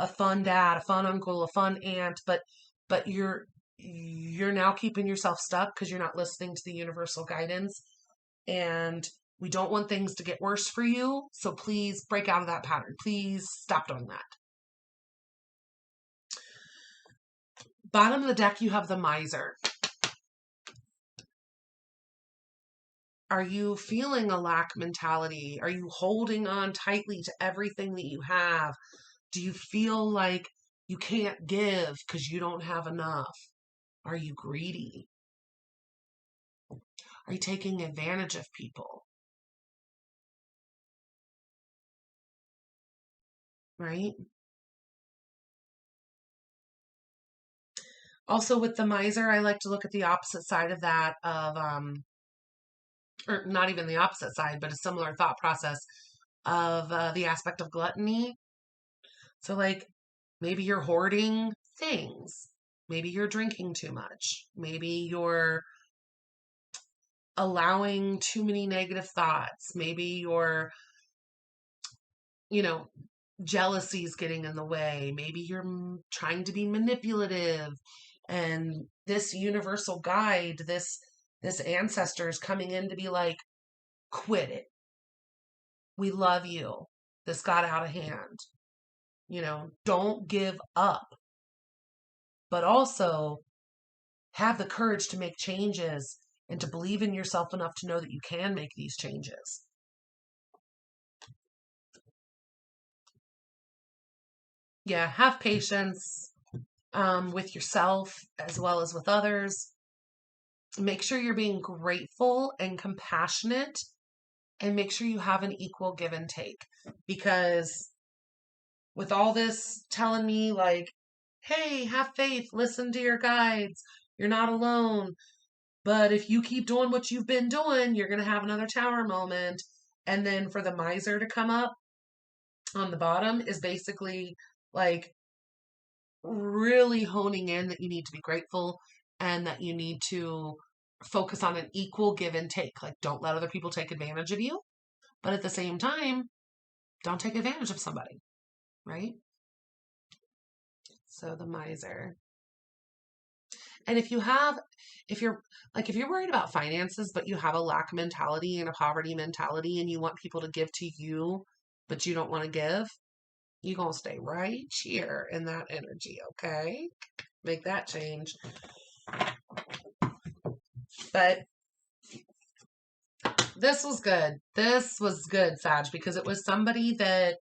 Speaker 1: a fun dad, a fun uncle, a fun aunt, but you're now keeping yourself stuck because you're not listening to the universal guidance. And we don't want things to get worse for you. So please break out of that pattern. Please stop doing that. Bottom of the deck, you have the miser. Are you feeling a lack mentality? Are you holding on tightly to everything that you have? Do you feel like you can't give because you don't have enough? Are you greedy? Are you taking advantage of people? Right? Also with the miser, I like to look at the opposite side of that of, or not even the opposite side, but a similar thought process of the aspect of gluttony. So like maybe you're hoarding things. Maybe you're drinking too much. Maybe you're allowing too many negative thoughts. Maybe you're, jealousy is getting in the way. Maybe you're trying to be manipulative. And this universal guide, this ancestor is coming in to be like, quit it. We love you. This got out of hand. Don't give up. But also have the courage to make changes and to believe in yourself enough to know that you can make these changes. Yeah, have patience with yourself as well as with others. Make sure you're being grateful and compassionate, and make sure you have an equal give and take. Because with all this telling me like, hey, have faith, listen to your guides. You're not alone. But if you keep doing what you've been doing, you're going to have another tower moment. And then for the miser to come up on the bottom is basically like really honing in that you need to be grateful and that you need to focus on an equal give and take. Like, don't let other people take advantage of you. But at the same time, don't take advantage of somebody, right? So the miser. And if you're worried about finances, but you have a lack mentality and a poverty mentality and you want people to give to you, but you don't want to give, you're going to stay right here in that energy, okay? Make that change. But this was good. This was good, Sag, because it was somebody that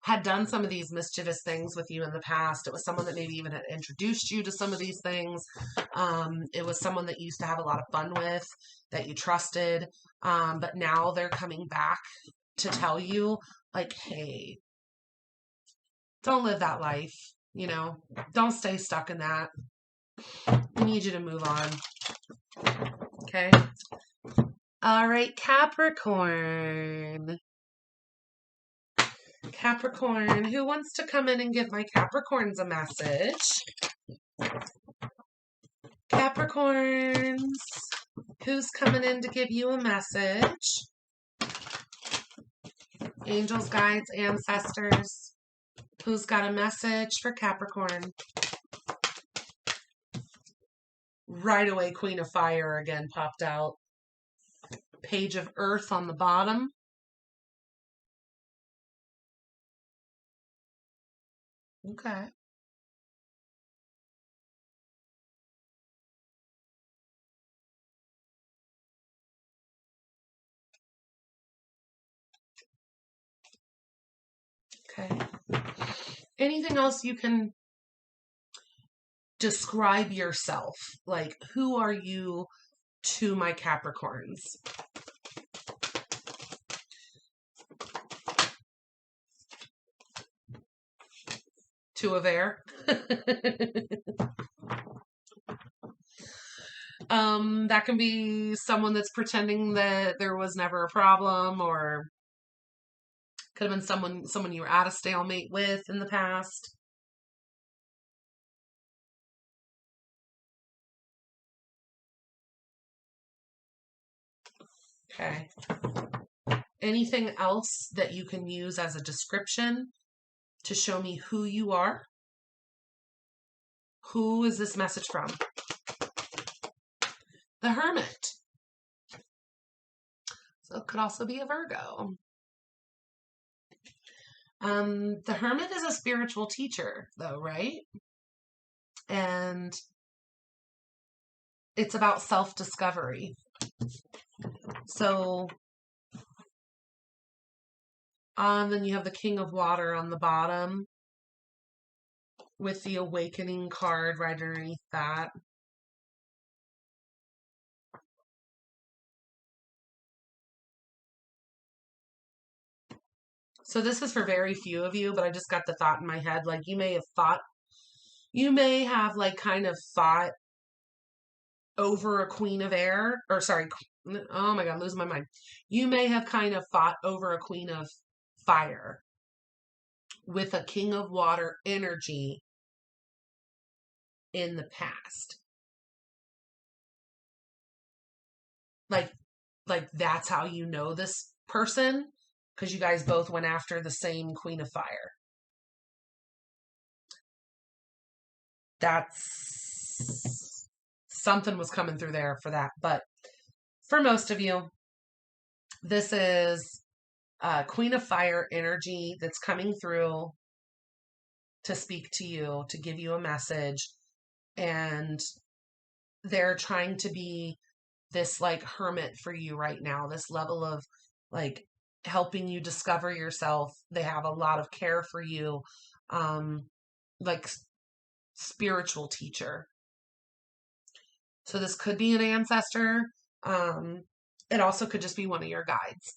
Speaker 1: had done some of these mischievous things with you in the past. It was someone that maybe even had introduced you to some of these things. It was someone that you used to have a lot of fun with, that you trusted. But now they're coming back to tell you, like, hey, don't live that life. You know, don't stay stuck in that. We need you to move on. Okay. All right, Capricorn. Capricorn, who wants to come in and give my Capricorns a message? Capricorns, who's coming in to give you a message? Angels, guides, ancestors, who's got a message for Capricorn? Right away, Queen of Fire again popped out. Page of Earth on the bottom. Okay. Okay. Anything else you can describe yourself? Like, who are you to my Capricorns? Two of air. That can be someone that's pretending that there was never a problem, or could have been someone you were at a stalemate with in the past. Okay. Anything else that you can use as a description to show me who you are? Who is this message from? The Hermit. So it could also be a Virgo. The Hermit is a spiritual teacher, though, right? And it's about self-discovery. So, then you have the King of Water on the bottom with the Awakening card right underneath that. So this is for very few of you, but I just got the thought in my head, like you may have like kind of fought over a Queen of Air, or sorry, oh my God, I'm losing my mind. You may have kind of fought over a Queen of Fire with a King of Water energy in the past. Like, that's how you know this person, because you guys both went after the same Queen of Fire. That's something was coming through there for that. But for most of you, this is Queen of Fire energy that's coming through to speak to you, to give you a message. And they're trying to be this like hermit for you right now, this level of like helping you discover yourself. They have a lot of care for you, like spiritual teacher. So this could be an ancestor. It also could just be one of your guides.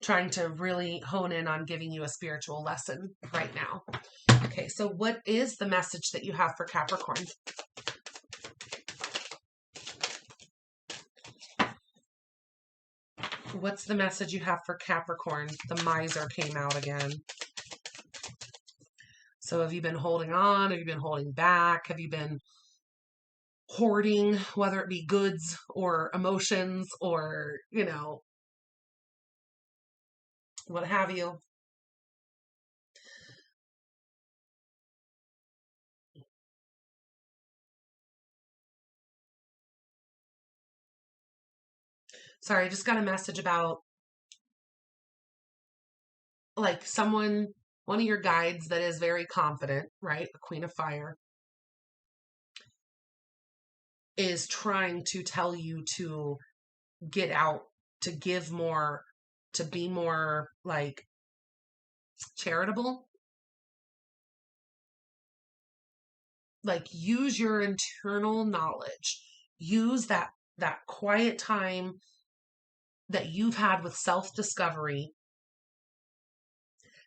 Speaker 1: trying to really hone in on giving you a spiritual lesson right now. Okay, so what is the message that you have for Capricorn? What's the message you have for Capricorn? The miser came out again. So have you been holding on? Have you been holding back? Have you been hoarding, whether it be goods or emotions or, what have you? Sorry, I just got a message about like one of your guides that is very confident, right? The Queen of Fire is trying to tell you to get out, to give more, to be more like charitable. Like use your internal knowledge. Use that quiet time that you've had with self-discovery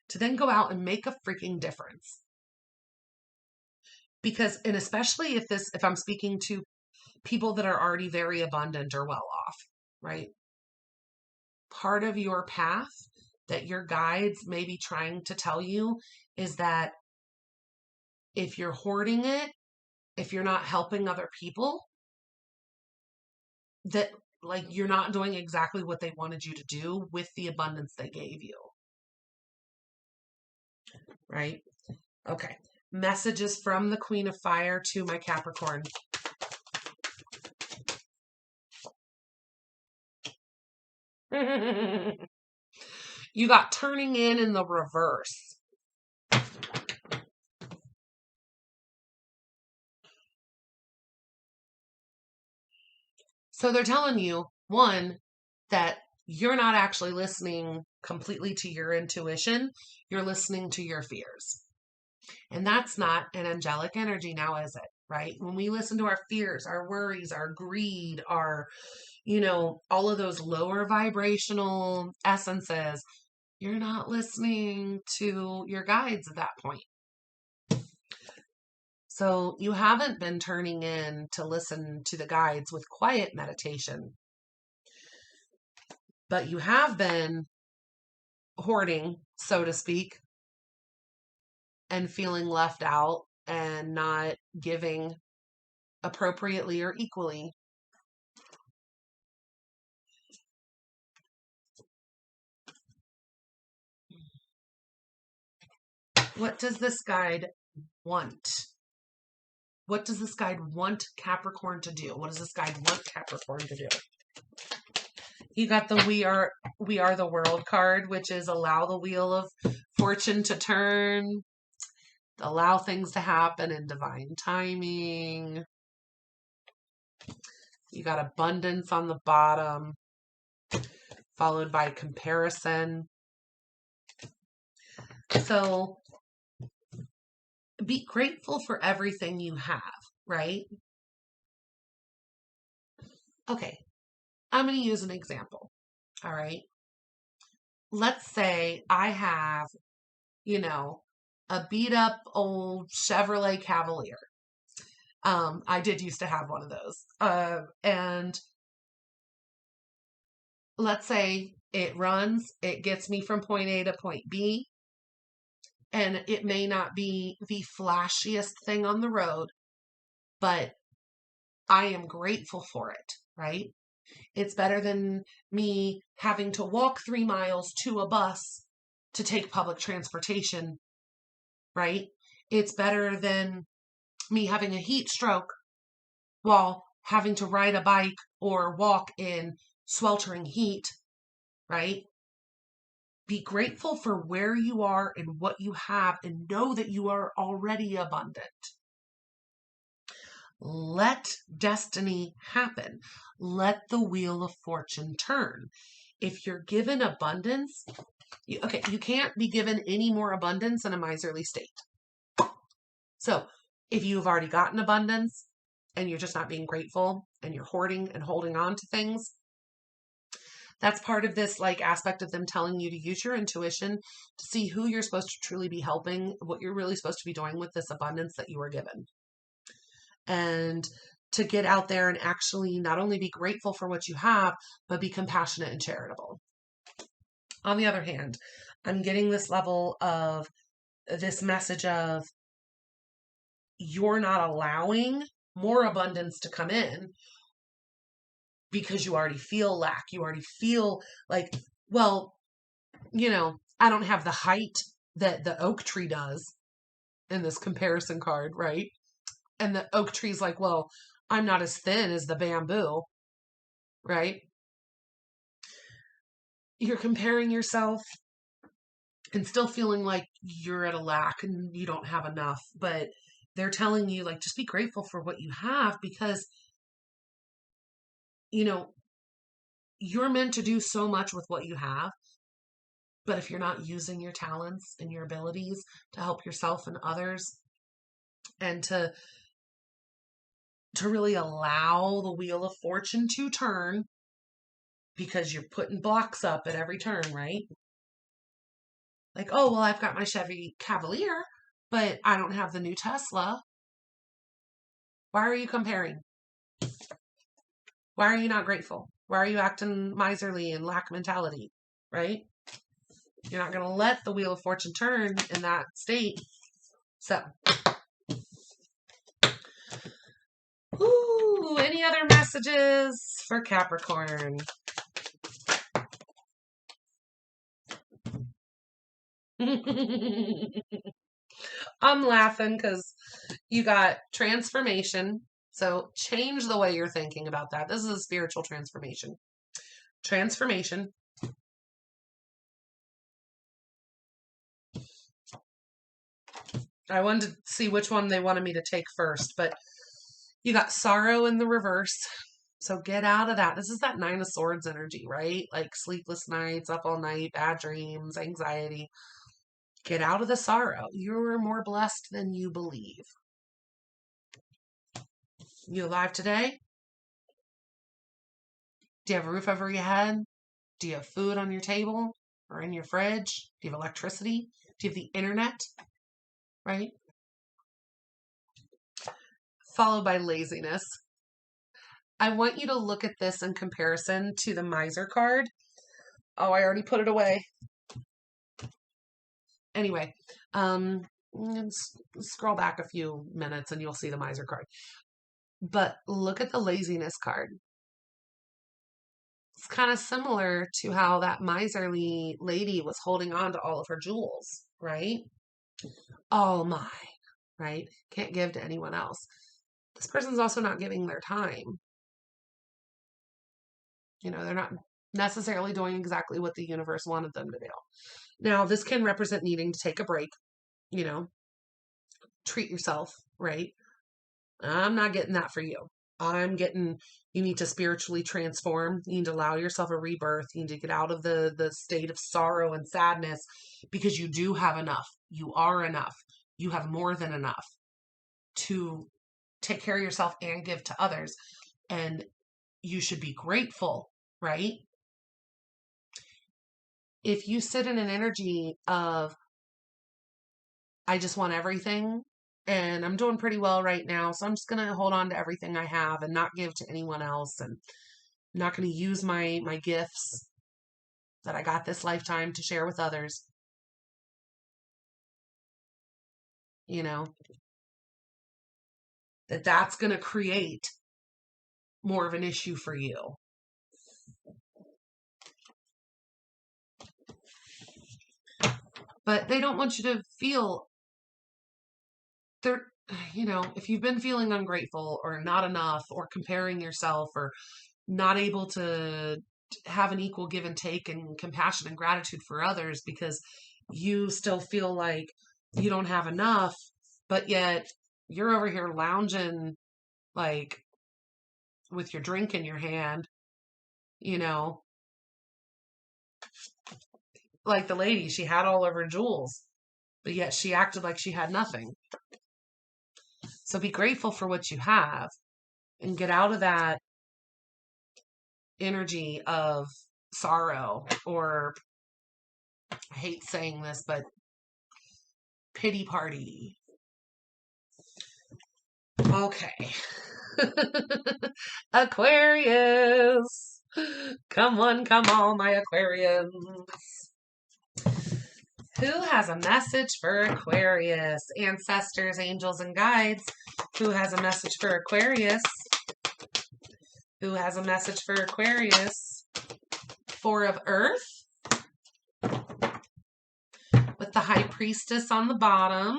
Speaker 1: to then go out and make a freaking difference. Because, and especially if I'm speaking to people that are already very abundant or well off, right? Part of your path that your guides may be trying to tell you is that if you're hoarding it, if you're not helping other people, that like you're not doing exactly what they wanted you to do with the abundance they gave you. Right? Okay. Messages from the Queen of Fire to my Capricorn. You got turning in the reverse. So they're telling you, one, that you're not actually listening completely to your intuition. You're listening to your fears. And that's not an angelic energy now, is it? Right? When we listen to our fears, our worries, our greed, our, all of those lower vibrational essences, you're not listening to your guides at that point. So you haven't been turning in to listen to the guides with quiet meditation, but you have been hoarding, so to speak, and feeling left out and not giving appropriately or equally. What does this guide want? What does this guide want Capricorn to do? What does this guide want Capricorn to do? You got the we are the world card, which is allow the wheel of fortune to turn, allow things to happen in divine timing. You got abundance on the bottom, followed by comparison. So be grateful for everything you have, right? Okay, I'm going to use an example. All right. Let's say I have, a beat up old Chevrolet Cavalier. I did used to have one of those. And let's say it runs, it gets me from point A to point B, and it may not be the flashiest thing on the road, but I am grateful for it, right? It's better than me having to walk 3 miles to a bus to take public transportation, right? It's better than me having a heat stroke while having to ride a bike or walk in sweltering heat, right? Be grateful for where you are and what you have and know that you are already abundant. Let destiny happen. Let the wheel of fortune turn. If you're given abundance, you can't be given any more abundance in a miserly state. So if you've already gotten abundance and you're just not being grateful and you're hoarding and holding on to things, That's part of this like aspect of them telling you to use your intuition to see who you're supposed to truly be helping, what you're really supposed to be doing with this abundance that you were given. And to get out there and actually not only be grateful for what you have, but be compassionate and charitable. On the other hand, I'm getting this level of this message of you're not allowing more abundance to come in because you already feel lack. You already feel like, well, I don't have the height that the oak tree does in this comparison card, right? And the oak tree's like, well, I'm not as thin as the bamboo, right? You're comparing yourself and still feeling like you're at a lack and you don't have enough, but they're telling you like, just be grateful for what you have because, you're meant to do so much with what you have. But if you're not using your talents and your abilities to help yourself and others and to really allow the wheel of fortune to turn because you're putting blocks up at every turn, right? Like, oh, well, I've got my Chevy Cavalier, but I don't have the new Tesla. Why are you comparing? Why are you not grateful? Why are you acting miserly and lack mentality, right? You're not going to let the wheel of fortune turn in that state. So, any other messages for Capricorn? I'm laughing because you got transformation. So change the way you're thinking about that. This is a spiritual transformation. Transformation. I wanted to see which one they wanted me to take first, but you got sorrow in the reverse. So get out of that. This is that Nine of Swords energy, right? Like sleepless nights, up all night, bad dreams, anxiety. Get out of the sorrow. You're more blessed than you believe. You alive today? Do you have a roof over your head? Do you have food on your table or in your fridge? Do you have electricity? Do you have the internet? Right? Followed by laziness. I want you to look at this in comparison to the miser card. Oh, I already put it away. Anyway, scroll back a few minutes and you'll see the miser card. But look at the laziness card. It's kind of similar to how that miserly lady was holding on to all of her jewels, right? All mine, right? Can't give to anyone else. This person's also not giving their time. They're not necessarily doing exactly what the universe wanted them to do. Now, this can represent needing to take a break, treat yourself, right? I'm not getting that for you. I'm getting, you need to spiritually transform. You need to allow yourself a rebirth. You need to get out of the state of sorrow and sadness because you do have enough. You are enough. You have more than enough to take care of yourself and give to others. And you should be grateful, right? If you sit in an energy of, I just want everything and I'm doing pretty well right now, so I'm just going to hold on to everything I have and not give to anyone else, and I'm not going to use my gifts that I got this lifetime to share with others. That's going to create more of an issue for you. But they don't want you to feel if you've been feeling ungrateful or not enough or comparing yourself or not able to have an equal give and take and compassion and gratitude for others because you still feel like you don't have enough, but yet you're over here lounging like with your drink in your hand, like the lady, she had all of her jewels, but yet she acted like she had nothing. So be grateful for what you have and get out of that energy of sorrow, or I hate saying this, but pity party. Okay. Aquarius. Come on, my Aquarians. Who has a message for Aquarius? Ancestors, angels, and guides. Who has a message for Aquarius? Who has a message for Aquarius? Four of Earth with the High Priestess on the bottom.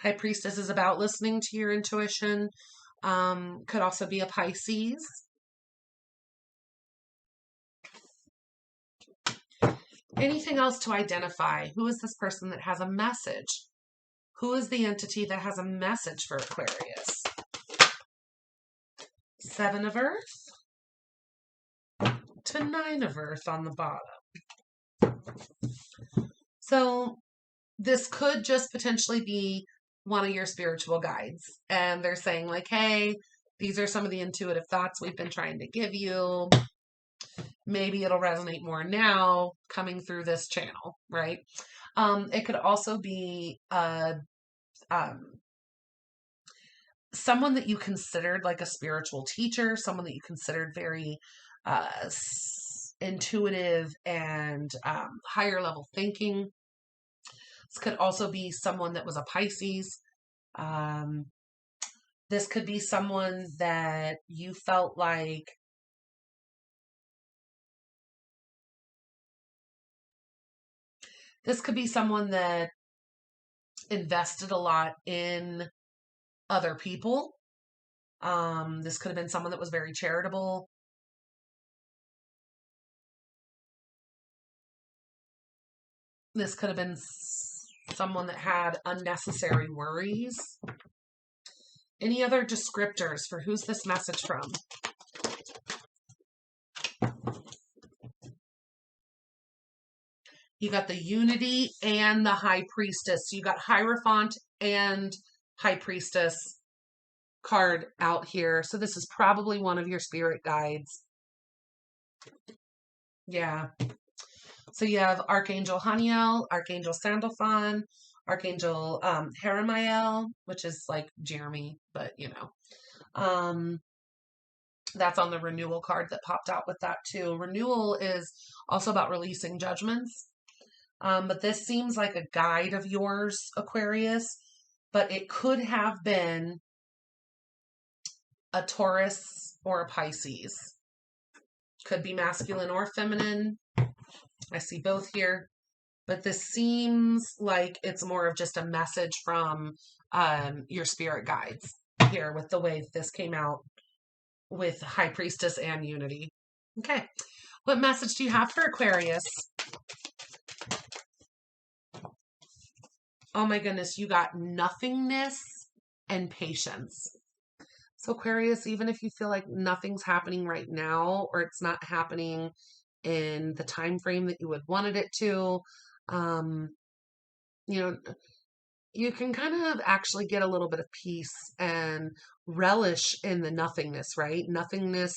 Speaker 1: High Priestess is about listening to your intuition. Could also be a Pisces. Anything else to identify? Who is this person that has a message? Who is the entity that has a message for Aquarius? Seven of Earth to Nine of Earth on the bottom. So this could just potentially be one of your spiritual guides. And they're saying like, hey, these are some of the intuitive thoughts we've been trying to give you. Maybe it'll resonate more now coming through this channel, right? It could also be someone that you considered like a spiritual teacher, someone that you considered very intuitive and higher level thinking. This could also be someone that was a Pisces. This could be someone that you felt like this could be someone that invested a lot in other people. This could have been someone that was very charitable. This could have been someone that had unnecessary worries. Any other descriptors for who's this message from? You got the Unity and the High Priestess. You got Hierophant and High Priestess card out here. So this is probably one of your spirit guides. Yeah. So you have Archangel Haniel, Archangel Sandalphon, Archangel Jeremiel, which is like Jeremy, but you know. That's on the renewal card that popped out with that too. Renewal is also about releasing judgments. But this seems like a guide of yours, Aquarius, but it could have been a Taurus or a Pisces. Could be masculine or feminine. I see both here, but this seems like it's more of just a message from your spirit guides here with the way this came out with High Priestess and Unity. Okay. What message do you have for Aquarius? Oh my goodness, you got nothingness and patience. So Aquarius, even if you feel like nothing's happening right now, or it's not happening in the time frame that you would wanted it to, you know, you can kind of actually get a little bit of peace and relish in the nothingness, right? Nothingness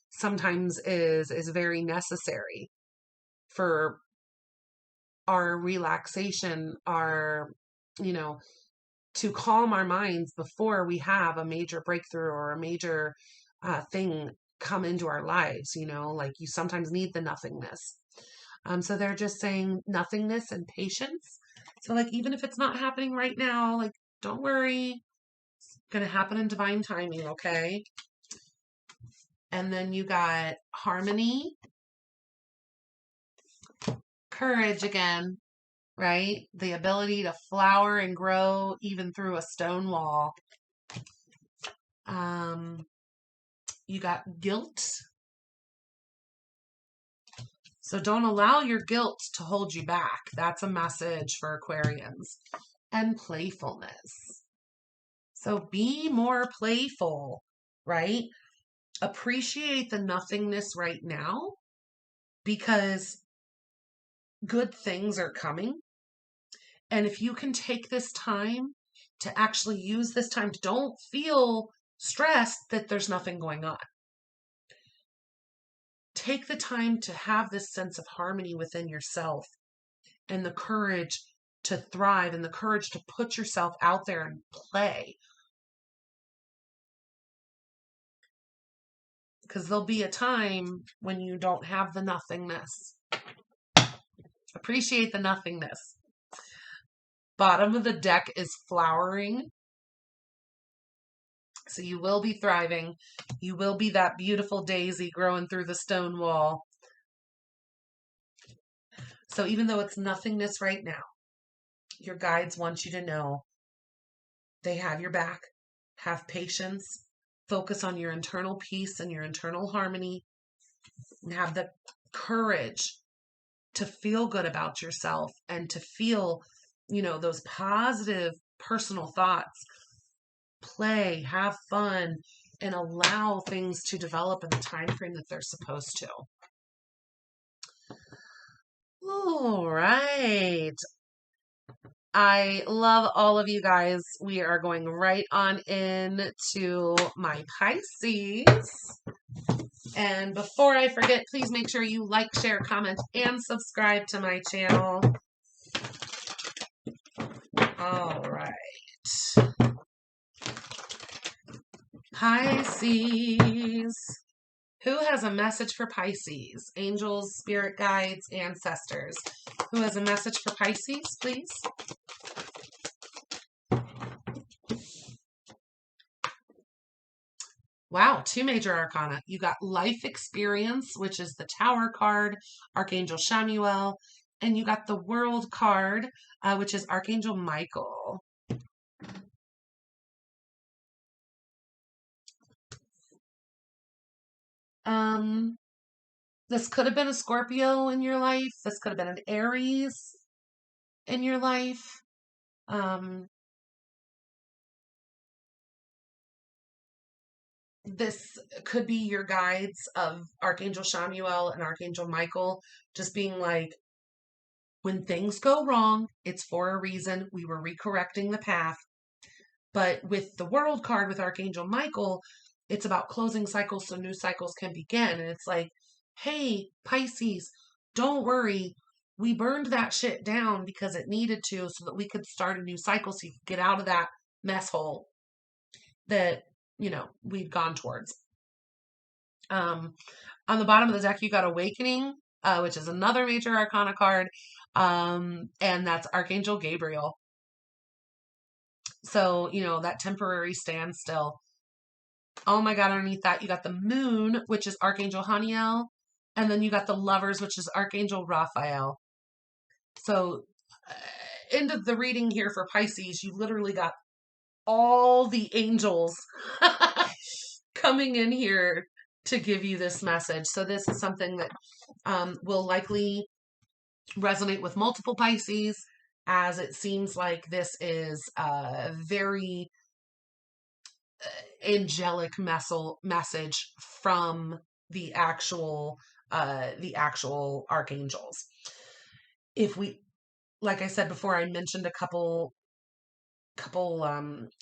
Speaker 1: sometimes is very necessary for our relaxation, our, you know, to calm our minds before we have a major breakthrough or a major thing come into our lives, you know, like you sometimes need the nothingness. So they're just saying nothingness and patience. So like, even if it's not happening right now, like, don't worry, it's going to happen in divine timing. Okay. And then you got harmony, courage again, right? The ability to flower and grow even through a stone wall. You got guilt. So don't allow your guilt to hold you back. That's a message for Aquarians. And playfulness. So be more playful, right? Appreciate the nothingness right now because good things are coming. And if you can take this time to actually use this time, don't feel stressed that there's nothing going on. Take the time to have this sense of harmony within yourself and the courage to thrive and the courage to put yourself out there and play. Because there'll be a time when you don't have the nothingness. Appreciate the nothingness. Bottom of the deck is flowering. So you will be thriving. You will be that beautiful daisy growing through the stone wall. So even though it's nothingness right now, your guides want you to know they have your back. Have patience. Focus on your internal peace and your internal harmony. And have the courage to feel good about yourself and to feel, those positive personal thoughts. Play, have fun, and allow things to develop in the time frame that they're supposed to. All right. I love all of you guys. We are going right on in to my Pisces. And before I forget, please make sure you like, share, comment, and subscribe to my channel. All right. Pisces. Who has a message for Pisces? Angels, spirit guides, ancestors. Who has a message for Pisces, please? Wow, 2 major arcana. You got life experience, which is the Tower card, Archangel Chamuel, and you got the World card, which is Archangel Michael. This could have been a Scorpio in your life. This could have been an Aries in your life. This could be your guides of Archangel Chamuel and Archangel Michael just being like, when things go wrong, it's for a reason. We were recorrecting the path. But with the World card with Archangel Michael, it's about closing cycles so new cycles can begin. And it's like, hey, Pisces, don't worry. We burned that shit down because it needed to so that we could start a new cycle so you could get out of that mess hole that, we'd gone towards. On the bottom of the deck, you got Awakening, which is another major arcana card. And that's Archangel Gabriel. So, that temporary standstill. Oh my God, underneath that, you got the Moon, which is Archangel Haniel. And then you got the Lovers, which is Archangel Raphael. So, end of the reading here for Pisces, you literally got all the angels coming in here to give you this message. So this is something that will likely resonate with multiple Pisces, as it seems like this is a very angelic message from the actual archangels. If we, like I said before, I mentioned a couple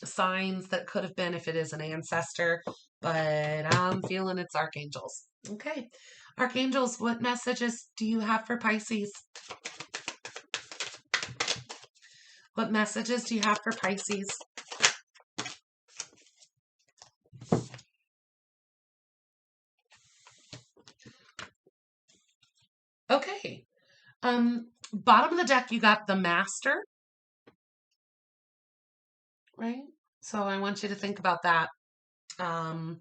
Speaker 1: signs that could have been if it is an ancestor, but I'm feeling it's archangels. Okay. Archangels, what messages do you have for Pisces? What messages do you have for Pisces? Okay. Bottom of the deck, you got the Master. Right? So I want you to think about that. And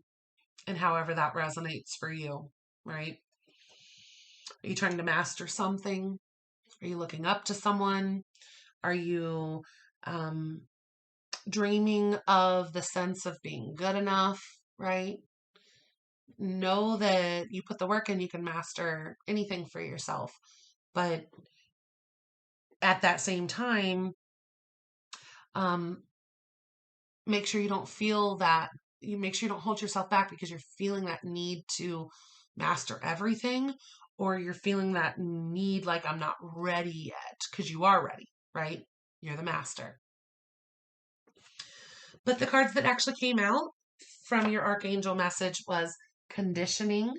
Speaker 1: however that resonates for you, right? Are you trying to master something? Are you looking up to someone? Are you dreaming of the sense of being good enough, right? Know that you put the work in, you can master anything for yourself. But at that same time, make sure you don't feel that, you make sure you don't hold yourself back because you're feeling that need to master everything, or you're feeling that need like I'm not ready yet, because you are ready, right? You're the master. But the cards that actually came out from your archangel message was conditioning.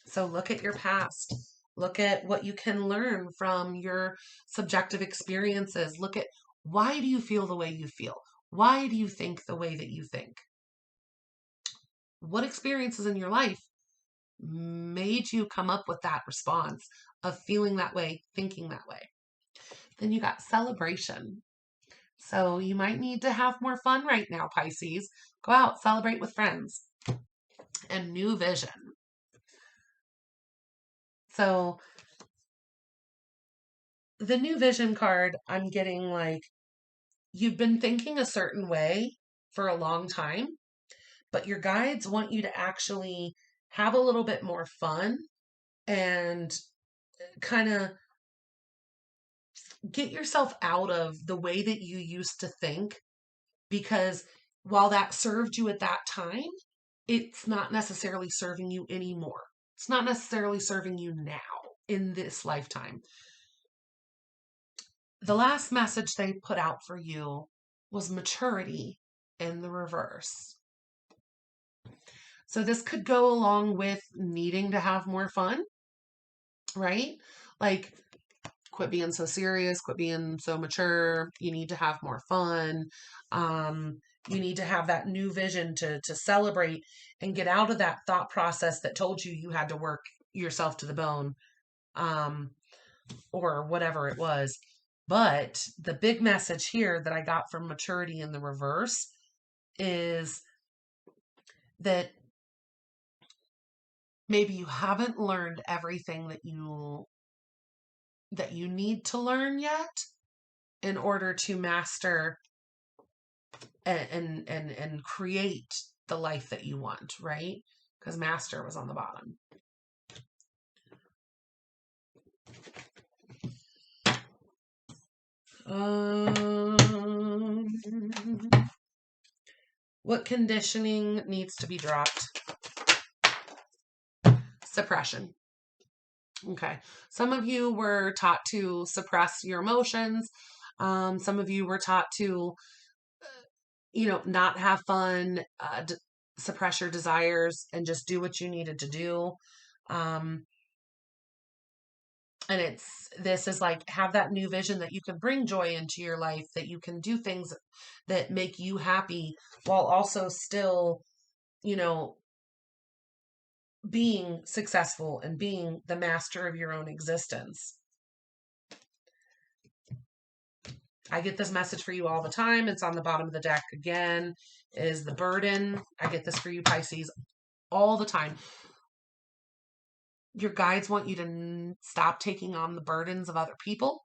Speaker 1: So look at your past. Look at what you can learn from your subjective experiences. Look at, why do you feel the way you feel? Why do you think the way that you think? What experiences in your life made you come up with that response of feeling that way, thinking that way? Then you got celebration. So you might need to have more fun right now, Pisces. Go out, celebrate with friends. And new vision. So the new vision card, I'm getting like, you've been thinking a certain way for a long time, but your guides want you to actually have a little bit more fun and kind of get yourself out of the way that you used to think, because while that served you at that time, it's not necessarily serving you anymore. It's not necessarily serving you now in this lifetime. The last message they put out for you was maturity in the reverse. So this could go along with needing to have more fun, right? Like, quit being so serious, quit being so mature. You need to have more fun. You need to have that new vision to celebrate and get out of that thought process that told you you had to work yourself to the bone, or whatever it was. But the big message here that I got from maturity in the reverse is that maybe you haven't learned everything that you need to learn yet in order to master and create the life that you want, right? Because master was on the bottom. What conditioning needs to be dropped? Suppression. Okay. Some of you were taught to suppress your emotions. Some of you were taught to, not have fun, suppress your desires, and just do what you needed to do. And this is like, have that new vision that you can bring joy into your life, that you can do things that make you happy while also still, being successful and being the master of your own existence. I get this message for you all the time. It's on the bottom of the deck again, is the burden. I get this for you, Pisces, all the time. Your guides want you to stop taking on the burdens of other people.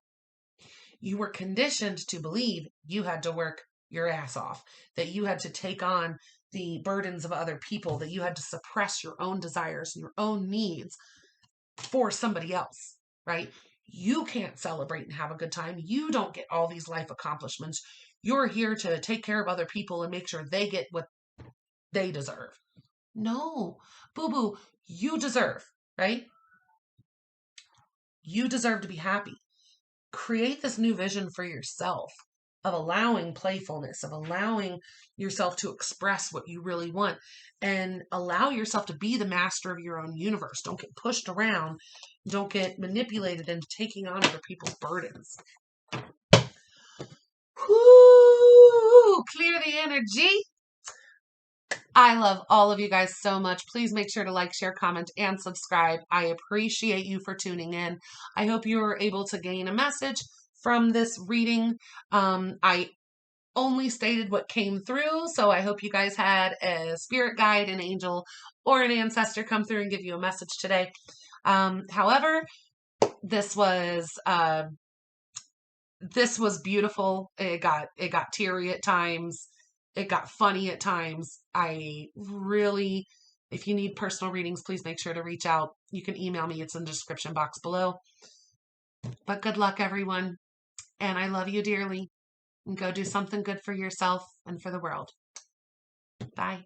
Speaker 1: You were conditioned to believe you had to work your ass off, that you had to take on the burdens of other people, that you had to suppress your own desires and your own needs for somebody else, right? You can't celebrate and have a good time. You don't get all these life accomplishments. You're here to take care of other people and make sure they get what they deserve. No, boo-boo, you deserve, right? You deserve to be happy. Create this new vision for yourself of allowing playfulness, of allowing yourself to express what you really want, and allow yourself to be the master of your own universe. Don't get pushed around. Don't get manipulated into taking on other people's burdens. Whoo! Clear the energy. I love all of you guys so much. Please make sure to like, share, comment, and subscribe. I appreciate you for tuning in. I hope you were able to gain a message from this reading. I only stated what came through, so I hope you guys had a spirit guide, an angel, or an ancestor come through and give you a message today. However, this was beautiful. It got teary at times. It got funny at times. I really, if you need personal readings, please make sure to reach out. You can email me. It's in the description box below. But good luck, everyone. And I love you dearly. And go do something good for yourself and for the world. Bye.